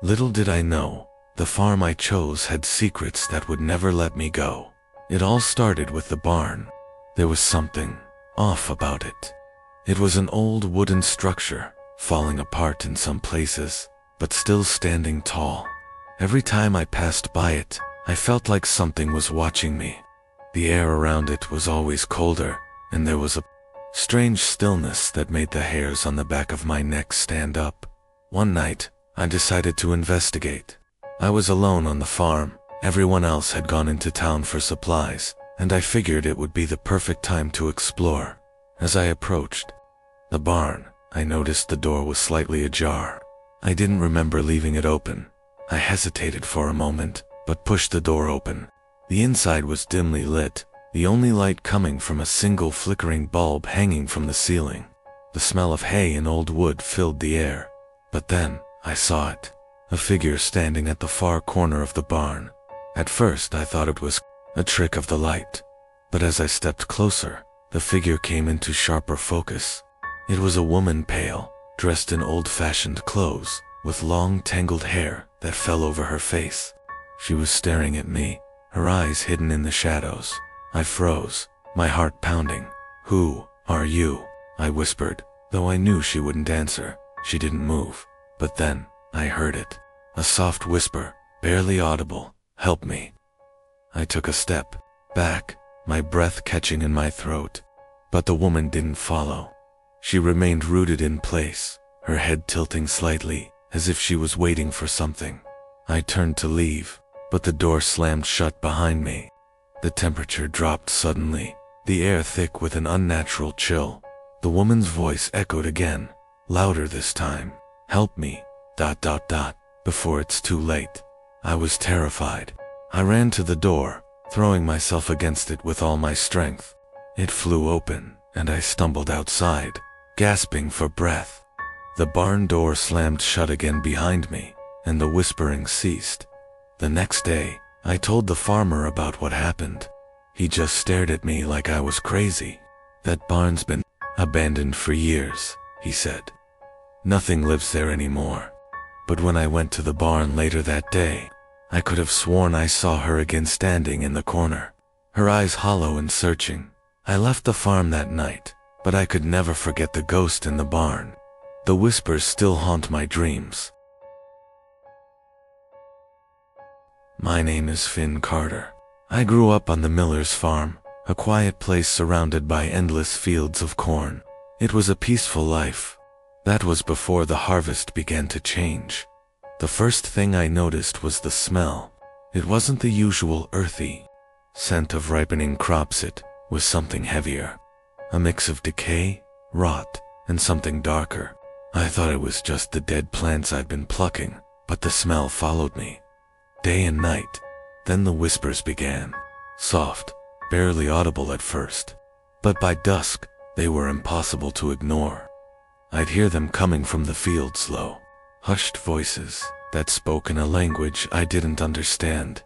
Little did I know, the farm I chose had secrets that would never let me go. It all started with the barn. There was something off about it. It was an old wooden structure, falling apart in some places, but still standing tall. Every time I passed by it, I felt like something was watching me. The air around it was always colder, and there was a strange stillness that made the hairs on the back of my neck stand up. One night, I decided to investigate. I was alone on the farm. Everyone else had gone into town for supplies, and I figured it would be the perfect time to explore. As I approached the barn, I noticed the door was slightly ajar. I didn't remember leaving it open. I hesitated for a moment, but pushed the door open. The inside was dimly lit, the only light coming from a single flickering bulb hanging from the ceiling. The smell of hay and old wood filled the air. But then, I saw it. A figure standing at the far corner of the barn. At first I thought it was a trick of the light. But as I stepped closer, the figure came into sharper focus. It was a woman, pale, dressed in old-fashioned clothes, with long tangled hair that fell over her face. She was staring at me, her eyes hidden in the shadows. I froze, my heart pounding. "Who are you?" I whispered, though I knew she wouldn't answer. She didn't move. But then, I heard it. A soft whisper, barely audible. "Help me." I took a step back, my breath catching in my throat. But the woman didn't follow. She remained rooted in place, her head tilting slightly, as if she was waiting for something. I turned to leave, but the door slammed shut behind me. The temperature dropped suddenly, the air thick with an unnatural chill. The woman's voice echoed again, louder this time. "Help me, ... before it's too late." I was terrified. I ran to the door, throwing myself against it with all my strength. It flew open, and I stumbled outside, gasping for breath. The barn door slammed shut again behind me, and the whispering ceased. The next day, I told the farmer about what happened. He just stared at me like I was crazy. "That barn's been abandoned for years," he said. "Nothing lives there anymore." But when I went to the barn later that day, I could have sworn I saw her again standing in the corner, her eyes hollow and searching. I left the farm that night, but I could never forget the ghost in the barn. The whispers still haunt my dreams. My name is Finn Carter. I grew up on the miller's farm, a quiet place surrounded by endless fields of corn. It was a peaceful life. That was before the harvest began to change. The first thing I noticed was the smell. It wasn't the usual earthy scent of ripening crops. It was something heavier, a mix of decay, rot, and something darker. I thought it was just the dead plants I'd been plucking, but the smell followed me, day and night. Then the whispers began, soft, barely audible at first, but by dusk, they were impossible to ignore. I'd hear them coming from the fields, low, hushed voices that spoke in a language I didn't understand.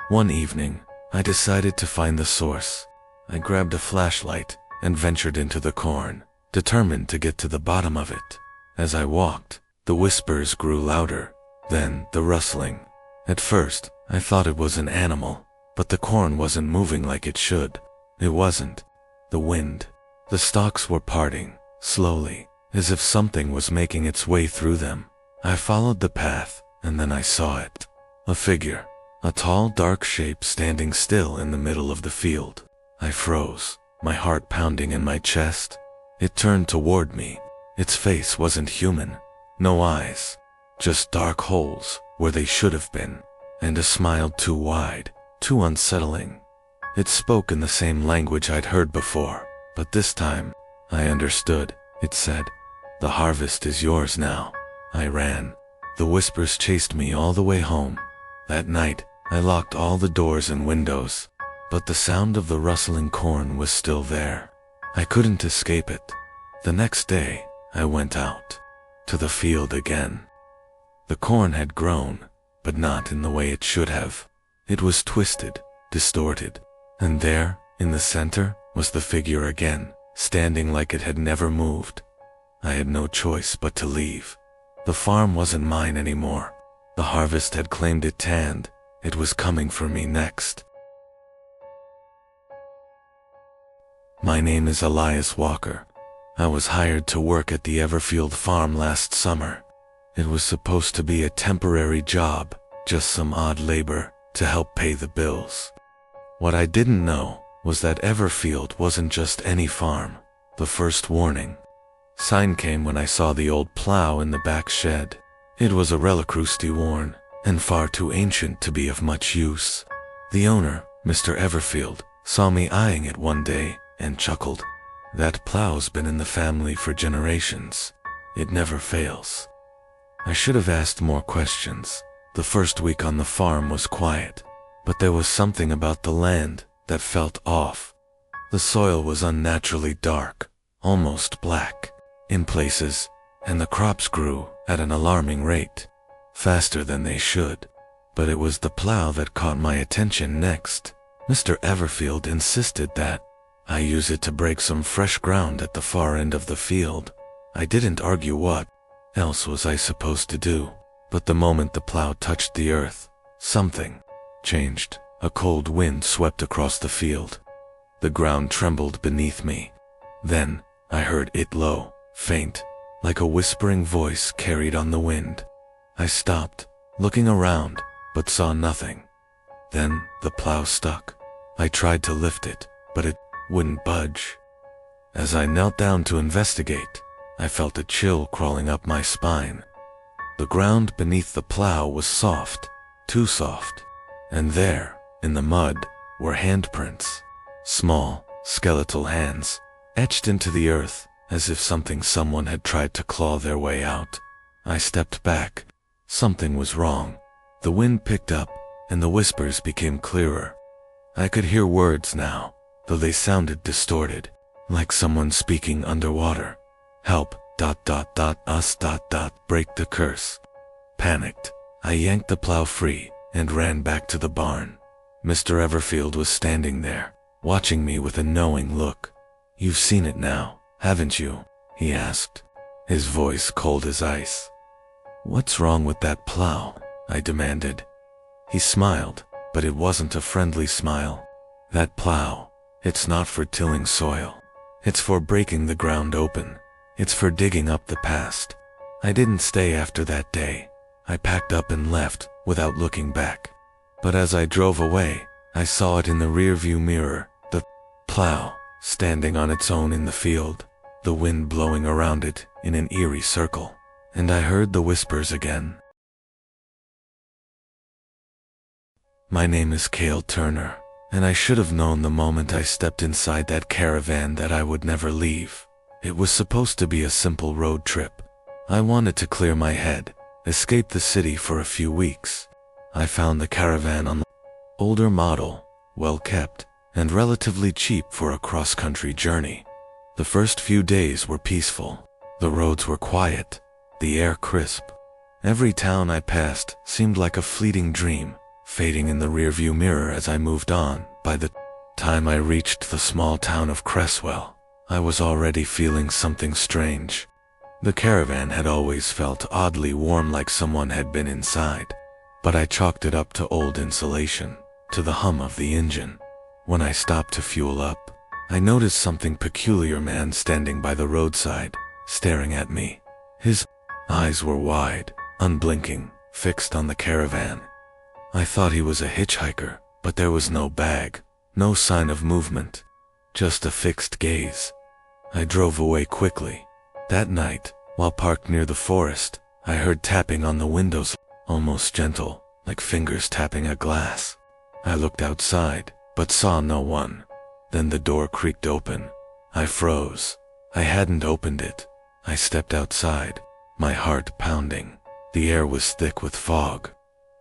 One evening, I decided to find the source. I grabbed a flashlight and ventured into the corn, determined to get to the bottom of it. As I walked, the whispers grew louder, then the rustling. At first, I thought it was an animal, but the corn wasn't moving like it should. It wasn't. The wind. The stalks were parting, slowly, as if something was making its way through them. I followed the path, and then I saw it. A figure, a tall, dark shape standing still in the middle of the field. I froze, my heart pounding in my chest. It turned toward me. Its face wasn't human. No eyes, just dark holes where they should have been, and a smile too wide, too unsettling. It spoke in the same language I'd heard before, but this time, I understood. It said, "The harvest is yours now." I ran. The whispers chased me all the way home. That night, I locked all the doors and windows, but the sound of the rustling corn was still there. I couldn't escape it. The next day, I went out to the field again. The corn had grown, but not in the way it should have. It was twisted, distorted, and there, in the center, was the figure again, standing like it had never moved. I had no choice but to leave. The farm wasn't mine anymore. The harvest had claimed it, and it was coming for me next. My name is Elias Walker. I was hired to work at the Everfield farm last summer. It was supposed to be a temporary job, just some odd labor to help pay the bills. What I didn't know was that Everfield wasn't just any farm. The first warning sign came when I saw the old plow in the back shed. It was a relic rusty worn, and far too ancient to be of much use. The owner, Mr. Everfield, saw me eyeing it one day and chuckled. "That plow's been in the family for generations. It never fails." I should have asked more questions, The first week on the farm was quiet, but there was something about the land that felt off. The soil was unnaturally dark, almost black, in places, and the crops grew at an alarming rate, faster than they should. But it was the plow that caught my attention next. Mr. Everfield insisted that I use it to break some fresh ground at the far end of the field. I didn't argue. What else was I supposed to do? But the moment the plow touched the earth, something changed. A cold wind swept across the field. The ground trembled beneath me. Then I heard it low, faint, like a whispering voice carried on the wind. I stopped, looking around, but saw nothing. Then the plow stuck. I tried to lift it, but it wouldn't budge. As I knelt down to investigate, I felt a chill crawling up my spine. The ground beneath the plow was soft, too soft, and there, in the mud, were handprints. Small, skeletal hands, etched into the earth, as if someone had tried to claw their way out. I stepped back. Something was wrong. The wind picked up, and the whispers became clearer. I could hear words now, though they sounded distorted, like someone speaking underwater. Help, us, break the curse. Panicked, I yanked the plow free and ran back to the barn. Mr. Everfield was standing there, watching me with a knowing look. "You've seen it now, haven't you?" he asked, his voice cold as ice. "What's wrong with that plow?" I demanded. He smiled, but it wasn't a friendly smile. "That plow, it's not for tilling soil. It's for breaking the ground open. It's for digging up the past." I didn't stay after that day. I packed up and left, without looking back. But as I drove away, I saw it in the rearview mirror, the plow, standing on its own in the field, the wind blowing around it in an eerie circle. And I heard the whispers again. My name is Cale Turner, and I should have known the moment I stepped inside that caravan that I would never leave. It was supposed to be a simple road trip. I wanted to clear my head, escape the city for a few weeks. I found the caravan on older model, well kept, and relatively cheap for a cross-country journey. The first few days were peaceful. The roads were quiet, the air crisp. Every town I passed seemed like a fleeting dream, fading in the rearview mirror as I moved on. By the time I reached the small town of Cresswell, I was already feeling something strange. The caravan had always felt oddly warm, like someone had been inside, but I chalked it up to old insulation, to the hum of the engine. When I stopped to fuel up, I noticed something peculiar. Man standing by the roadside, staring at me. His eyes were wide, unblinking, fixed on the caravan. I thought he was a hitchhiker, but there was no bag, no sign of movement, just a fixed gaze. I drove away quickly. That night, while parked near the forest, I heard tapping on the windows, almost gentle, like fingers tapping a glass. I looked outside, but saw no one. Then the door creaked open. I froze. I hadn't opened it. I stepped outside, my heart pounding. The air was thick with fog.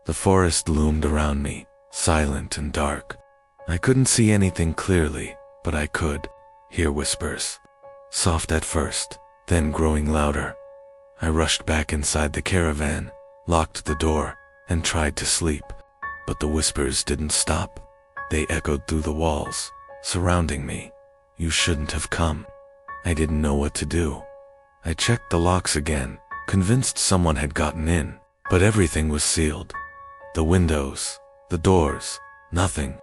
The forest loomed around me, silent and dark. I couldn't see anything clearly, but I could hear whispers. Soft at first, then growing louder. I rushed back inside the caravan, locked the door, and tried to sleep. But the whispers didn't stop. They echoed through the walls, surrounding me. "You shouldn't have come." I didn't know what to do. I checked the locks again, convinced someone had gotten in, but everything was sealed. The windows, the doors, nothing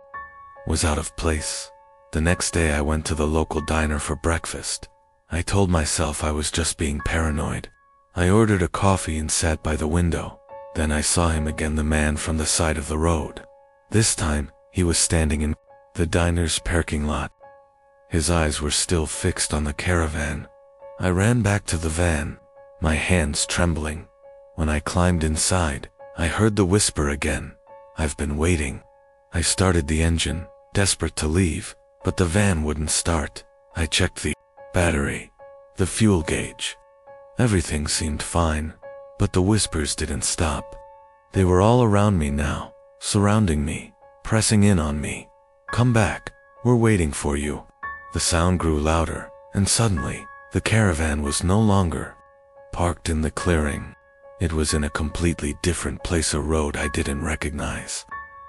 was out of place. The next day I went to the local diner for breakfast. I told myself I was just being paranoid. I ordered a coffee and sat by the window. Then I saw him again, the man from the side of the road. This time, he was standing in the diner's parking lot. His eyes were still fixed on the caravan. I ran back to the van, my hands trembling. When I climbed inside, I heard the whisper again. "I've been waiting." I started the engine, desperate to leave, but the van wouldn't start. I checked the battery, the fuel gauge. Everything seemed fine, but the whispers didn't stop. They were all around me now, surrounding me, pressing in on me. "Come back, we're waiting for you." The sound grew louder, and suddenly, the caravan was no longer parked in the clearing. It was in a completely different place, a road I didn't recognize.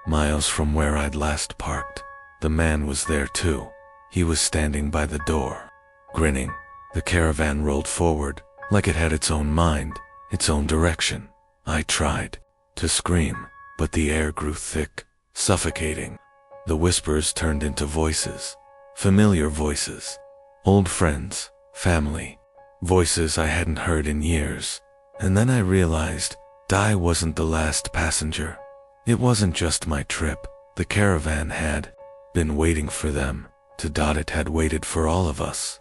Miles from where I'd last parked. The man was there too. He was standing by the door, grinning. The caravan rolled forward, like it had its own mind, its own direction. I tried to scream, but the air grew thick, suffocating. The whispers turned into voices, familiar voices, old friends, family, voices I hadn't heard in years. And then I realized Di wasn't the last passenger. It wasn't just my trip. The caravan had been waiting for them. It had waited for all of us.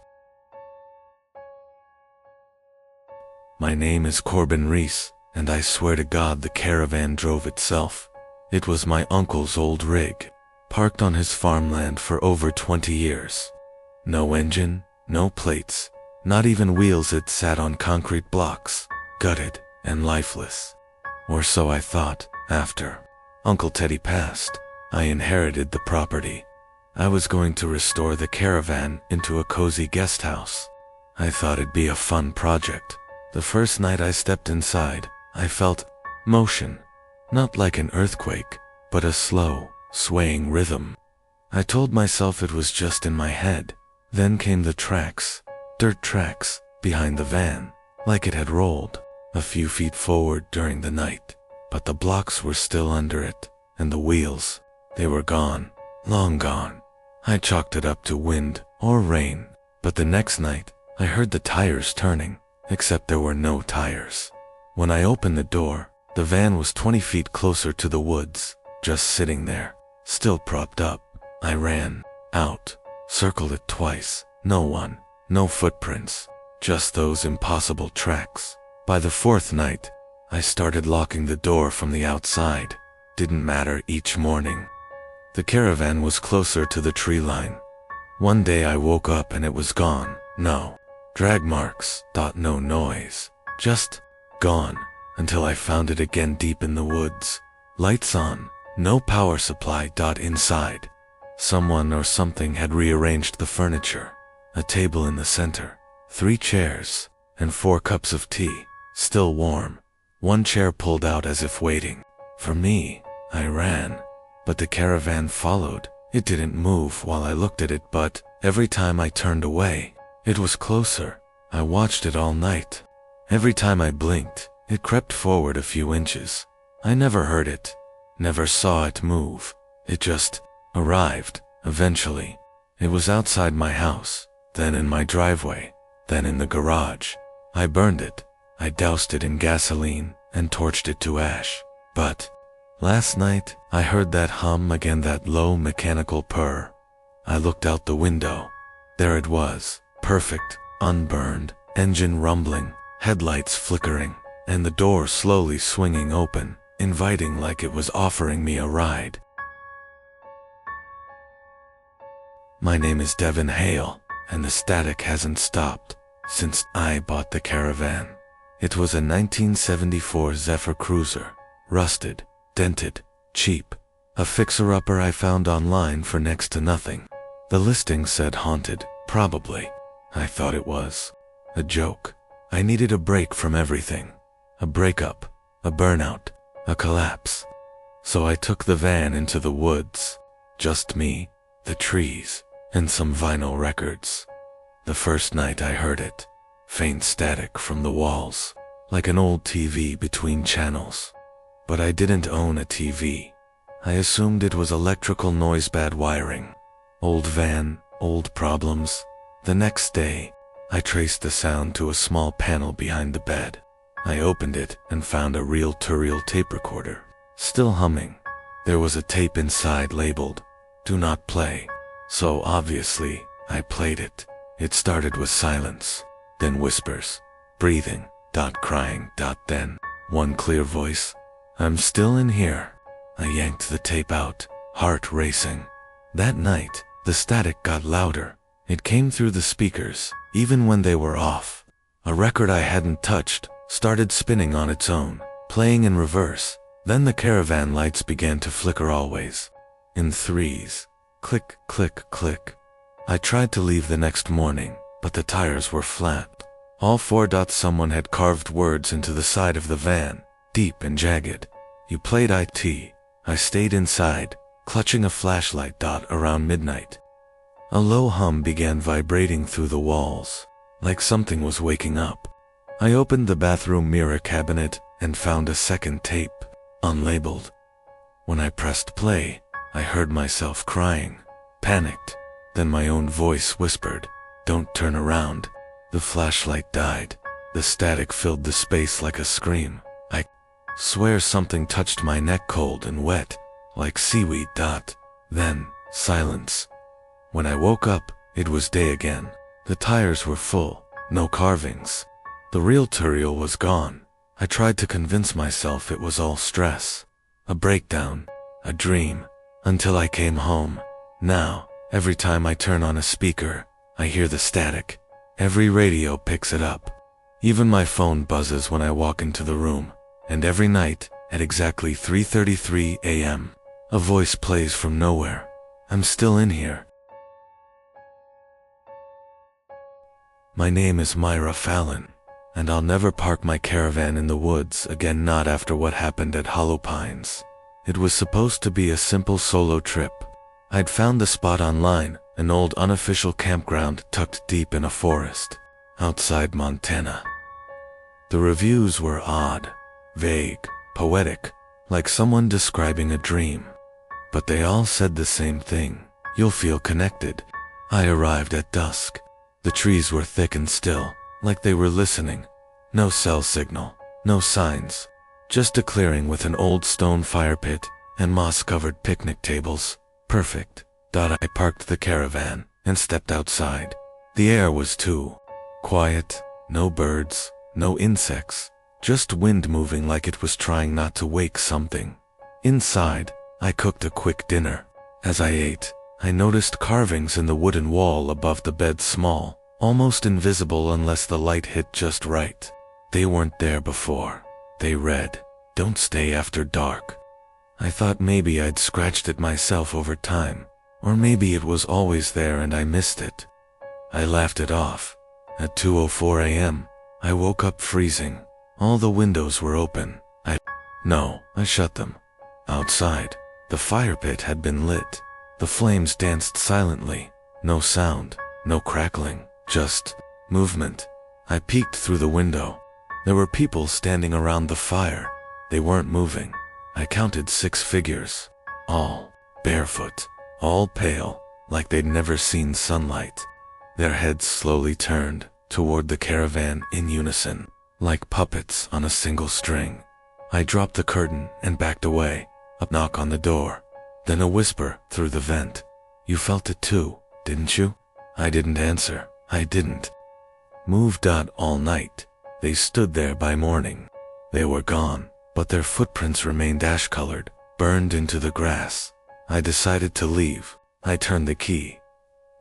My name is Corbin Reese, and I swear to God the caravan drove itself. It was my uncle's old rig, parked on his farmland for over 20 years. No engine, no plates, not even wheels. It sat on concrete blocks, gutted and lifeless. Or so I thought. After Uncle Teddy passed, I inherited the property. I was going to restore the caravan into a cozy guest house. I thought it'd be a fun project. The first night I stepped inside, I felt motion. Not like an earthquake, but a slow, swaying rhythm. I told myself it was just in my head. Then came the tracks, dirt tracks, behind the van, like it had rolled a few feet forward during the night. But the blocks were still under it, and the wheels, they were gone, long gone. I chalked it up to wind or rain, but the next night, I heard the tires turning, except there were no tires. When I opened the door, the van was 20 feet closer to the woods, just sitting there, still propped up. I ran out, circled it twice. No one, no footprints, just those impossible tracks. By the fourth night, I started locking the door from the outside. Didn't matter each morning. The caravan was closer to the tree line. One day I woke up and it was gone. No drag marks, no noise, just gone, until I found it again deep in the woods. Lights on, no power supply. Inside, someone or something had rearranged the furniture. A table in the center, 3 chairs, and 4 cups of tea, still warm. One chair pulled out as if waiting for me. I ran, but the caravan followed. It didn't move while I looked at it, but every time I turned away, it was closer. I watched it all night. Every time I blinked, it crept forward a few inches. I never heard it, never saw it move. It just arrived, eventually. It was outside my house, then in my driveway, then in the garage. I burned it. I doused it in gasoline and torched it to ash. But last night, I heard that hum again, that low mechanical purr. I looked out the window. There it was, perfect, unburned, engine rumbling, headlights flickering, and the door slowly swinging open, inviting, like it was offering me a ride. My name is Devin Hale, and the static hasn't stopped since I bought the caravan. It was a 1974 Zephyr Cruiser, rusted, dented, cheap, a fixer-upper I found online for next to nothing. The listing said haunted, probably. I thought it was a joke. I needed a break from everything. A breakup, a burnout, a collapse. So I took the van into the woods. Just me, the trees, and some vinyl records. The first night I heard it, faint static from the walls, like an old TV between channels. But I didn't own a TV. I assumed it was electrical noise, bad wiring. Old van, old problems. The next day, I traced the sound to a small panel behind the bed. I opened it and found a reel-to-reel tape recorder, still humming. There was a tape inside labeled, "Do not play." So obviously, I played it. It started with silence, then whispers, breathing, crying, then one clear voice, "I'm still in here." I yanked the tape out, heart racing. That night, the static got louder. It came through the speakers, even when they were off. A record I hadn't touched started spinning on its own, playing in reverse. Then the caravan lights began to flicker always, in threes. Click, click, click. I tried to leave the next morning, but the tires were flat. All four dots. Someone had carved words into the side of the van, deep and jagged. You played IT. I stayed inside, clutching a flashlight. Around midnight, a low hum began vibrating through the walls, like something was waking up. I opened the bathroom mirror cabinet and found a second tape, unlabeled. When I pressed play, I heard myself crying, panicked. Then my own voice whispered, "Don't turn around." The flashlight died. The static filled the space like a scream. I swear something touched my neck, cold and wet, like seaweed. Then, silence. When I woke up, it was day again. The tires were full, no carvings. The real Turiel was gone. I tried to convince myself it was all stress, a breakdown, a dream, until I came home. Now, every time I turn on a speaker, I hear the static. Every radio picks it up. Even my phone buzzes when I walk into the room. And every night, at exactly 3:33 a.m., a voice plays from nowhere. I'm still in here. My name is Myra Fallon, and I'll never park my caravan in the woods again, not after what happened at Hollow Pines. It was supposed to be a simple solo trip. I'd found the spot online, an old unofficial campground tucked deep in a forest, outside Montana. The reviews were odd, vague, poetic, like someone describing a dream. But they all said the same thing: you'll feel connected. I arrived at dusk. The trees were thick and still, like they were listening. No cell signal, no signs. Just a clearing with an old stone fire pit and moss-covered picnic tables. Perfect. I parked the caravan and stepped outside. The air was too quiet, no birds, no insects, just wind moving like it was trying not to wake something. Inside, I cooked a quick dinner. As I ate, I noticed carvings in the wooden wall above the bed, small, almost invisible unless the light hit just right. They weren't there before. They read, "Don't stay after dark." I thought maybe I'd scratched it myself over time, or maybe it was always there and I missed it. I laughed it off. At 2:04 a.m., I woke up freezing. All the windows were open. I shut them. Outside, the fire pit had been lit. The flames danced silently. No sound, no crackling, just movement. I peeked through the window. There were people standing around the fire. They weren't moving. I counted 6 figures, all barefoot, all pale, like they'd never seen sunlight. Their heads slowly turned toward the caravan in unison, like puppets on a single string. I dropped the curtain and backed away. A knock on the door, then a whisper through the vent. "You felt it too, didn't you?" I didn't answer. I didn't move. All night, they stood there. By morning, they were gone, but their footprints remained ash-colored, burned into the grass. I decided to leave. I turned the key.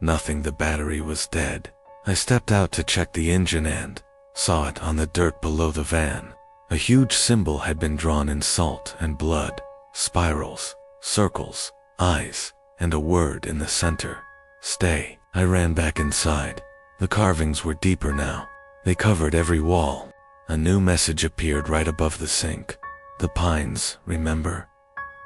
Nothing. The battery was dead. I stepped out to check the engine and saw it on the dirt below the van. A huge symbol had been drawn in salt and blood, spirals, circles, eyes, and a word in the center: stay. I ran back inside. The carvings were deeper now. They covered every wall. A new message appeared right above the sink. "The Pines, remember?"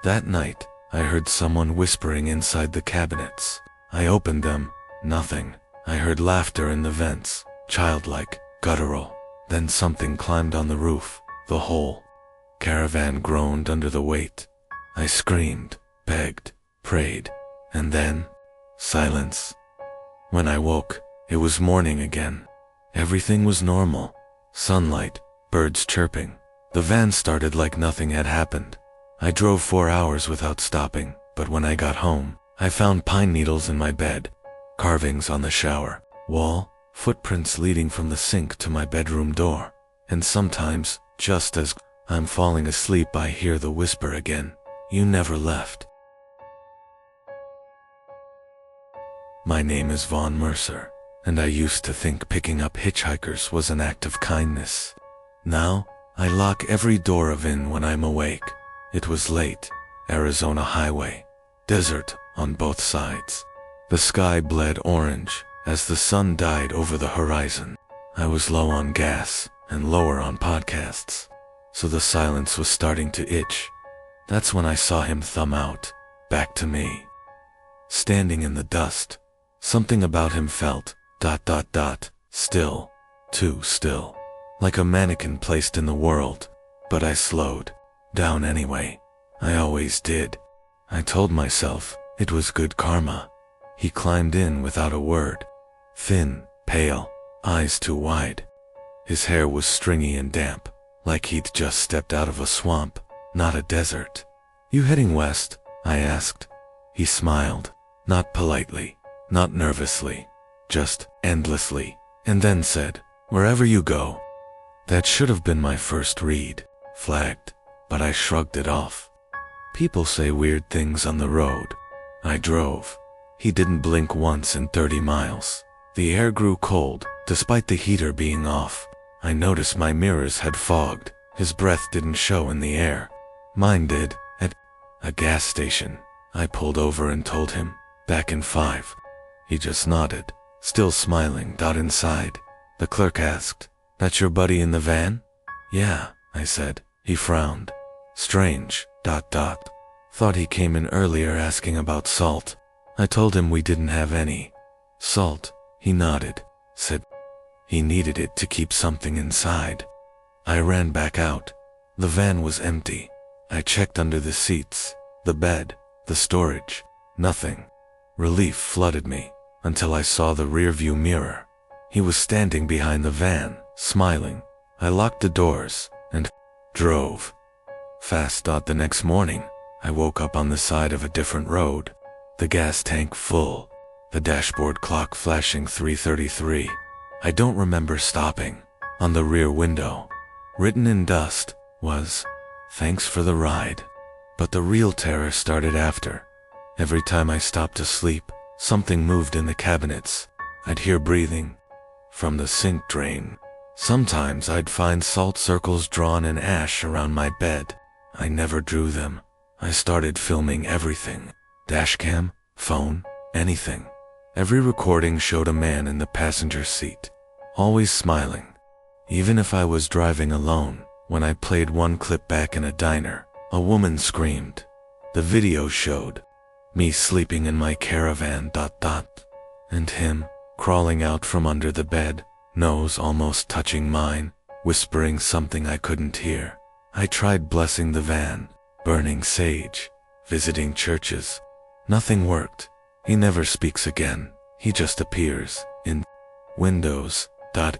That night, I heard someone whispering inside the cabinets. I opened them. Nothing. I heard laughter in the vents, childlike, guttural. Then something climbed on the roof. The whole caravan groaned under the weight. I screamed, begged, prayed, and then silence. When I woke, it was morning again. Everything was normal. Sunlight, birds chirping. The van started like nothing had happened. I drove 4 hours without stopping, but when I got home, I found pine needles in my bed, carvings on the shower wall, footprints leading from the sink to my bedroom door. And sometimes, just as I'm falling asleep, I hear the whisper again: "You never left." My name is Vaughn Mercer, and I used to think picking up hitchhikers was an act of kindness. Now, I lock every door of in when I'm awake. It was late, Arizona highway, desert on both sides. The sky bled orange as the sun died over the horizon. I was low on gas and lower on podcasts, so the silence was starting to itch. That's when I saw him thumb out, back to me. Standing in the dust, something about him felt, still, too still. Like a mannequin placed in the world, but I slowed down anyway. I always did. I told myself it was good karma. He climbed in without a word. Thin, pale, eyes too wide. His hair was stringy and damp, like he'd just stepped out of a swamp, not a desert. You heading west? I asked. He smiled, not politely, not nervously, just endlessly, and then said, "Wherever you go." That should have been my first read, flagged, but I shrugged it off. People say weird things on the road. I drove. He didn't blink once in 30 miles. The air grew cold, despite the heater being off. I noticed my mirrors had fogged. His breath didn't show in the air. Mine did. At a gas station, I pulled over and told him, "Back in 5. He just nodded, still smiling. Inside, the clerk asked, "That's your buddy in the van?" "Yeah," I said. He frowned. "Strange, Thought he came in earlier asking about salt." I told him we didn't have any. "Salt?" He nodded, said he needed it to keep something inside. I ran back out. The van was empty. I checked under the seats, the bed, the storage. Nothing. Relief flooded me, until I saw the rearview mirror. He was standing behind the van, smiling. I locked the doors, and drove fast. The next morning, I woke up on the side of a different road. The gas tank full, the dashboard clock flashing 3:33. I don't remember stopping. On the rear window, written in dust, was, "Thanks for the ride." But the real terror started after. Every time I stopped to sleep, something moved in the cabinets. I'd hear breathing from the sink drain. Sometimes I'd find salt circles drawn in ash around my bed. I never drew them. I started filming everything. Dashcam, phone, anything. Every recording showed a man in the passenger seat, always smiling. Even if I was driving alone, when I played one clip back in a diner, a woman screamed. The video showed me sleeping in my caravan, and him crawling out from under the bed, nose almost touching mine, whispering something I couldn't hear. I tried blessing the van, burning sage, visiting churches. Nothing worked. He never speaks again. He just appears in windows,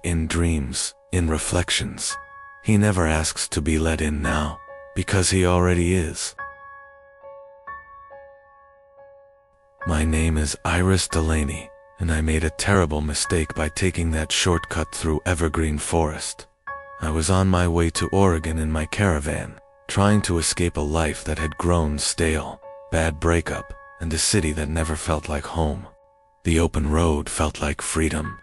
in dreams, in reflections. He never asks to be let in now, because he already is. My name is Iris Delaney, and I made a terrible mistake by taking that shortcut through evergreen forest. I was on my way to Oregon in my caravan, trying to escape a life that had grown stale, bad breakup, and a city that never felt like home. The open road felt like freedom.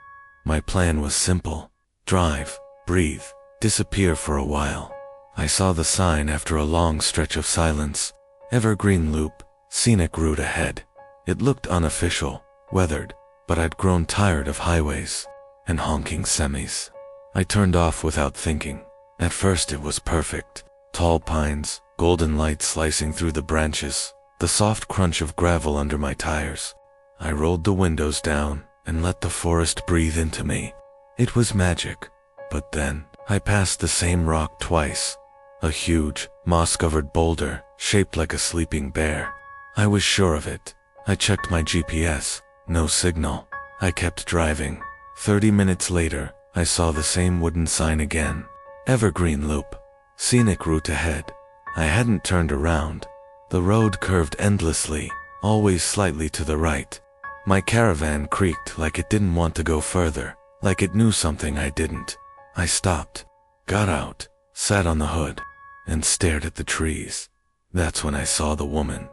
My plan was simple: drive, breathe, disappear for a while. I saw the sign after a long stretch of silence. Evergreen Loop, scenic route ahead. It looked unofficial, weathered, but I'd grown tired of highways and honking semis. I turned off without thinking. At first it was perfect. Tall pines, golden light slicing through the branches, the soft crunch of gravel under my tires. I rolled the windows down and let the forest breathe into me. It was magic. But then, I passed the same rock twice. A huge, moss-covered boulder, shaped like a sleeping bear. I was sure of it. I checked my GPS. No signal. I kept driving. 30 minutes later, I saw the same wooden sign again. Evergreen Loop. Scenic route ahead. I hadn't turned around. The road curved endlessly, always slightly to the right. My caravan creaked like it didn't want to go further, like it knew something I didn't. I stopped, got out, sat on the hood, and stared at the trees. That's when I saw the woman.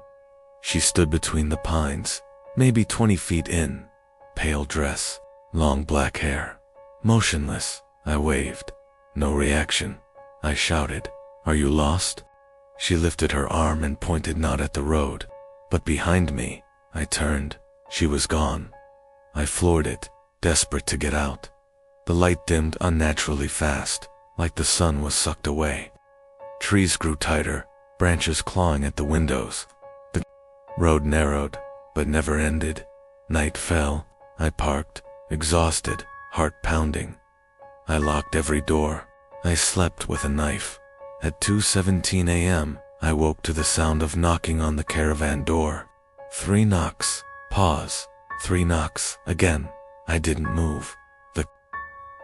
She stood between the pines, maybe 20 feet in. Pale dress, long black hair. Motionless. I waved. No reaction. I shouted, "Are you lost?" She lifted her arm and pointed not at the road, but behind me. I turned. She was gone. I floored it, desperate to get out. The light dimmed unnaturally fast, like the sun was sucked away. Trees grew tighter, branches clawing at the windows. The road narrowed, but never ended. Night fell. I parked, exhausted, heart pounding. I locked every door. I slept with a knife. At 2:17 a.m., I woke to the sound of knocking on the caravan door. 3 knocks. Pause. 3 knocks. Again. I didn't move. The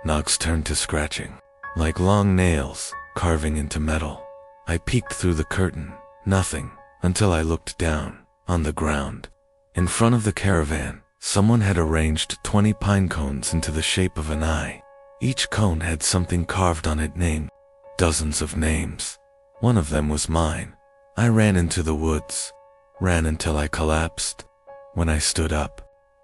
knocks turned to scratching, like long nails, carving into metal. I peeked through the curtain. Nothing, until I looked down, on the ground. In front of the caravan, someone had arranged 20 pine cones into the shape of an eye. Each cone had something carved on it named. Dozens of names. One of them was mine. I ran into the woods. Ran until I collapsed. When I stood up,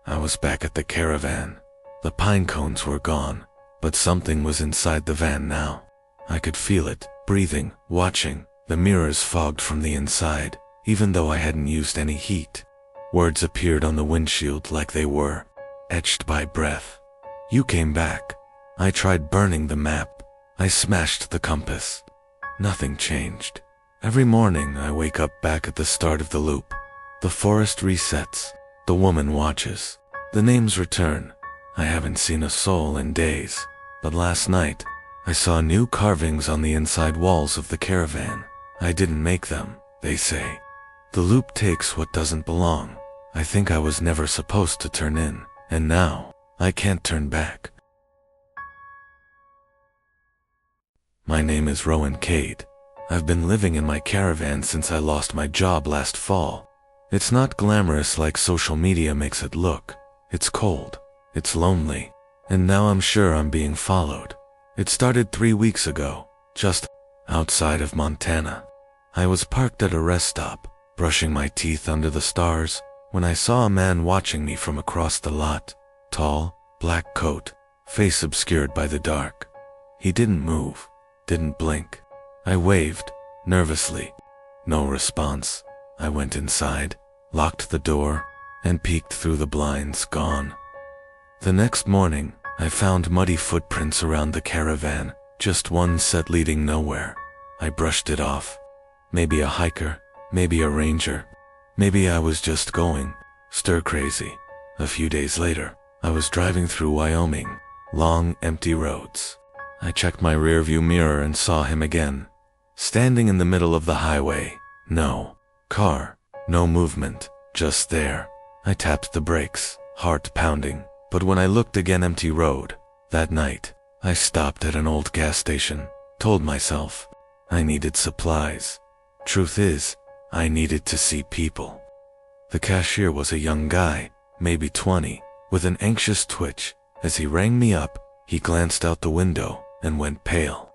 I was back at the caravan. The pine cones were gone, but something was inside the van now. I could feel it, breathing, watching. The mirrors fogged from the inside, even though I hadn't used any heat. Words appeared on the windshield like they were etched by breath. You came back. I tried burning the map. I smashed the compass. Nothing changed. Every morning I wake up back at the start of the loop. The forest resets. The woman watches. The names return. I haven't seen a soul in days. But last night, I saw new carvings on the inside walls of the caravan. I didn't make them, they say. The loop takes what doesn't belong. I think I was never supposed to turn in, and now, I can't turn back. My name is Rowan Cade. I've been living in my caravan since I lost my job last fall. It's not glamorous like social media makes it look. It's cold. It's lonely. And now I'm sure I'm being followed. It started 3 weeks ago, just outside of Montana. I was parked at a rest stop, brushing my teeth under the stars, when I saw a man watching me from across the lot. Tall, black coat, face obscured by the dark. He didn't move, didn't blink. I waved, nervously. No response. I went inside, locked the door, and peeked through the blinds. Gone. The next morning, I found muddy footprints around the caravan, just one set leading nowhere. I brushed it off. Maybe a hiker, maybe a ranger. Maybe I was just going stir-crazy. A few days later, I was driving through Wyoming. Long, empty roads. I checked my rearview mirror and saw him again. Standing in the middle of the highway. No car, no movement, just there. I tapped the brakes, heart pounding. But when I looked again, empty road. That night, I stopped at an old gas station, told myself I needed supplies. Truth is, I needed to see people. The cashier was a young guy, maybe 20, with an anxious twitch. As he rang me up, he glanced out the window and went pale.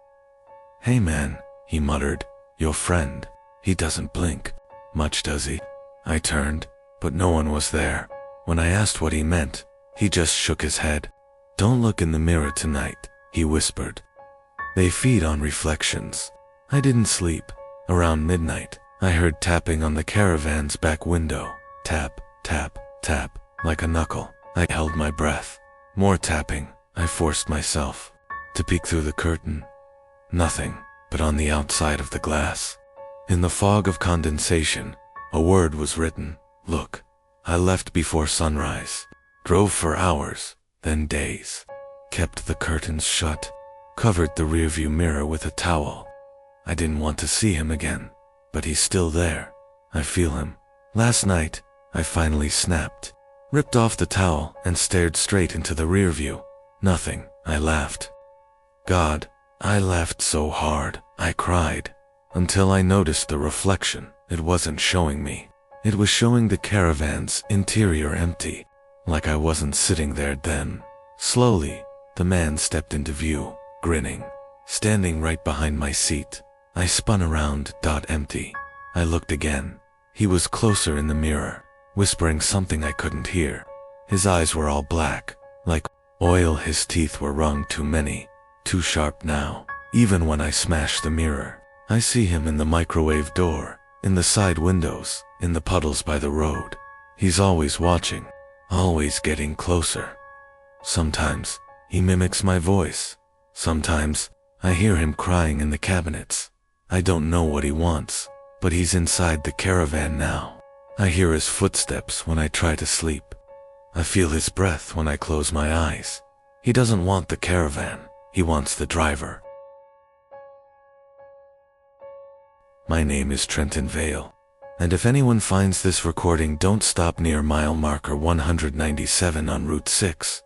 "Hey man," he muttered, "your friend. He doesn't blink much, does he?" I turned, but no one was there. When I asked what he meant, he just shook his head. "Don't look in the mirror tonight," he whispered. "They feed on reflections." I didn't sleep. Around midnight, I heard tapping on the caravan's back window. Tap, tap, tap, like a knuckle. I held my breath. More tapping. I forced myself to peek through the curtain. Nothing, but on the outside of the glass, in the fog of condensation, a word was written. Look. I left before sunrise. Drove for hours, then days. Kept the curtains shut. Covered the rearview mirror with a towel. I didn't want to see him again, but he's still there. I feel him. Last night, I finally snapped. Ripped off the towel and stared straight into the rearview. Nothing. I laughed. God, I laughed so hard, I cried. Until I noticed the reflection. It wasn't showing me. It was showing the caravan's interior empty, like I wasn't sitting there then. Slowly, the man stepped into view, grinning, standing right behind my seat. I spun around. Empty. I looked again. He was closer in the mirror, whispering something I couldn't hear. His eyes were all black, like oil. His teeth were wrung too many, too sharp now. Even when I smashed the mirror, I see him in the microwave door, in the side windows, in the puddles by the road. He's always watching, always getting closer. Sometimes he mimics my voice. Sometimes I hear him crying in the cabinets. I don't know what he wants, but he's inside the caravan now. I hear his footsteps when I try to sleep. I feel his breath when I close my eyes. He doesn't want the caravan, he wants the driver. My name is Trenton Vale, and if anyone finds this recording, don't stop near mile marker 197 on Route 6.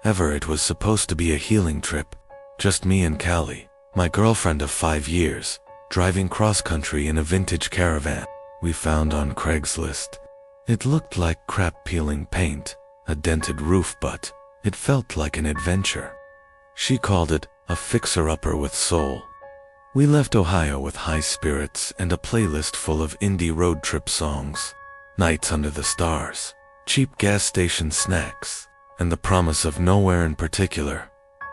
It was supposed to be a healing trip, just me and Callie, my girlfriend of 5 years, driving cross-country in a vintage caravan we found on Craigslist. It looked like crap peeling paint, a dented roof, but it felt like an adventure. She called it a fixer-upper with soul. We left Ohio with high spirits and a playlist full of indie road trip songs, nights under the stars, cheap gas station snacks, and the promise of nowhere in particular.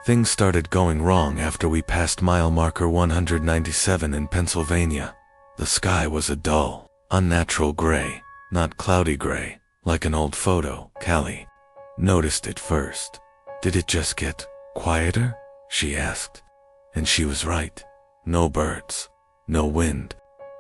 Things started going wrong after we passed mile marker 197 in Pennsylvania. The sky was a dull, unnatural gray, not cloudy gray, like an old photo. Callie noticed it first. Did it just get quieter? She asked. And she was right. No birds, no wind,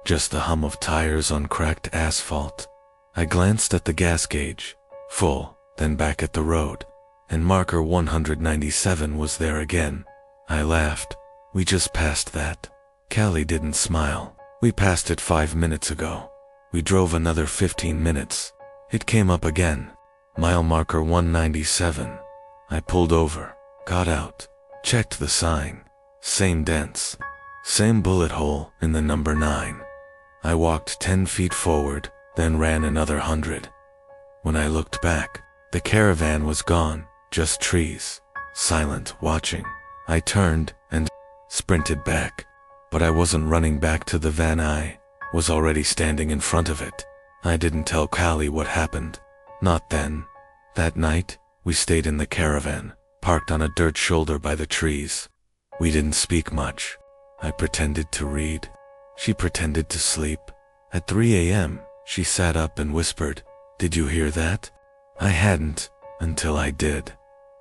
just the hum of tires on cracked asphalt. I glanced at the gas gauge, full, then back at the road, and marker 197 was there again. I laughed. We just passed that. Callie didn't smile. We passed it 5 minutes ago. We drove another 15 minutes. It came up again. Mile marker 197. I pulled over, got out, checked the sign. Same dents. Same bullet hole in the number 9. I walked 10 feet forward, then ran another 100. When I looked back, the caravan was gone, just trees, silent, watching. I turned and sprinted back, but I wasn't running back to the van. I was already standing in front of it. I didn't tell Callie what happened. Not then. That night, we stayed in the caravan, parked on a dirt shoulder by the trees. We didn't speak much. I pretended to read. She pretended to sleep. At 3 a.m., she sat up and whispered, "Did you hear that?" I hadn't, until I did.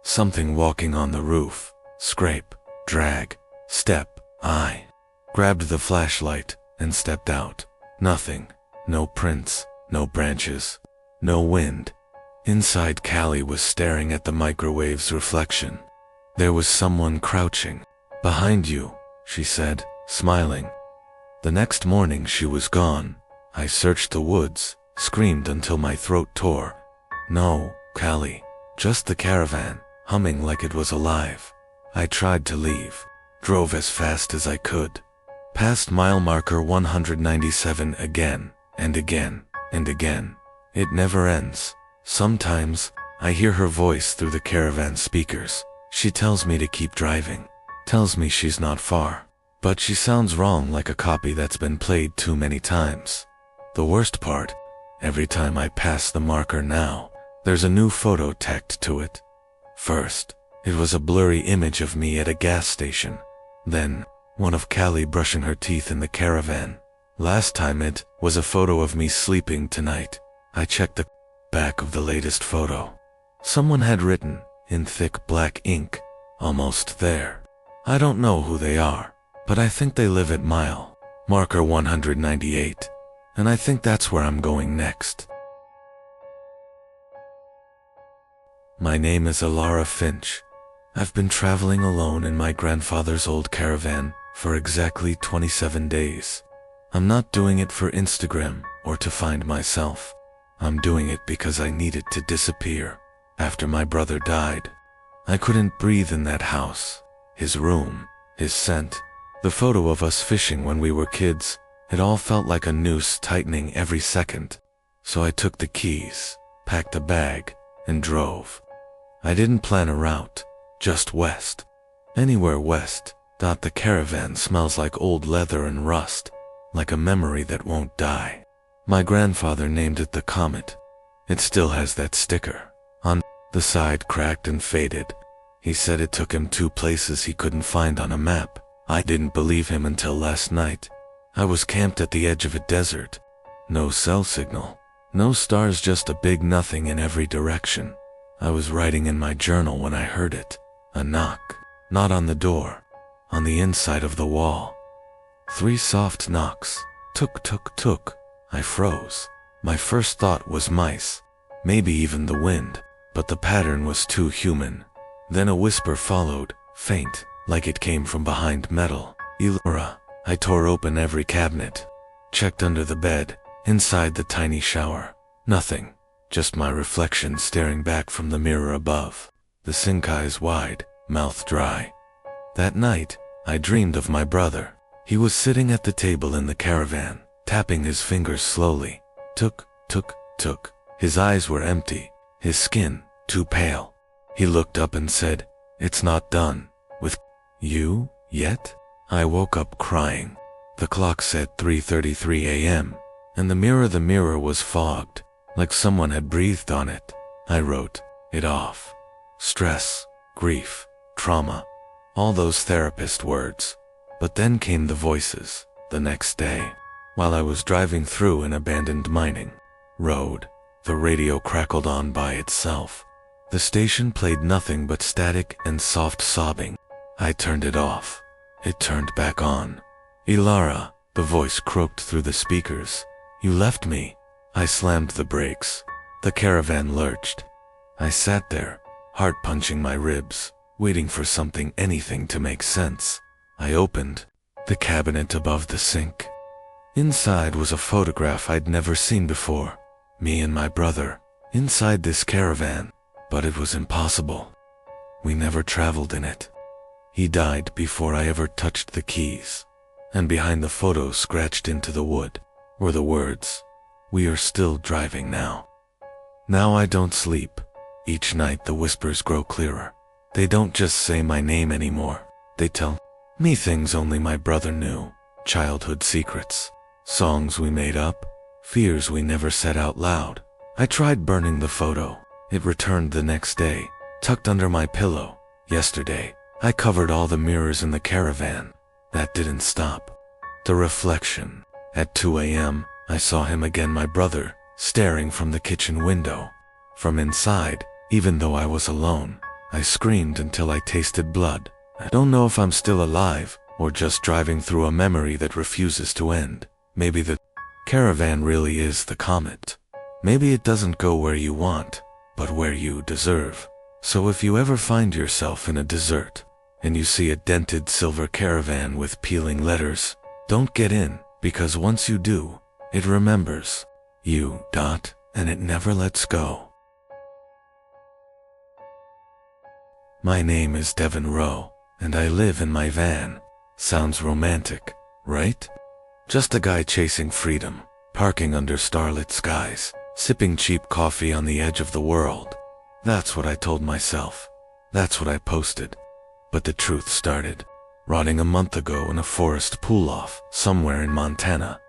Something walking on the roof. Scrape, drag, step. I grabbed the flashlight and stepped out. Nothing. No prints, no branches, no wind. Inside, Callie was staring at the microwave's reflection. There was someone crouching. "Behind you," she said, smiling. The next morning she was gone. I searched the woods, screamed until my throat tore. No, Callie, just the caravan, humming like it was alive. I tried to leave, drove as fast as I could. Past mile marker 197 again, and again, and again. It never ends. Sometimes, I hear her voice through the caravan speakers. She tells me to keep driving. Tells me she's not far, but she sounds wrong, like a copy that's been played too many times. The worst part, every time I pass the marker now, there's a new photo tacked to it. First, it was a blurry image of me at a gas station. Then, one of Callie brushing her teeth in the caravan. Last time it was a photo of me sleeping tonight. I checked the back of the latest photo. Someone had written, in thick black ink, "Almost there." I don't know who they are, but I think they live at mile marker 198, and I think that's where I'm going next. My name is Alara Finch. I've been traveling alone in my grandfather's old caravan for exactly 27 days. I'm not doing it for Instagram or to find myself. I'm doing it because I needed to disappear. After my brother died, I couldn't breathe in that house. His room, his scent, the photo of us fishing when we were kids, it all felt like a noose tightening every second. So I took the keys, packed a bag, and drove. I didn't plan a route, just west. Anywhere west. The caravan smells like old leather and rust, like a memory that won't die. My grandfather named it the Comet. It still has that sticker on the side, cracked and faded. He said it took him 2 places he couldn't find on a map. I didn't believe him until last night. I was camped at the edge of a desert. No cell signal. No stars, just a big nothing in every direction. I was writing in my journal when I heard it. A knock. Not on the door. On the inside of the wall. 3 soft knocks. Tuk, tuk, tuk. I froze. My first thought was mice. Maybe even the wind. But the pattern was too human. Then a whisper followed, faint, like it came from behind metal. Ilora. I tore open every cabinet. Checked under the bed, inside the tiny shower. Nothing. Just my reflection staring back from the mirror above. The sink eyes wide, mouth dry. That night, I dreamed of my brother. He was sitting at the table in the caravan, tapping his fingers slowly. Tuk, tuk, tuk. His eyes were empty, his skin too pale. He looked up and said, "It's not done with you yet?" I woke up crying. The clock said 3:33 a.m., and the mirror was fogged, like someone had breathed on it. I wrote it off. Stress, grief, trauma, all those therapist words. But then came the voices, the next day, while I was driving through an abandoned mining road. The radio crackled on by itself. The station played nothing but static and soft sobbing. I turned it off. It turned back on. "Ilara," the voice croaked through the speakers. "You left me." I slammed the brakes. The caravan lurched. I sat there, heart punching my ribs, waiting for anything to make sense. I opened the cabinet above the sink. Inside was a photograph I'd never seen before. Me and my brother, inside this caravan. But it was impossible. We never traveled in it. He died before I ever touched the keys. And behind the photo, scratched into the wood, were the words, "We are still driving now." Now I don't sleep. Each night the whispers grow clearer. They don't just say my name anymore. They tell me things only my brother knew. Childhood secrets. Songs we made up. Fears we never said out loud. I tried burning the photo. It returned the next day, tucked under my pillow. Yesterday, I covered all the mirrors in the caravan. That didn't stop. The reflection. At 2 a.m., I saw him again, my brother, staring from the kitchen window. From inside, even though I was alone, I screamed until I tasted blood. I don't know if I'm still alive, or just driving through a memory that refuses to end. Maybe the caravan really is the comet. Maybe it doesn't go where you want, but where you deserve. So if you ever find yourself in a desert, and you see a dented silver caravan with peeling letters, don't get in, because once you do, it remembers you, and it never lets go. My name is Devin Rowe, and I live in my van. Sounds romantic, right? Just a guy chasing freedom, parking under starlit skies, sipping cheap coffee on the edge of the world. That's what I told myself. That's what I posted. But the truth started rotting a month ago in a forest pull-off somewhere in Montana.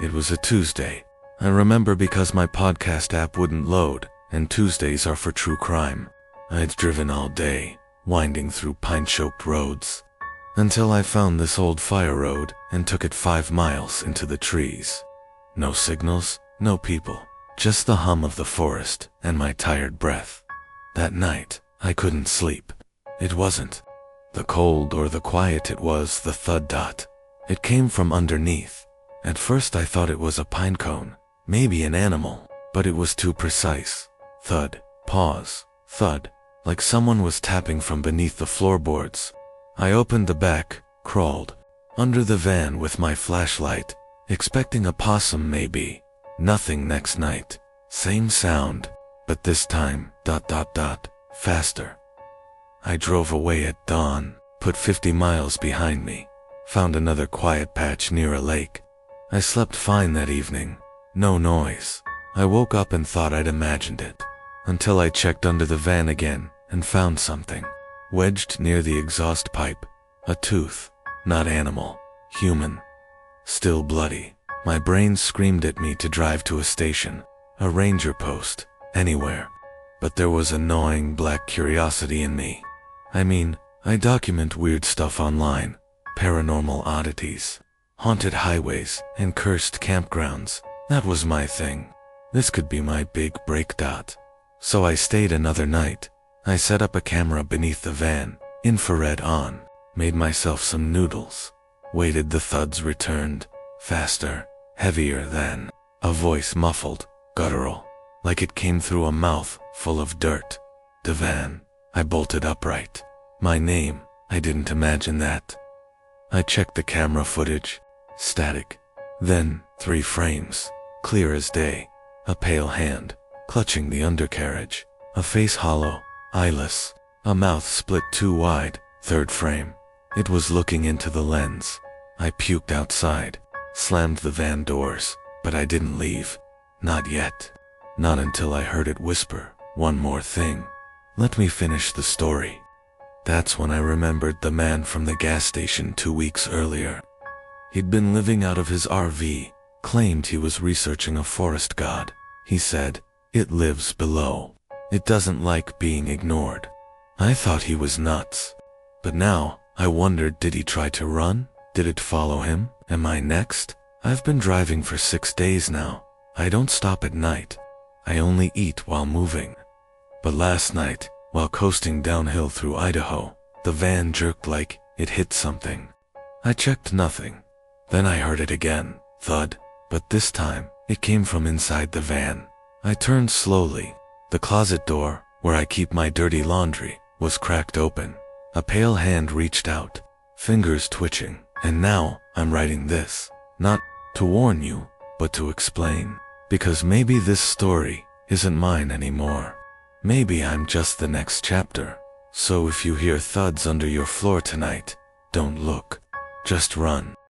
It was a Tuesday. I remember because my podcast app wouldn't load, and Tuesdays are for true crime. I'd driven all day, winding through pine-choked roads, until I found this old fire road and took it 5 miles into the trees. No signals, no people, just the hum of the forest and my tired breath. That night, I couldn't sleep. It wasn't the cold or the quiet, it was the thud. It came from underneath. At first I thought it was a pine cone, maybe an animal, but it was too precise. Thud, pause, thud, like someone was tapping from beneath the floorboards. I opened the back, crawled under the van with my flashlight, expecting a possum maybe. Nothing next night. Same sound, but this time, faster. I drove away at dawn, put 50 miles behind me, found another quiet patch near a lake. I slept fine that evening. No noise. I woke up and thought I'd imagined it, until I checked under the van again and found something. Wedged near the exhaust pipe. A tooth. Not animal. Human. Still bloody. My brain screamed at me to drive to a station, a ranger post, anywhere. But there was a gnawing black curiosity in me. I mean, I document weird stuff online, paranormal oddities. Haunted highways and cursed campgrounds. That was my thing. This could be my big break. So I stayed another night. I set up a camera beneath the van, infrared on, made myself some noodles, waited. The thuds returned, faster, heavier than, a voice muffled, guttural, like it came through a mouth full of dirt. Devan. I bolted upright. My name, I didn't imagine that. I checked the camera footage, static. Then, 3 frames, clear as day. A pale hand, clutching the undercarriage. A face hollow, eyeless. A mouth split too wide. 3rd frame. It was looking into the lens. I puked outside, slammed the van doors, but I didn't leave. Not yet. Not until I heard it whisper, "One more thing. Let me finish the story." That's when I remembered the man from the gas station 2 weeks earlier. He'd been living out of his RV, claimed he was researching a forest god. He said, "It lives below. It doesn't like being ignored." I thought he was nuts. But now, I wondered, did he try to run? Did it follow him? Am I next? I've been driving for 6 days now. I don't stop at night. I only eat while moving. But last night, while coasting downhill through Idaho, the van jerked like it hit something. I checked nothing. Then I heard it again, thud, but this time, it came from inside the van. I turned slowly. The closet door, where I keep my dirty laundry, was cracked open. A pale hand reached out, fingers twitching, and now I'm writing this, not to warn you, but to explain. Because maybe this story isn't mine anymore. Maybe I'm just the next chapter. So if you hear thuds under your floor tonight, don't look. Just run.